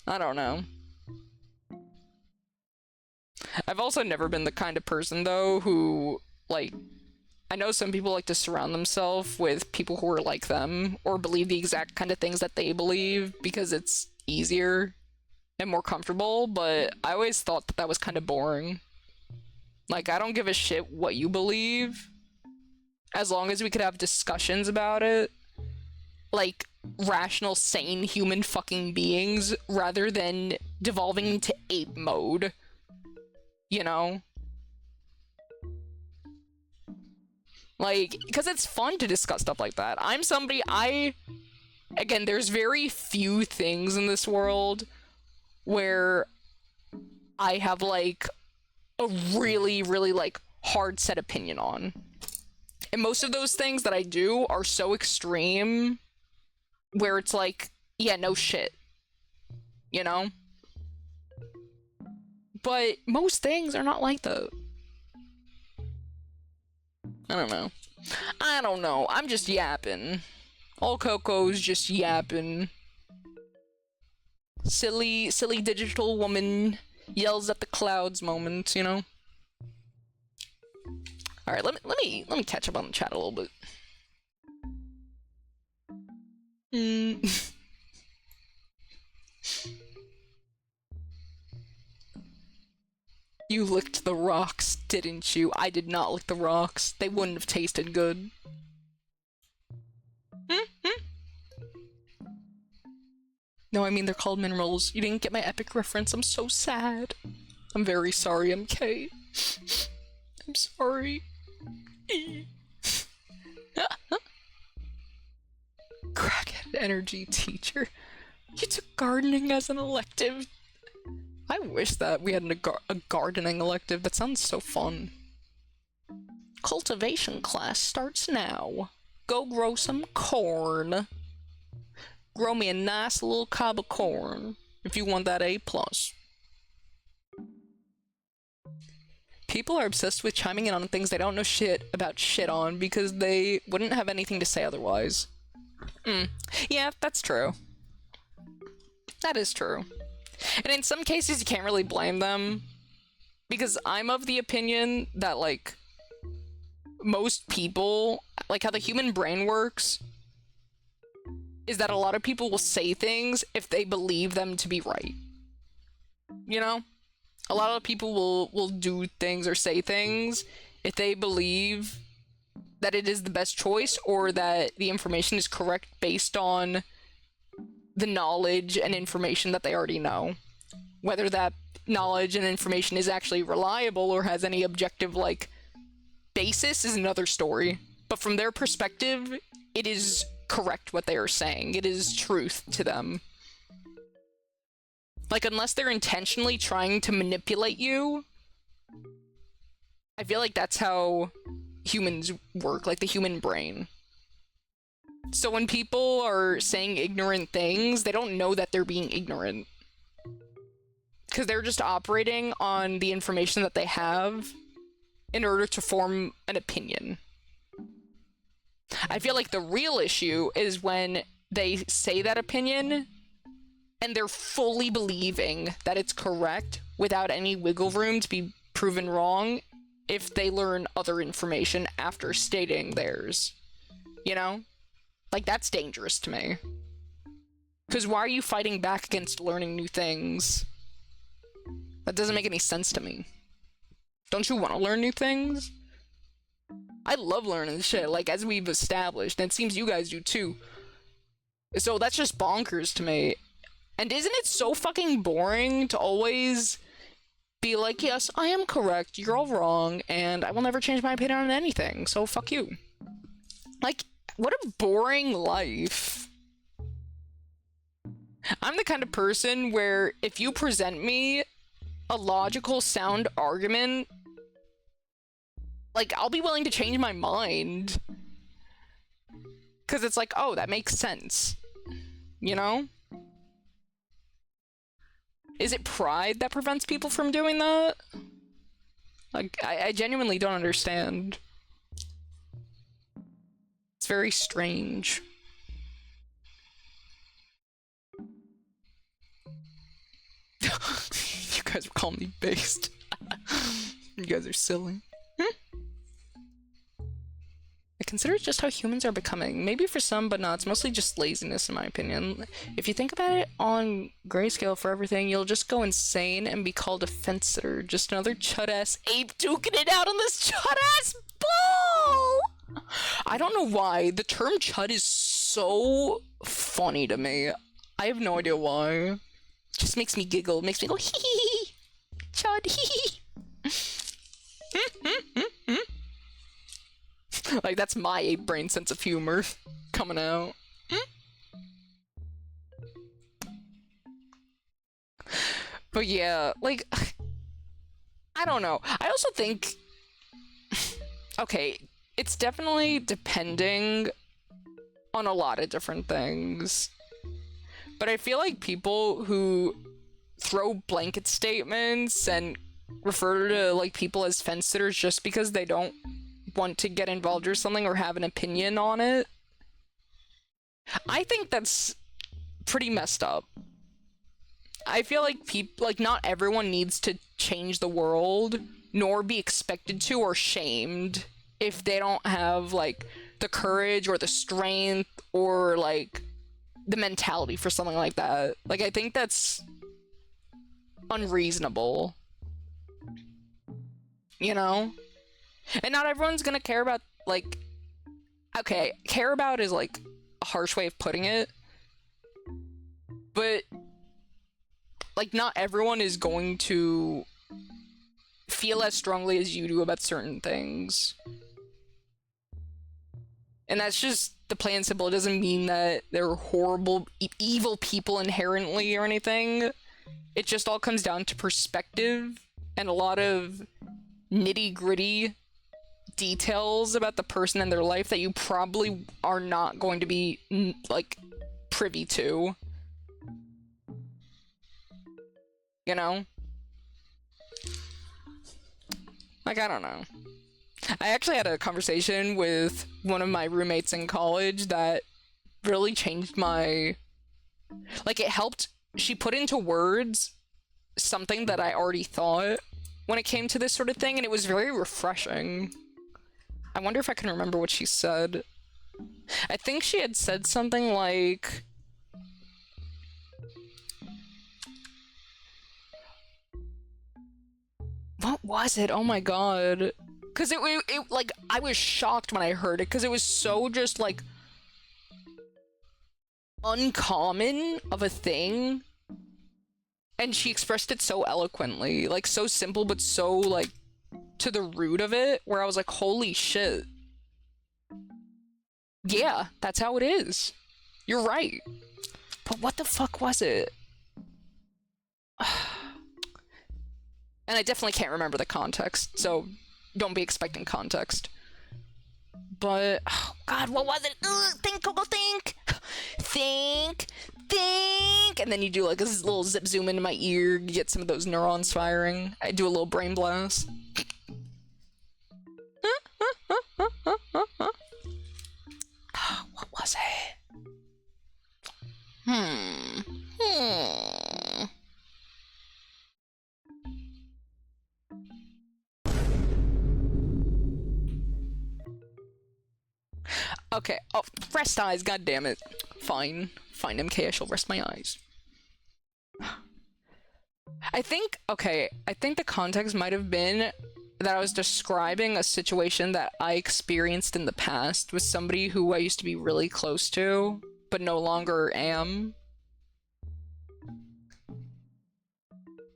I don't know. I've also never been the kind of person, though, who, like, I know some people like to surround themselves with people who are like them, or believe the exact kind of things that they believe, because it's easier and more comfortable, but I always thought that that was kind of boring. Like, I don't give a shit what you believe, as long as we could have discussions about it, like rational, sane human fucking beings, rather than devolving into ape mode. You know? Like, because it's fun to discuss stuff like that. I'm somebody, again, there's very few things in this world where I have, like, a really, really, like, hard set opinion on. And most of those things that I do are so extreme where it's like, yeah, no shit. You know? But most things are not like that. I don't know. I'm just yapping. All Coco's just yapping. Silly digital woman yells at the clouds moments, you know? Alright, let me catch up on the chat a little bit. You licked the rocks, didn't you? I did not lick the rocks. They wouldn't have tasted good. No, I mean they're called minerals. You didn't get my epic reference. I'm so sad. I'm very sorry, MK. I'm sorry. Crackhead energy teacher. You took gardening as an elective. I wish that we had a gardening elective. That sounds so fun. Cultivation class starts now. Go grow some corn. Grow me a nice little cob of corn if you want that A+. People are obsessed with chiming in on things they don't know shit about shit on because they wouldn't have anything to say otherwise. Yeah, that's true. That is true. And in some cases, you can't really blame them. Because I'm of the opinion that, like, most people, like how the human brain works, is that a lot of people will say things if they believe them to be right. You know? A lot of people will do things or say things if they believe that it is the best choice or that the information is correct based on the knowledge and information that they already know. Whether that knowledge and information is actually reliable or has any objective, like, basis is another story. But from their perspective, it is correct what they are saying. It is truth to them. Like, unless they're intentionally trying to manipulate you, I feel like that's how humans work, like the human brain. So when people are saying ignorant things, they don't know that they're being ignorant. Because they're just operating on the information that they have in order to form an opinion. I feel like the real issue is when they say that opinion and they're fully believing that it's correct without any wiggle room to be proven wrong if they learn other information after stating theirs. You know? Like, that's dangerous to me. Because why are you fighting back against learning new things? That doesn't make any sense to me. Don't you want to learn new things? I love learning shit, like, as we've established, and it seems you guys do too. So that's just bonkers to me. And isn't it so fucking boring to always be like, yes, I am correct, you're all wrong, and I will never change my opinion on anything, so fuck you. Like, what a boring life. I'm the kind of person where if you present me a logical, sound argument, like, I'll be willing to change my mind. Because it's like, oh, that makes sense. You know? Is it pride that prevents people from doing that? Like, I genuinely don't understand. It's very strange. You guys are calling me based. You guys are silly. I consider it just how humans are becoming. Maybe for some, but no, it's mostly just laziness in my opinion. If you think about it on grayscale for everything, you'll just go insane and be called a fence sitter. Just another chud-ass ape duking it out on this chud-ass ball! I don't know why. The term chud is so funny to me. I have no idea why. just makes me giggle. It makes me go hee hee hee. Chud hee hee. Like, that's my ape-brain sense of humor coming out. But yeah, like, I don't know. I also think, okay, it's definitely depending on a lot of different things. But I feel like people who throw blanket statements and refer to, like, people as fence sitters just because they don't want to get involved or something or have an opinion on it, I think that's pretty messed up. I feel like not everyone needs to change the world, nor be expected to or shamed if they don't have, like, the courage or the strength or, like, the mentality for something like that. Like, I think that's unreasonable. You know? And not everyone's gonna care about, like, okay, care about is, like, a harsh way of putting it, but, like, not everyone is going to feel as strongly as you do about certain things. And that's just the plain and simple. It doesn't mean that they're horrible, evil people inherently or anything. It just all comes down to perspective and a lot of nitty-gritty details about the person and their life that you probably are not going to be, like, privy to. You know? Like, I don't know. I actually had a conversation with one of my roommates in college that really changed my... Like, it helped... She put into words something that I already thought when it came to this sort of thing, and it was very refreshing. I wonder if I can remember what she said. I think she had said something like... What was it? Oh my god. Because it, like, I was shocked when I heard it, because it was so just, like, uncommon of a thing. And she expressed it so eloquently. Like, so simple, but so, like, to the root of it, where I was like, holy shit. Yeah, that's how it is. You're right. But what the fuck was it? And I definitely can't remember the context, so don't be expecting context. But, oh god, what was it? Think, Coco, think! Think! And then you do, like, a little zip zoom into my ear, you get some of those neurons firing. I do a little brain blast. What was it? Okay. Oh, rest eyes, god damn it. Fine. Fine, MK, I shall rest my eyes. I think the context might have been that I was describing a situation that I experienced in the past with somebody who I used to be really close to, but no longer am.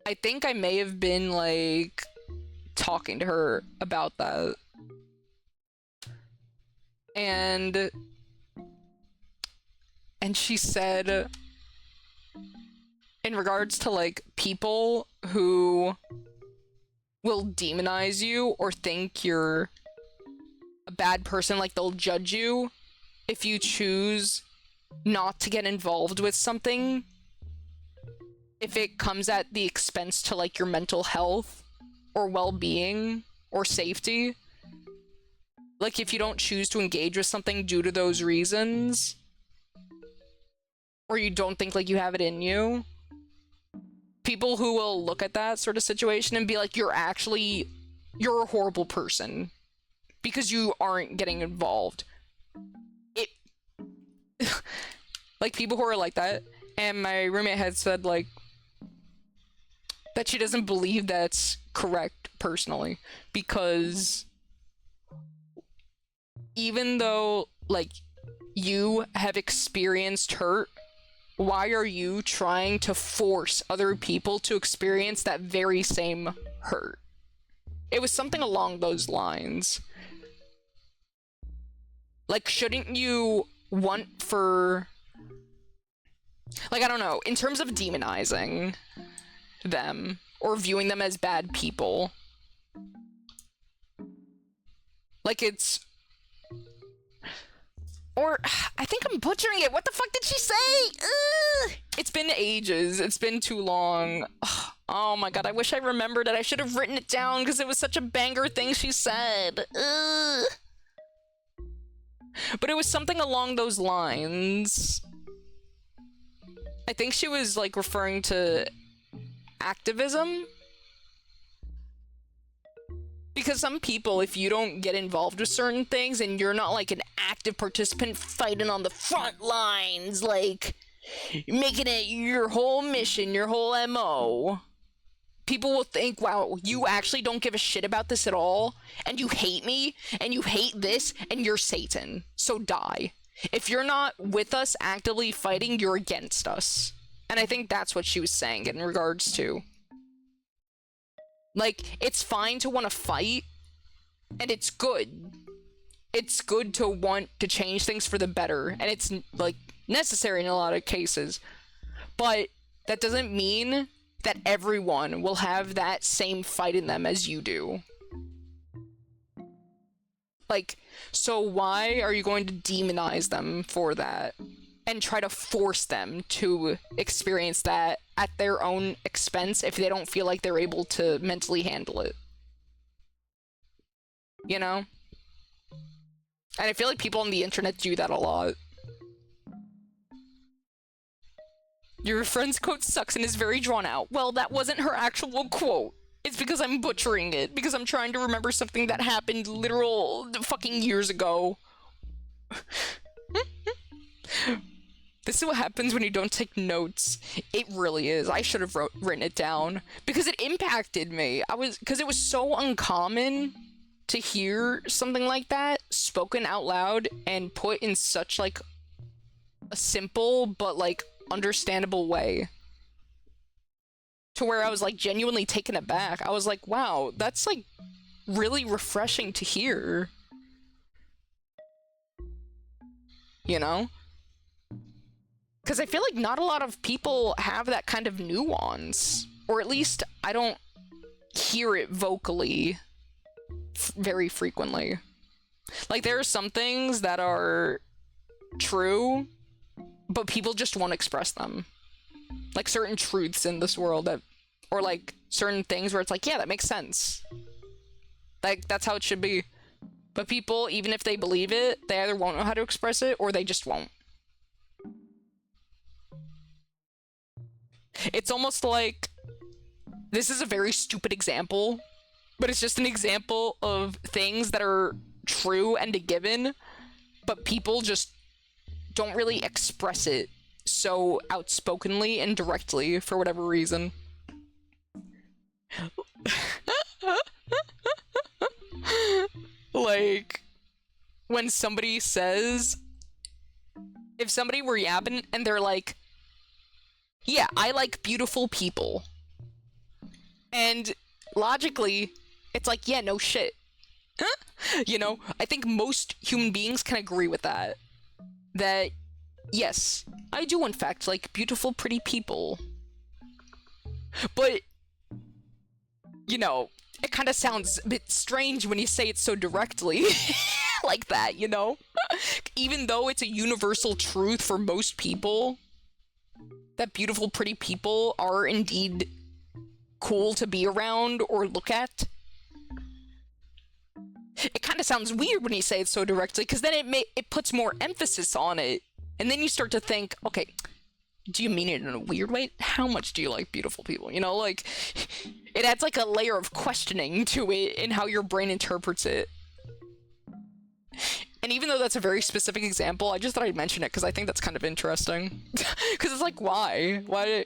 I think I may have been, like, talking to her about that. And she said, in regards to, like, people who will demonize you or think you're a bad person, like, they'll judge you if you choose not to get involved with something, if it comes at the expense to, like, your mental health or well-being or safety. Like, if you don't choose to engage with something due to those reasons, or you don't think, like, you have it in you, people who will look at that sort of situation and be like, you're a horrible person because you aren't getting involved. Like, people who are like that. And my roommate had said, like, that she doesn't believe that's correct personally, because even though, like, you have experienced hurt why are you trying to force other people to experience that very same hurt? It was something along those lines. Like, shouldn't you want for... Like, I don't know, in terms of demonizing them, or viewing them as bad people, like, it's... Or, I think I'm butchering it. What the fuck did she say? Ugh! It's been ages. It's been too long. Oh my god, I wish I remembered it. I should have written it down because it was such a banger thing she said. Ugh. But it was something along those lines. I think she was, like, referring to activism. Because some people, if you don't get involved with certain things and you're not, like, an active participant fighting on the front lines, like, making it your whole mission, your whole MO, people will think, wow, you actually don't give a shit about this at all, and you hate me, and you hate this, and you're Satan. So die. If you're not with us actively fighting, you're against us. And I think that's what she was saying in regards to. Like, it's fine to want to fight, and it's good. It's good to want to change things for the better, and it's, like, necessary in a lot of cases. But that doesn't mean that everyone will have that same fight in them as you do. Like, so why are you going to demonize them for that? And try to force them to experience that at their own expense if they don't feel like they're able to mentally handle it. You know? And I feel like people on the internet do that a lot. Your friend's quote sucks and is very drawn out. Well, that wasn't her actual quote. It's because I'm butchering it. Because I'm trying to remember something that happened literal fucking years ago. This is what happens when you don't take notes. It really is. I should have written it down. Because it impacted me. Because it was so uncommon to hear something like that spoken out loud and put in such, like, a simple but, like, understandable way. To where I was, like, genuinely taken aback. I was like, wow, that's, like, really refreshing to hear. You know? Because I feel like not a lot of people have that kind of nuance. Or at least I don't hear it vocally very frequently. Like, there are some things that are true, but people just won't express them. Like, certain truths in this world that... Or, like, certain things where it's like, yeah, that makes sense. Like, that's how it should be. But people, even if they believe it, they either won't know how to express it, or they just won't. It's almost like, this is a very stupid example, but it's just an example of things that are true and a given, but people just don't really express it so outspokenly and directly for whatever reason. Like, when somebody says, if somebody were yapping and they're like, yeah, I like beautiful people. And logically, it's like, yeah, no shit. You know, I think most human beings can agree with that. That, yes, I do in fact like beautiful, pretty people. But, you know, it kind of sounds a bit strange when you say it so directly. Like that, you know? Even though it's a universal truth for most people, that beautiful, pretty people are indeed cool to be around or look at. It kind of sounds weird when you say it so directly, because then it puts more emphasis on it. And then you start to think, okay, do you mean it in a weird way? How much do you like beautiful people? You know, like, it adds like a layer of questioning to it in how your brain interprets it. And even though that's a very specific example, I just thought I'd mention it because I think that's kind of interesting. Because it's like, why? Why?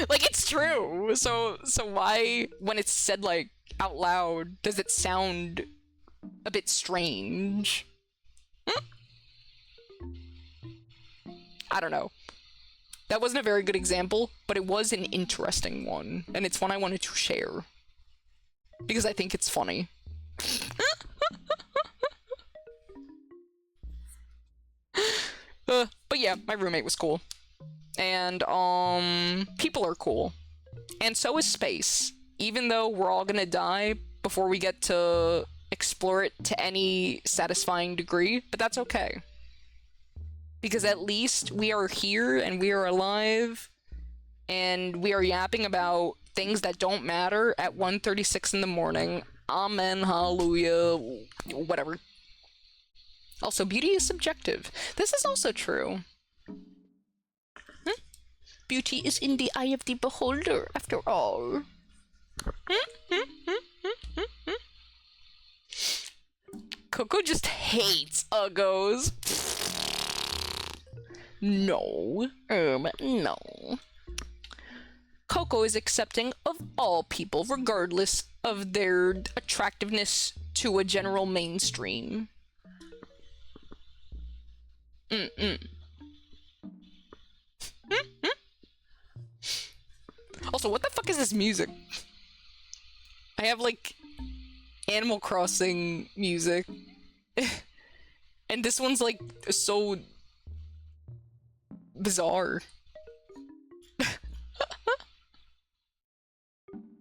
Like, it's true. So why, when it's said, like, out loud, does it sound a bit strange? I don't know. That wasn't a very good example, but it was an interesting one, and it's one I wanted to share. Because I think it's funny. But yeah, my roommate was cool. And, people are cool. And so is space. Even though we're all gonna die before we get to explore it to any satisfying degree, but that's okay. Because at least we are here and we are alive and we are yapping about things that don't matter at 1:36 in the morning. Amen, hallelujah, whatever. Also, beauty is subjective. This is also true. Beauty is in the eye of the beholder, after all. Coco just hates uggos. No. No. Coco is accepting of all people, regardless of their attractiveness to a general mainstream. Also, what the fuck is this music? I have, like, Animal Crossing music. And this one's, like, so bizarre.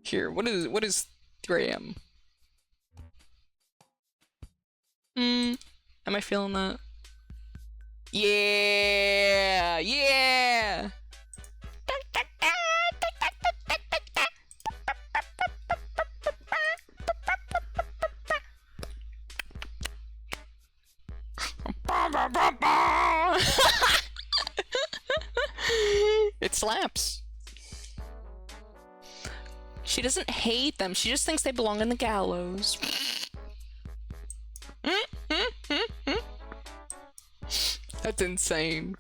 Here, what is 3 AM? Am I feeling that? Yeah! Yeah! It slaps. She doesn't hate them, she just thinks they belong in the gallows. That's insane.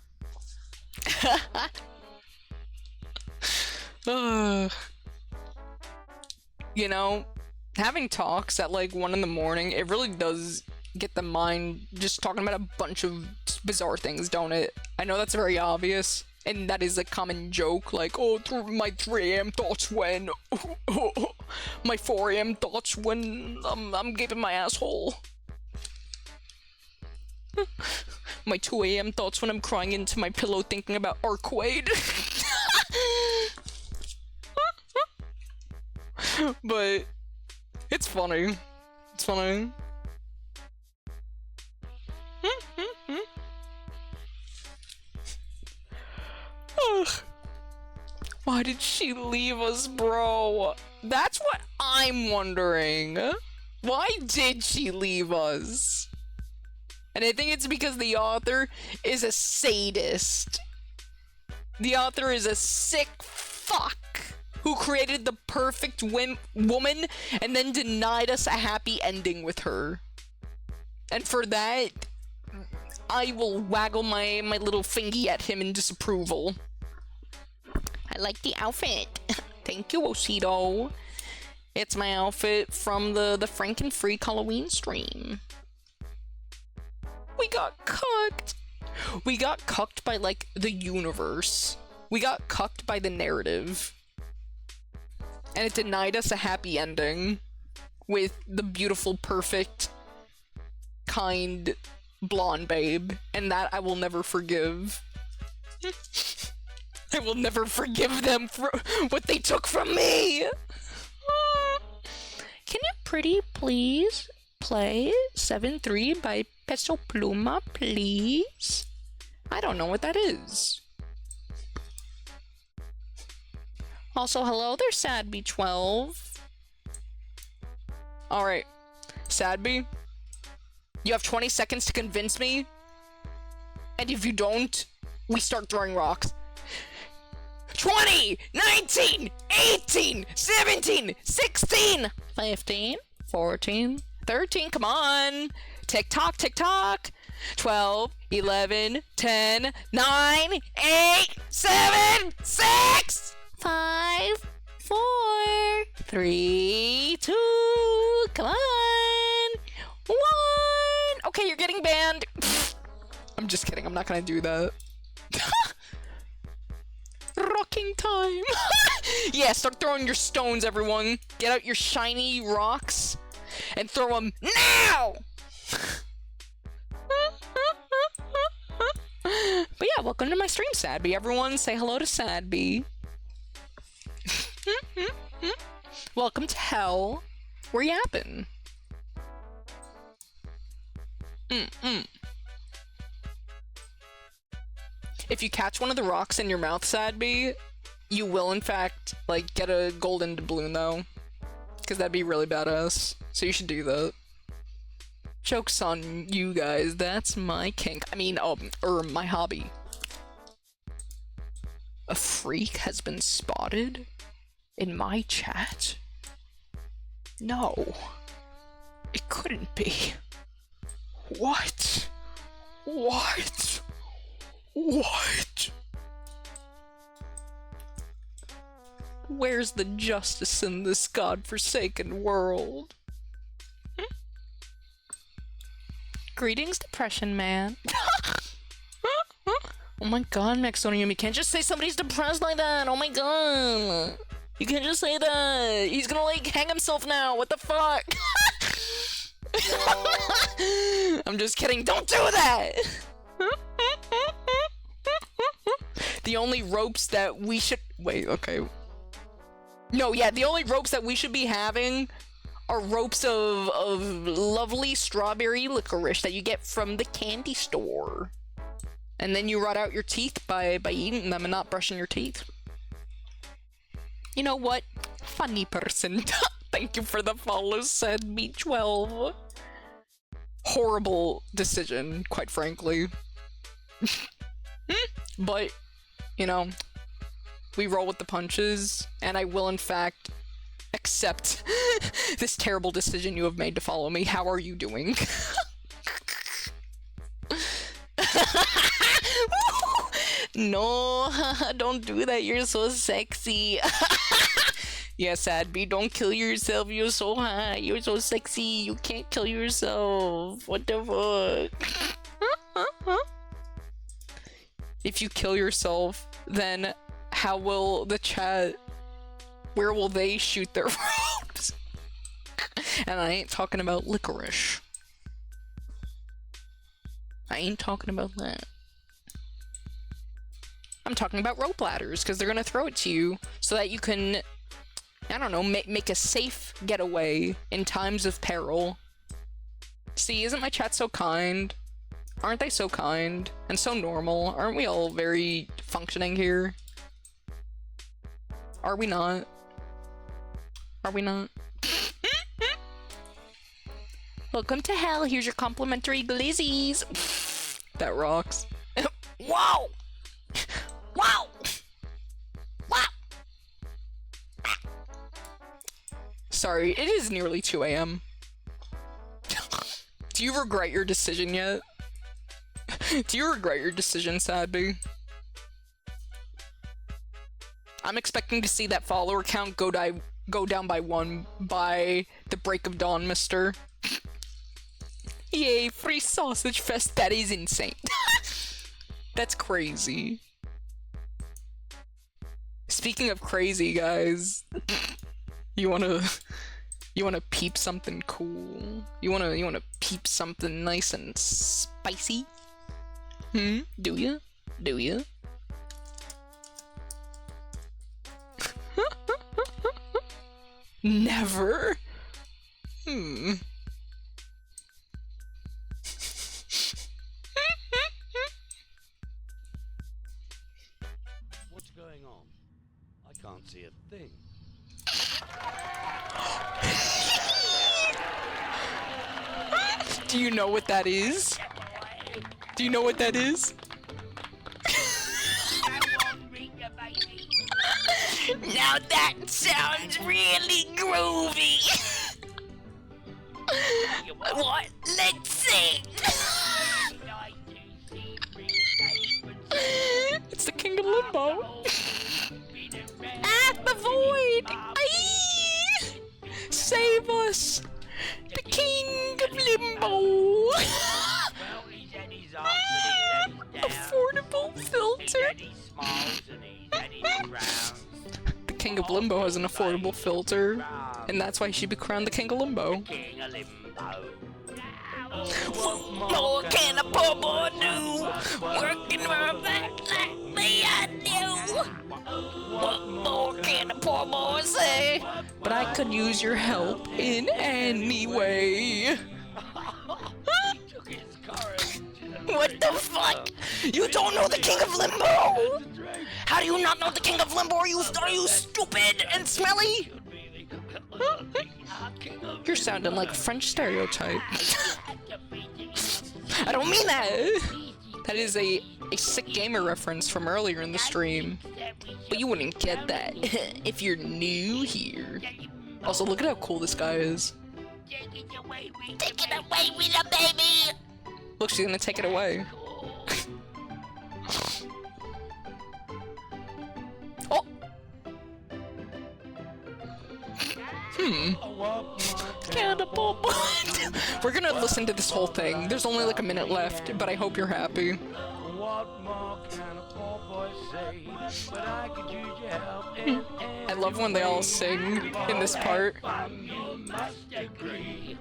You know, having talks at like 1 in the morning, it really does get the mind just talking about a bunch of bizarre things, don't it? I know that's very obvious, and that is a common joke, like, oh, my 3 AM thoughts when, my 4 AM thoughts when I'm gaping my asshole. My 2 AM thoughts when I'm crying into my pillow thinking about Arcwade. But it's funny. It's funny. Ugh. Why did she leave us, bro? That's what I'm wondering. Why did she leave us? And I think it's because the author is a sadist. The author is a sick fuck who created the perfect woman and then denied us a happy ending with her. And for that, I will waggle my little fingy at him in disapproval. I like the outfit. Thank you, Osito. It's my outfit from the Franken-Freak Halloween stream. We got cucked. We got cucked by, like, the universe. We got cucked by the narrative. And it denied us a happy ending with the beautiful, perfect, kind, blonde babe. And that I will never forgive. I will never forgive them for what they took from me! Can you pretty please play 7-3 by Peso Pluma, please? I don't know what that is. Also, hello there, Sadby12. Alright, Sadby, you have 20 seconds to convince me, and if you don't, we start throwing rocks. 20, 19, 18, 17, 16, 15, 14, 13, come on. Tick tock, tick tock. 12, 11, 10, 9, 8, 7, 6, 5, 4, 3, 2, come on. 1. Okay, you're getting banned. I'm just kidding, I'm not gonna do that. time. Yeah, start throwing your stones, everyone. Get out your shiny rocks and throw them now! But yeah, welcome to my stream, Sadby. Everyone say hello to Sadby. Welcome to hell. We're yapping. If you catch one of the rocks in your mouth, Sadby, you will in fact, like, get a golden doubloon though. Because that'd be really badass. So you should do that. Joke's on you guys, that's my kink. I mean, my hobby. A freak has been spotted in my chat? No. It couldn't be. What? What? What? Where's the justice in this godforsaken world? Greetings, depression man. Oh my god, Maxonium, you can't just say somebody's depressed like that. Oh my god. You can't just say that. He's gonna, like, hang himself now. What the fuck? I'm just kidding. Don't do that! The only ropes that we should... Wait, okay. No, yeah, the only ropes that we should be having are ropes of lovely strawberry licorice that you get from the candy store. And then you rot out your teeth by eating them and not brushing your teeth. You know what? Funny person. Thank you for the follow, said B12. Horrible decision, quite frankly. But, you know, we roll with the punches, and I will in fact accept this terrible decision you have made to follow me. How are you doing? No, don't do that, you're so sexy. Yes, Adby, don't kill yourself, you're so hot, you're so sexy, you can't kill yourself. What the fuck? If you kill yourself, then how will the chat, where will they shoot their ropes? And I ain't talking about licorice. I ain't talking about that. I'm talking about rope ladders, because they're gonna throw it to you so that you can, I don't know, make a safe getaway in times of peril. See, isn't my chat so kind? Aren't they so kind? And so normal? Aren't we all very functioning here? Are we not? Are we not? Welcome to hell, here's your complimentary glizzies. That rocks. Wow! Wow! Wow! Sorry, it is nearly 2 a.m. Do you regret your decision yet? Do you regret your decision, Sadby? I'm expecting to see that follower count go down by 1 by the break of dawn, mister. Yay, free sausage fest, that is insane. That's crazy. Speaking of crazy, guys, you wanna peep something cool? You wanna peep something nice and spicy? Do you? Do you? Never? What's going on? I can't see a thing. Do you know what that is? Do you know what that is? Now that sounds really groovy. What? Let's sing. It's the King of Limbo. Ah, the void! Aye! Save us! The King of Limbo! Affordable filter! of Limbo has an affordable filter, and that's why he should be crowned the King of Limbo. King of Limbo. What more can a poor boy do? Working for a back like me, I do. What more can a poor boy say? But I could use your help in any way. Took his courage. What the fuck? You don't know the King of Limbo? How do you not know the King of Limbo? Are you stupid and smelly? You're sounding like a French stereotype. I don't mean that! That is a sick gamer reference from earlier in the stream. But you wouldn't get that if you're new here. Also, look at how cool this guy is. Take it away with the baby! Look, she's gonna take it away. Oh! We're gonna listen to this whole thing. There's only like a minute left, but I hope you're happy. What more can a poor boy say? But I could use your help in I love when they all sing in this part. you must agree.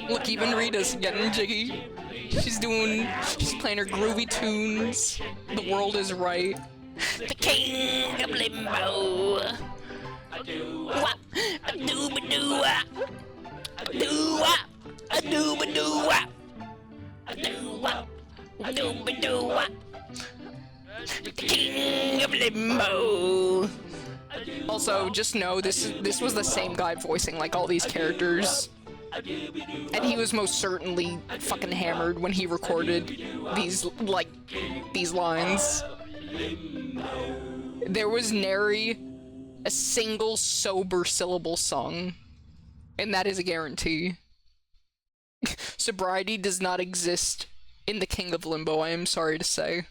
Look, even Rita's getting jiggy. She's playing her groovy tunes. The world is right. The King of Limbo! Wah, a dooba-doo-wah. A doo-wah, a dooba-doo-wah. A doo-wah, a dooba-doo-wah. The King of Limbo! Also, just know this was the same guy voicing like all these characters. And he was most certainly fucking hammered when he recorded these lines. There was nary a single sober syllable sung, and that is a guarantee. Sobriety does not exist in the King of Limbo, I am sorry to say.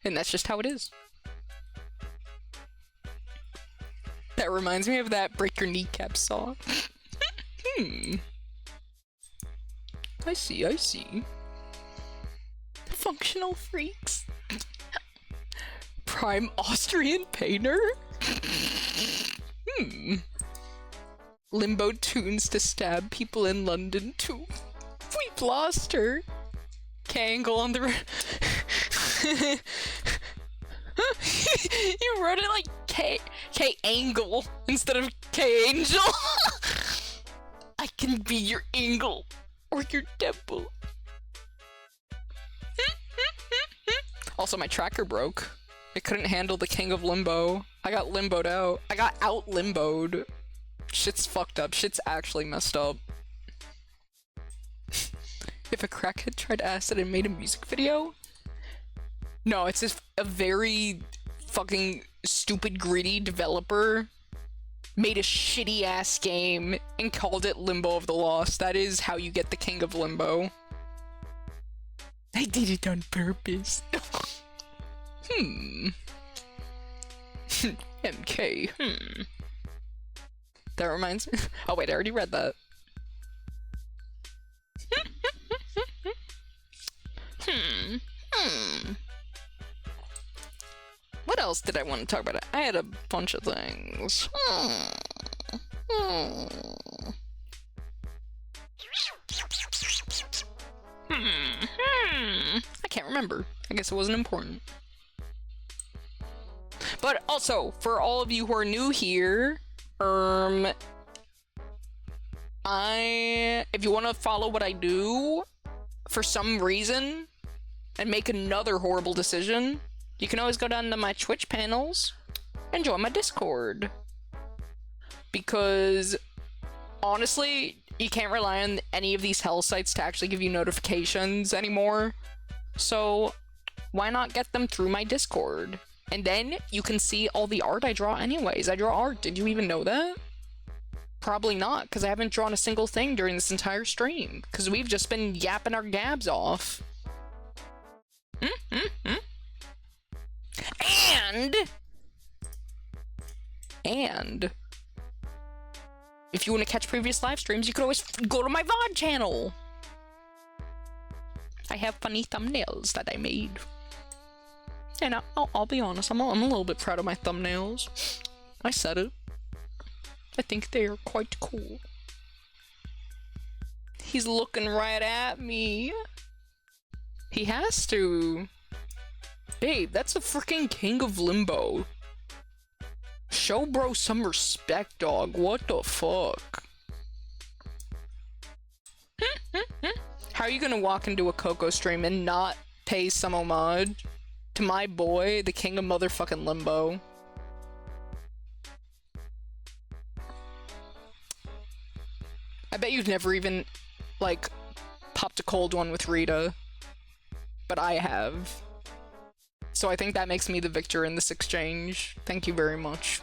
And that's just how it is. That reminds me of that Break Your Kneecap song. I see. Functional freaks. Prime Austrian painter? Limbo tunes to stab people in London too. We've lost her. Kangle on the You wrote it like K-Angle instead of K-Angel. I can be your angle or your devil. Also, my tracker broke. It couldn't handle the King of Limbo. I got limboed out. I got out-limboed. Shit's fucked up. Shit's actually messed up. If a crackhead tried acid and made a music video? No, it's just a very fucking stupid, greedy developer made a shitty-ass game and called it Limbo of the Lost. That is how you get the King of Limbo. I did it on purpose. MK, That reminds me. Oh wait, I already read that. What else did I want to talk about? I had a bunch of things. I can't remember. I guess it wasn't important. But also, for all of you who are new here, if you want to follow what I do, for some reason, and make another horrible decision, you can always go down to my Twitch panels and join my Discord. Because, honestly, you can't rely on any of these hell sites to actually give you notifications anymore. So, why not get them through my Discord? And then you can see all the art I draw anyways. I draw art. Did you even know that? Probably not, because I haven't drawn a single thing during this entire stream. Because we've just been yapping our gabs off. And if you want to catch previous live streams, you can always go to my VOD channel. I have funny thumbnails that I made. And I'll be honest, I'm a little bit proud of my thumbnails. I said it. I think they are quite cool. He's looking right at me. He has to. Babe, that's the freaking king of limbo. Show bro some respect, dog. What the fuck? How are you gonna walk into a Coco stream and not pay some homage to my boy, the king of motherfucking limbo? I bet you've never even, like, popped a cold one with Rita. But I have. So I think that makes me the victor in this exchange. Thank you very much.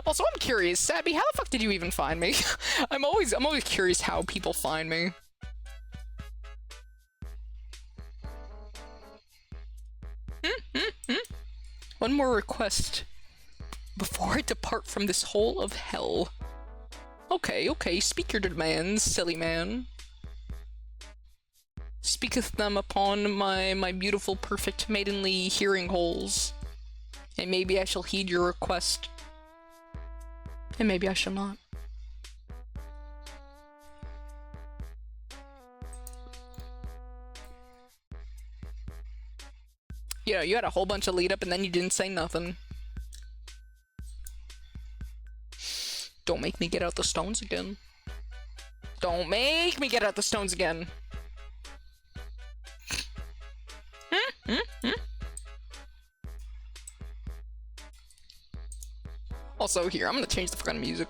Also, I'm curious, Sabby, how the fuck did you even find me? I'm always curious how people find me. One more request before I depart from this hole of hell. Okay, speak your demands, silly man. Speaketh them upon my beautiful, perfect, maidenly hearing holes. And maybe I shall heed your request. And maybe I shall not. You know, you had a whole bunch of lead up and then you didn't say nothing. Don't make me get out the stones again. Don't make me get out the stones again. Also, here, I'm gonna change the fucking music.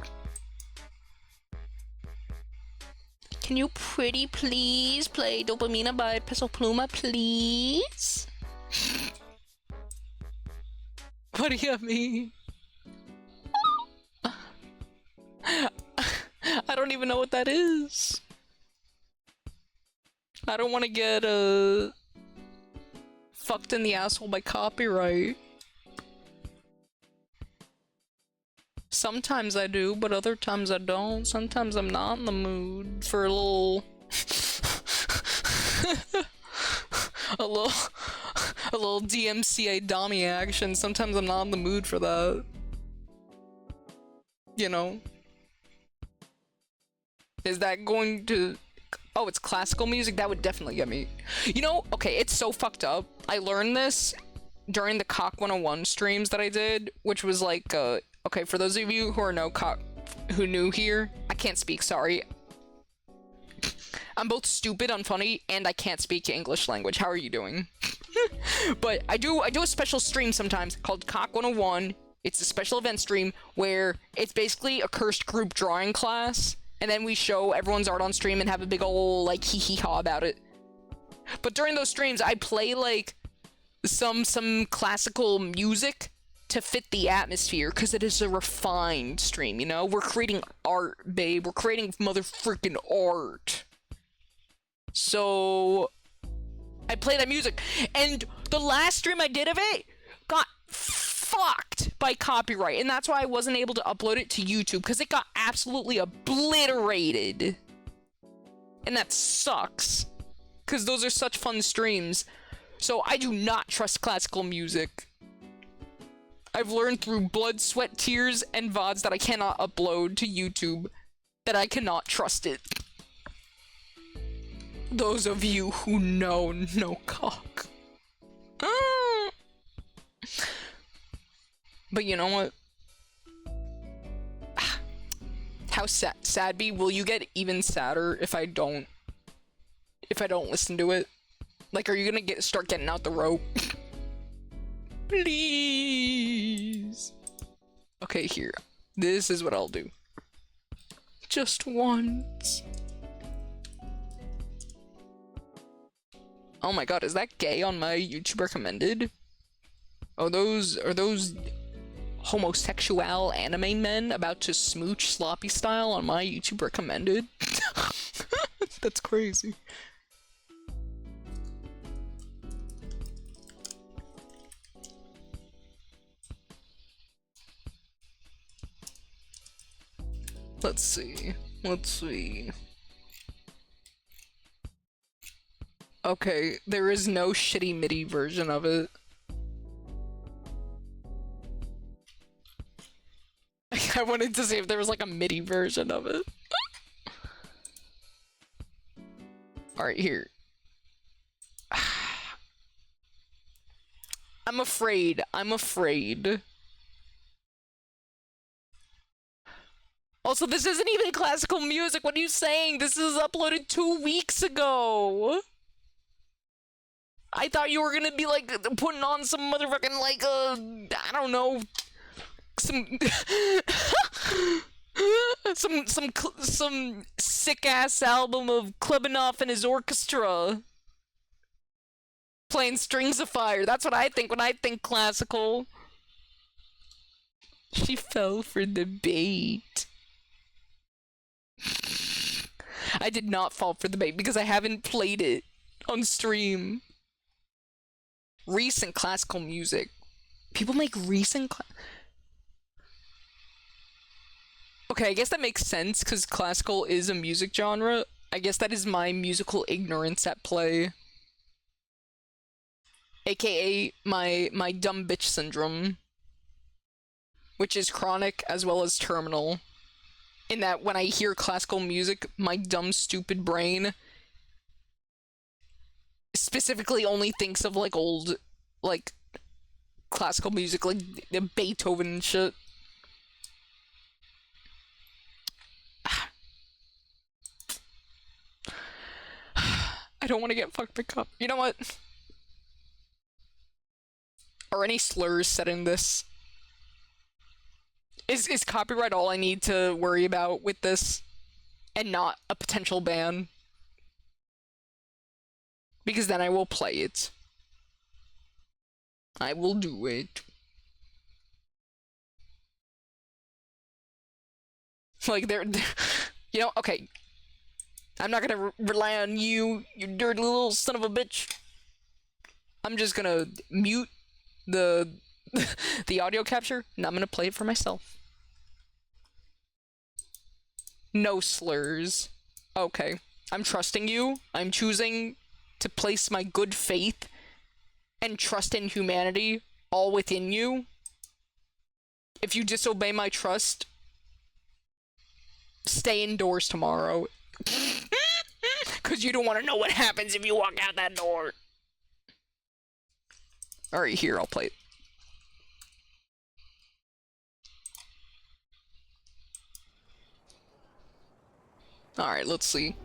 Can you pretty please play Dopamina by Peso Pluma, please? What do you mean? I don't even know what that is. I don't want to get fucked in the asshole by copyright. Sometimes I do, but other times I don't. Sometimes I'm not in the mood for a little a little DMCA Dommy action. Sometimes I'm not in the mood for that. You know? Is that going to... Oh, it's classical music? That would definitely get me. You know, okay, it's so fucked up. I learned this during the Cock 101 streams that I did, which was like, okay, for those of you who are who new here, I can't speak, sorry. I'm both stupid, unfunny, and I can't speak English language. How are you doing? But I do a special stream sometimes called Cock 101. It's a special event stream where it's basically a cursed group drawing class, and then we show everyone's art on stream and have a big ol' like hee-hee-haw about it. But during those streams, I play like some classical music to fit the atmosphere, because it is a refined stream, you know? We're creating art, babe. We're creating motherfreaking art. So I play that music, and the last stream I did of it got fucked by copyright, and that's why I wasn't able to upload it to YouTube, because it got absolutely obliterated. And that sucks, because those are such fun streams. So I do not trust classical music. I've learned through blood, sweat, tears, and VODs that I cannot upload to YouTube, that I cannot trust it. Those of you who know cock. But you know what? How Sadby, will you get even sadder if I don't listen to it? Like, are you gonna start getting out the rope? Please. Okay, here. This is what I'll do. Just once. Oh my god, is that gay on my YouTube recommended? Are those homosexual anime men about to smooch sloppy style on my YouTube recommended? That's crazy. Let's see. Okay, there is no shitty MIDI version of it. I wanted to see if there was like a MIDI version of it. Alright, here. I'm afraid. Also, this isn't even classical music. What are you saying? This is uploaded 2 weeks ago. I thought you were gonna be like putting on some motherfucking like I don't know, some some sick ass album of Klebanov and his orchestra playing Strings of Fire. That's what I think when I think classical. She fell for the bait. I did not fall for the bait because I haven't played it on stream. Recent classical music. People make recent okay, I guess that makes sense because classical is a music genre. I guess that is my musical ignorance at play. AKA my dumb bitch syndrome. Which is chronic as well as terminal. In that when I hear classical music, my dumb stupid brain specifically only thinks of like old like classical music, like Beethoven and shit. I don't want to get fucked up. You know what? Are any slurs said in this? Is copyright all I need to worry about with this? And not a potential ban? Because then I will play it. I will do it. Like, they're you know, okay. I'm not gonna rely on you, you dirty little son of a bitch. I'm just gonna mute the the audio capture, and I'm gonna play it for myself. No slurs. Okay. I'm trusting you. I'm choosing to place my good faith and trust in humanity all within you. If you disobey my trust, stay indoors tomorrow. Because you don't want to know what happens if you walk out that door. Alright, here, I'll play it. Alright, let's see.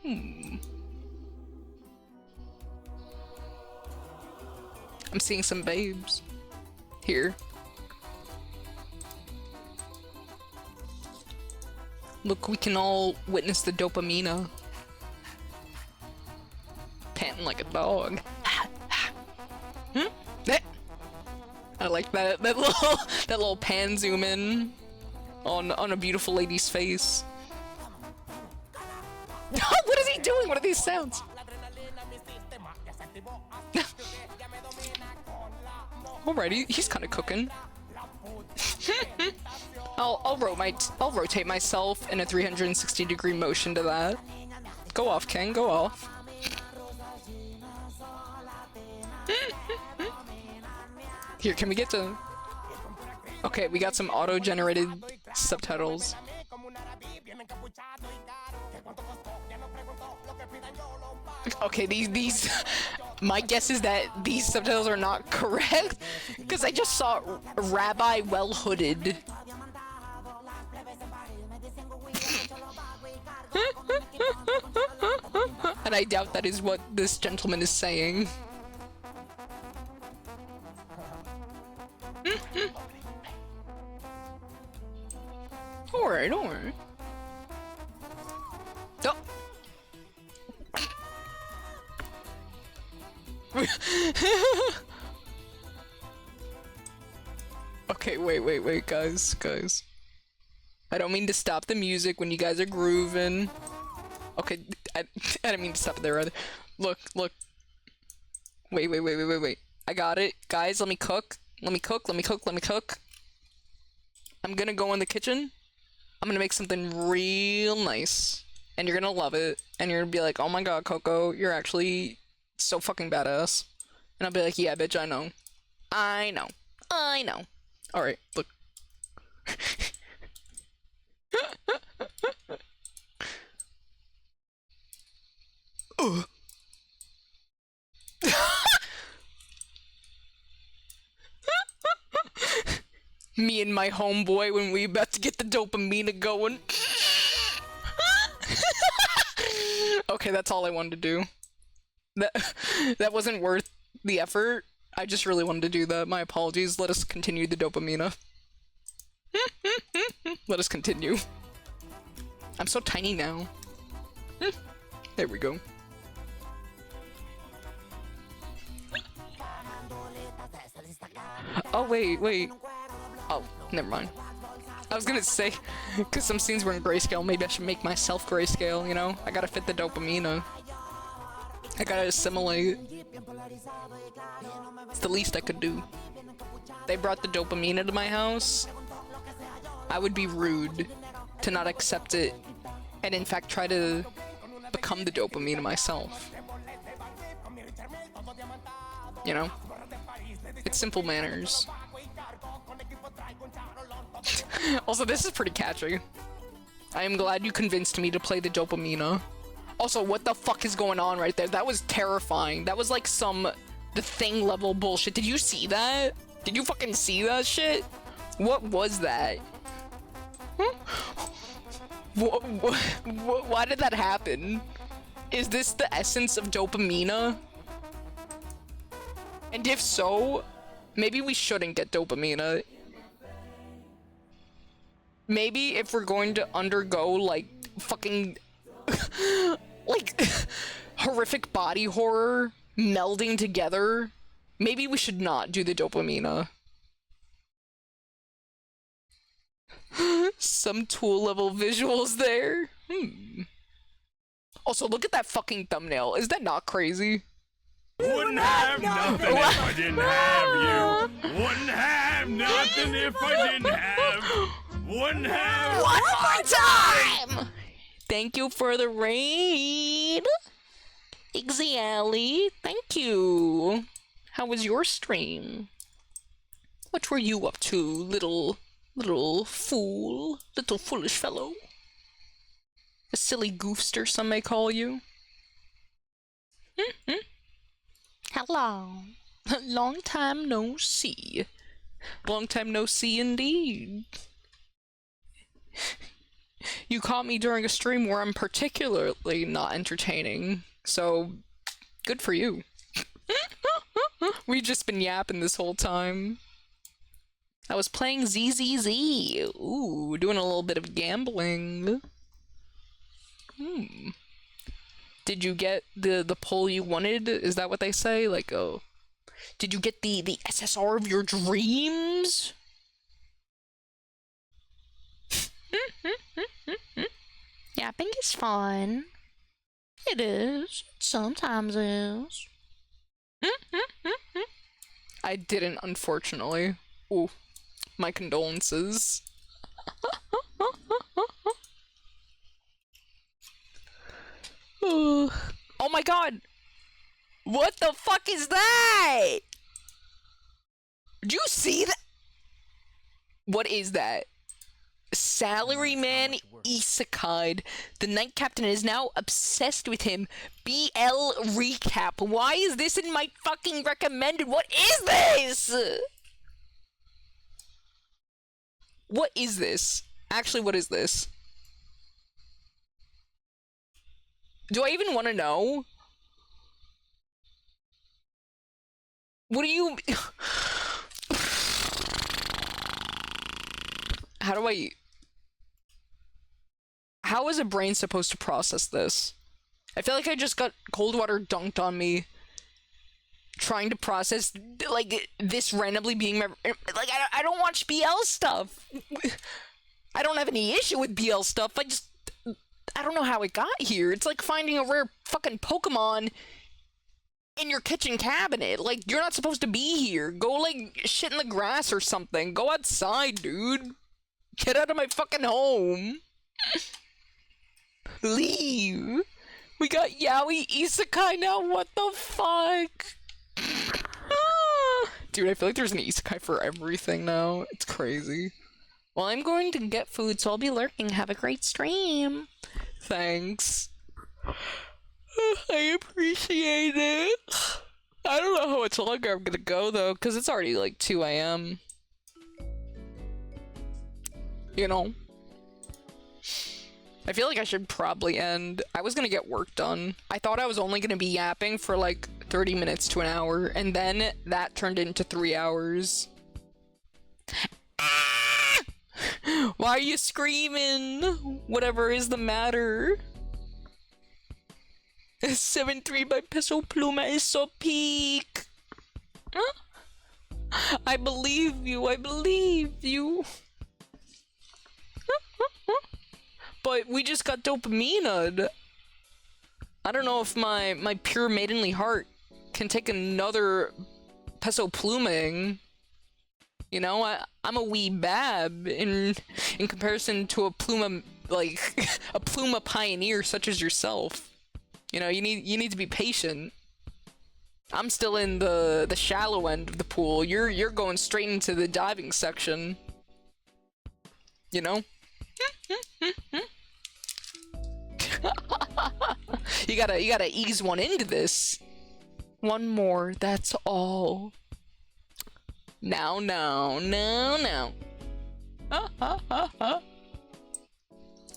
I'm seeing some babes. Here. Look, we can all witness the dopamina. Panting like a dog. I like that little pan zoom in on a beautiful lady's face. What is he doing? What are these sounds? Alrighty, he's kind of cooking. I'll rotate myself in a 360-degree motion to that. Go off, King. Go off. Here, can we get to... Okay, we got some auto-generated subtitles. Okay, these... My guess is that these subtitles are not correct, because I just saw Rabbi Well Hooded. And I doubt that is what this gentleman is saying. Alright, alright. Oh. Okay, wait, guys. I don't mean to stop the music when you guys are grooving. Okay, I didn't mean to stop it there either. Look. Wait. I got it. Guys, let me cook. I'm gonna go in the kitchen. I'm gonna make something real nice. And you're gonna love it. And you're gonna be like, oh my god, Coco, you're actually so fucking badass. And I'll be like, yeah, bitch, I know. I know. I know. Alright, look. Ugh. Me and my homeboy when we about to get the dopamine going. Okay, that's all I wanted to do. That wasn't worth the effort. I just really wanted to do that. My apologies. Let us continue the dopamine. Let us continue. I'm so tiny now. There we go. Oh, wait. Oh, never mind. I was gonna say, because some scenes were in grayscale, maybe I should make myself grayscale, you know? I gotta fit the dopamine. I gotta assimilate. It's the least I could do. They brought the dopamine into my house. I would be rude to not accept it and in fact try to become the dopamine myself. You know? It's simple manners. Also, this is pretty catchy. I am glad you convinced me to play the dopamine. Also, what the fuck is going on right there? That was terrifying. That was like some The Thing level bullshit. Did you see that? Did you fucking see that shit? What was that? Why did that happen? Is this the essence of dopamine? And if so, maybe we shouldn't get dopamine. Maybe if we're going to undergo, like, fucking, like, horrific body horror melding together, maybe we should not do the dopamine. Some Tool level visuals there. Also, look at that fucking thumbnail. Is that not crazy? Wouldn't have nothing if I didn't have you. Wouldn't have nothing if I didn't have. Wouldn't have. One more time! Thank you for the raid. Igzy Alley, Thank you. How was your stream? What were you up to, little fool, little foolish fellow? A silly goofster, some may call you. hello. Long time no see. Long time no see indeed. You caught me during a stream where I'm particularly not entertaining, so good for you. We've just been yapping this whole time. I was playing ZZZ. Ooh, doing a little bit of gambling. Did you get the pull you wanted? Is that what they say? Like, oh, did you get the SSR of your dreams? Yapping is fun. It is. Sometimes is. I didn't, unfortunately. Ooh, my condolences. Oh my god! What the fuck is that? Did you see that? What is that? Salaryman Isekai'd. The Night Captain is now obsessed with him. BL recap. Why is this in my fucking recommended? What is this? What is this? Actually, what is this? Do I even want to know? What do you... How do I... How is a brain supposed to process this? I feel like I just got cold water dunked on me trying to process, like, this randomly being my... Like, I don't watch BL stuff. I don't have any issue with BL stuff. I don't know how it got here. It's like finding a rare fucking Pokemon in your kitchen cabinet. Like, you're not supposed to be here. Go, like, shit in the grass or something. Go outside, dude. Get out of my fucking home! Leave! We got yaoi isekai now, what the fuck? Dude, I feel like there's an isekai for everything now. It's crazy. Well, I'm going to get food, so I'll be lurking. Have a great stream. Thanks. I appreciate it. I don't know how much longer I'm gonna go, though, because it's already like 2 a.m. You know? I feel like I should probably end. I was gonna get work done. I thought I was only gonna be yapping for like 30 minutes to an hour, and then that turned into 3 hours. Ah! Why are you screaming? Whatever is the matter? 7-3 by Peso Pluma is so peak. Huh? I believe you. I believe you. But we just got dopamine. I don't know if my pure maidenly heart can take another Peso Pluming. You know, I'm a wee bab in comparison to a Pluma, like, a Pluma pioneer such as yourself. You know, you need to be patient. I'm still in the shallow end of the pool. You're going straight into the diving section. You know? You gotta ease one into this. One more, that's all. Now.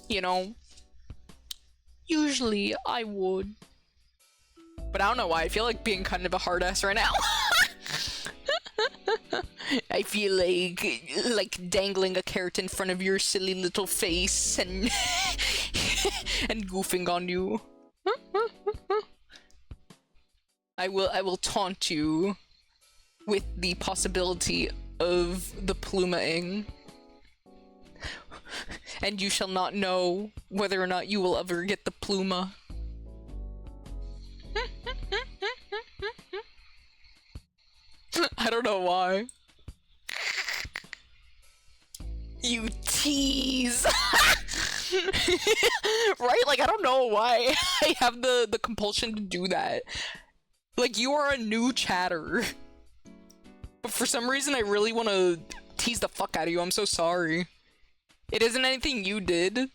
You know, usually I would. But I don't know why, I feel like being kind of a hard ass right now. I feel like dangling a carrot in front of your silly little face and and goofing on you. I will taunt you with the possibility of the plumaing. And you shall not know whether or not you will ever get the pluma. I don't know why. You tease! Right? Like, I don't know why I have the compulsion to do that. Like, you are a new chatter. But for some reason, I really want to tease the fuck out of you. I'm so sorry. It isn't anything you did.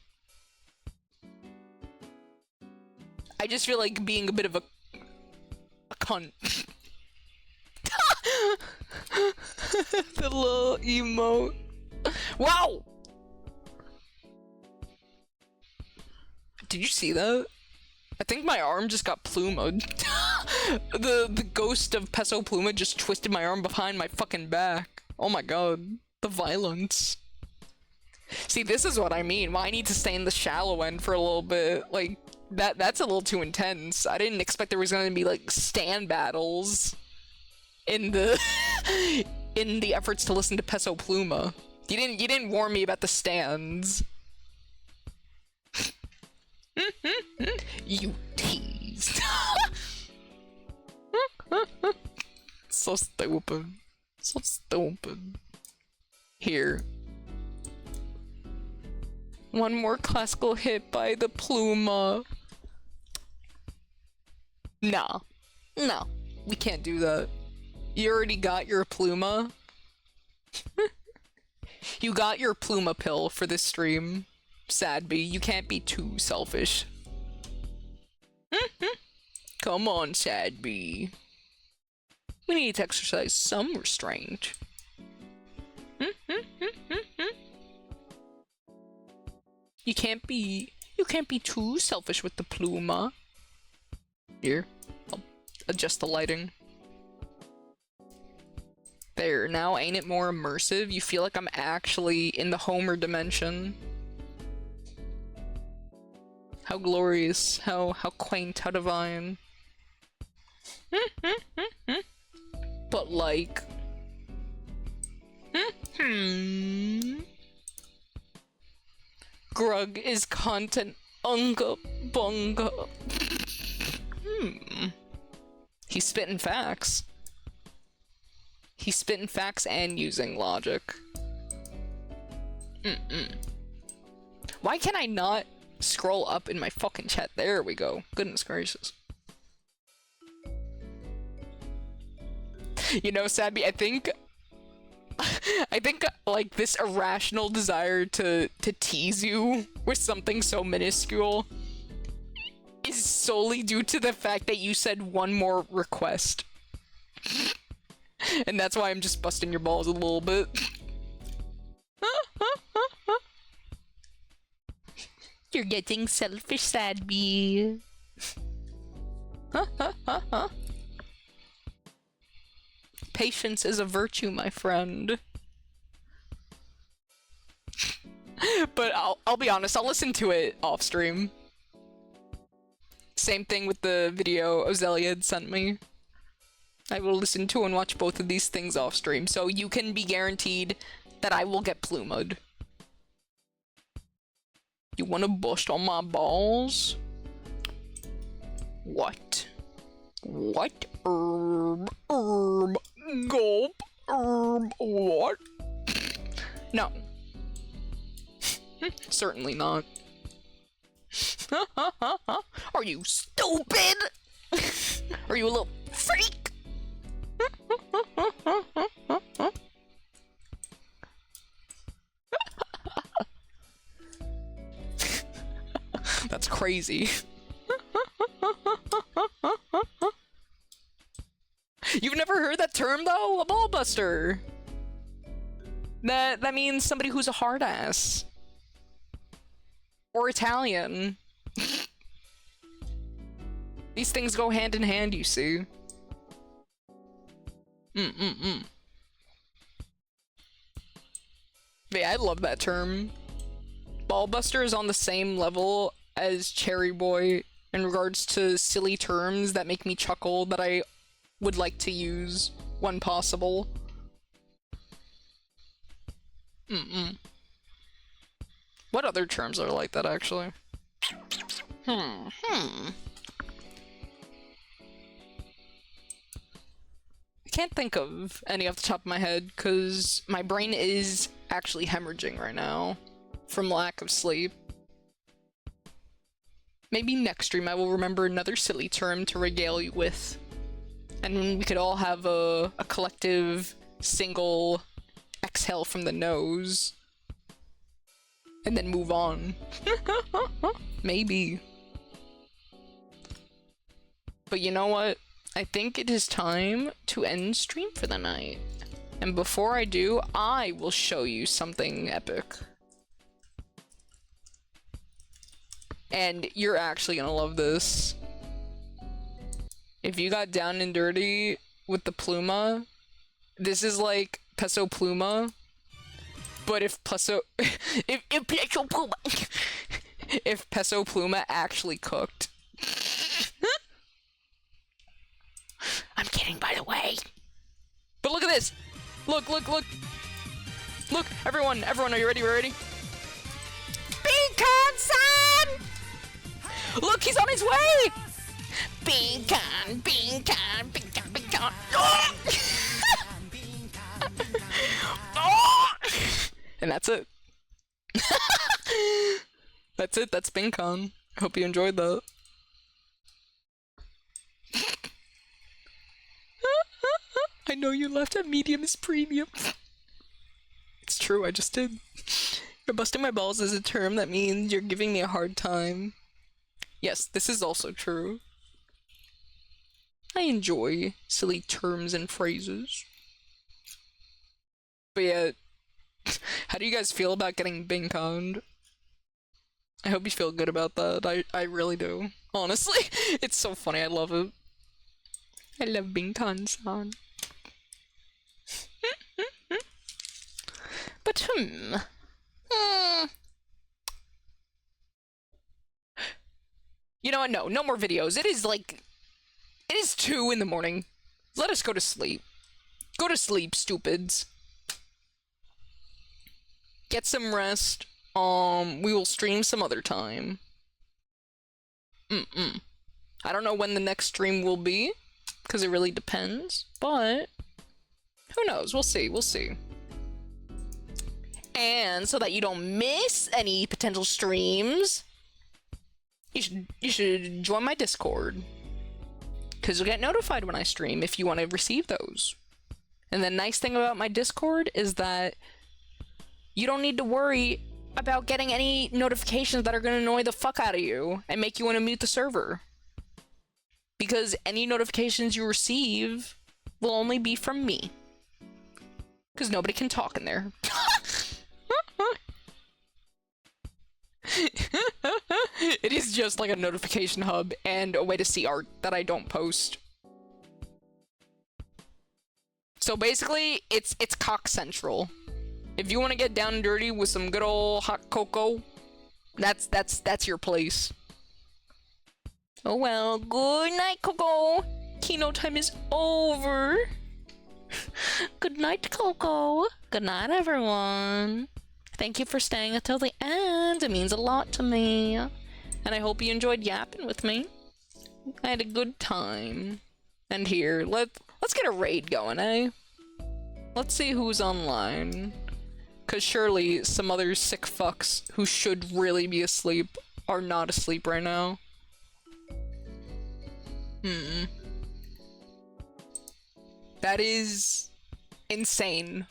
I just feel like being a bit of a cunt. The little emote. Wow! Did you see that? I think my arm just got plumed. The ghost of Peso Pluma just twisted my arm behind my fucking back. Oh my god. The violence. See, this is what I mean. Why I need to stay in the shallow end for a little bit. Like, that's a little too intense. I didn't expect there was gonna be, like, stand battles in the in the efforts to listen to Peso Pluma. You didn't warn me about the stands. You teased. So stupid. So stupid. Here. One more classical hit by the Pluma. No. No. We can't do that. You already got your Pluma. You got your Pluma pill for this stream. Sadby, you can't be too selfish. Come on, Sadby. We need to exercise some restraint. You can't be too selfish with the Pluma. Here, I'll adjust the lighting. There, now ain't it more immersive? You feel like I'm actually in the Homer dimension. How glorious, how quaint, how divine. But like... Grug is content unga bunga. He's spitting facts. He's spitting facts and using logic. Why can I not scroll up in my fucking chat? There we go. Goodness gracious. You know, Sabby, I think like this irrational desire to tease you with something so minuscule is solely due to the fact that you said one more request. And that's why I'm just busting your balls a little bit. You're getting selfish, Sadby. Patience is a virtue, my friend. But I'll be honest, I'll listen to it off stream. Same thing with the video Ozelia had sent me. I will listen to and watch both of these things off stream, so you can be guaranteed that I will get plumed. You wanna bust on my balls? What? What? Gulp. What? No. Certainly not. Are you stupid? Are you a little freak? That's crazy. You've never heard that term though? A ballbuster. That means somebody who's a hard ass. Or Italian. These things go hand in hand, you see. But yeah, I love that term. Ballbuster is on the same level as Cherry Boy in regards to silly terms that make me chuckle that I would like to use when possible. What other terms are like that, actually? I can't think of any off the top of my head, because my brain is actually hemorrhaging right now from lack of sleep. Maybe next stream I will remember another silly term to regale you with. And we could all have a collective, single exhale from the nose. And then move on. Maybe. But you know what? I think it is time to end stream for the night. And before I do, I will show you something epic. And you're actually gonna love this. If you got down and dirty with the Pluma, this is like Peso Pluma. But if Peso if Peso Pluma actually cooked. I'm kidding, by the way. But look at this! Look! Look, everyone, are you ready? We're ready? Beacon, son! Look, he's on his way! Beacon. Oh! Oh! And that's it. That's it, that's BingCon. I hope you enjoyed that. I know you left at medium is premium. It's true, I just did. You're busting my balls is a term that means you're giving me a hard time. Yes, this is also true. I enjoy silly terms and phrases. But yeah, how do you guys feel about getting BingCon'd? I hope you feel good about that. I really do. Honestly, it's so funny. I love it. I love BingCon-san. But you know what? No more videos. It is 2 in the morning. Let us go to sleep. Go to sleep, stupids. Get some rest. We will stream some other time. I don't know when the next stream will be, because it really depends, but who knows? We'll see. And so that you don't miss any potential streams, you should join my Discord. Because you'll get notified when I stream if you want to receive those. And the nice thing about my Discord is that you don't need to worry about getting any notifications that are going to annoy the fuck out of you and make you want to mute the server. Because any notifications you receive will only be from me. Because nobody can talk in there. It is just like a notification hub and a way to see art that I don't post. So basically, it's cock central. If you want to get down and dirty with some good old hot cocoa, that's your place. Oh well, good night, Coco. Keynote time is over. Good night, Coco. Good night, everyone. Thank you for staying until the end. It means a lot to me. And I hope you enjoyed yapping with me. I had a good time. And here, let's get a raid going, eh? Let's see who's online. Cause surely some other sick fucks who should really be asleep are not asleep right now. That is insane.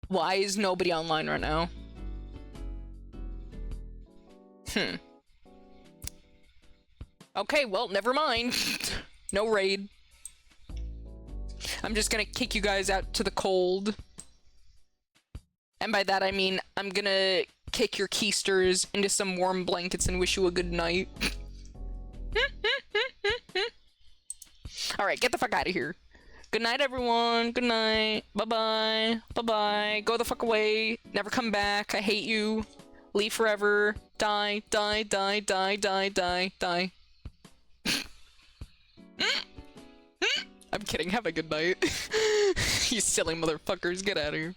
Why is nobody online right now? Okay, well, never mind. No raid. I'm just gonna kick you guys out to the cold. And by that I mean, I'm gonna kick your keisters into some warm blankets and wish you a good night. Alright, get the fuck out of here. Good night, everyone. Good night. Bye-bye. Bye-bye. Go the fuck away. Never come back. I hate you. Leave forever. Die. Die. Die. Die. Die. Die. Die. I'm kidding. Have a good night. You silly motherfuckers. Get out of here.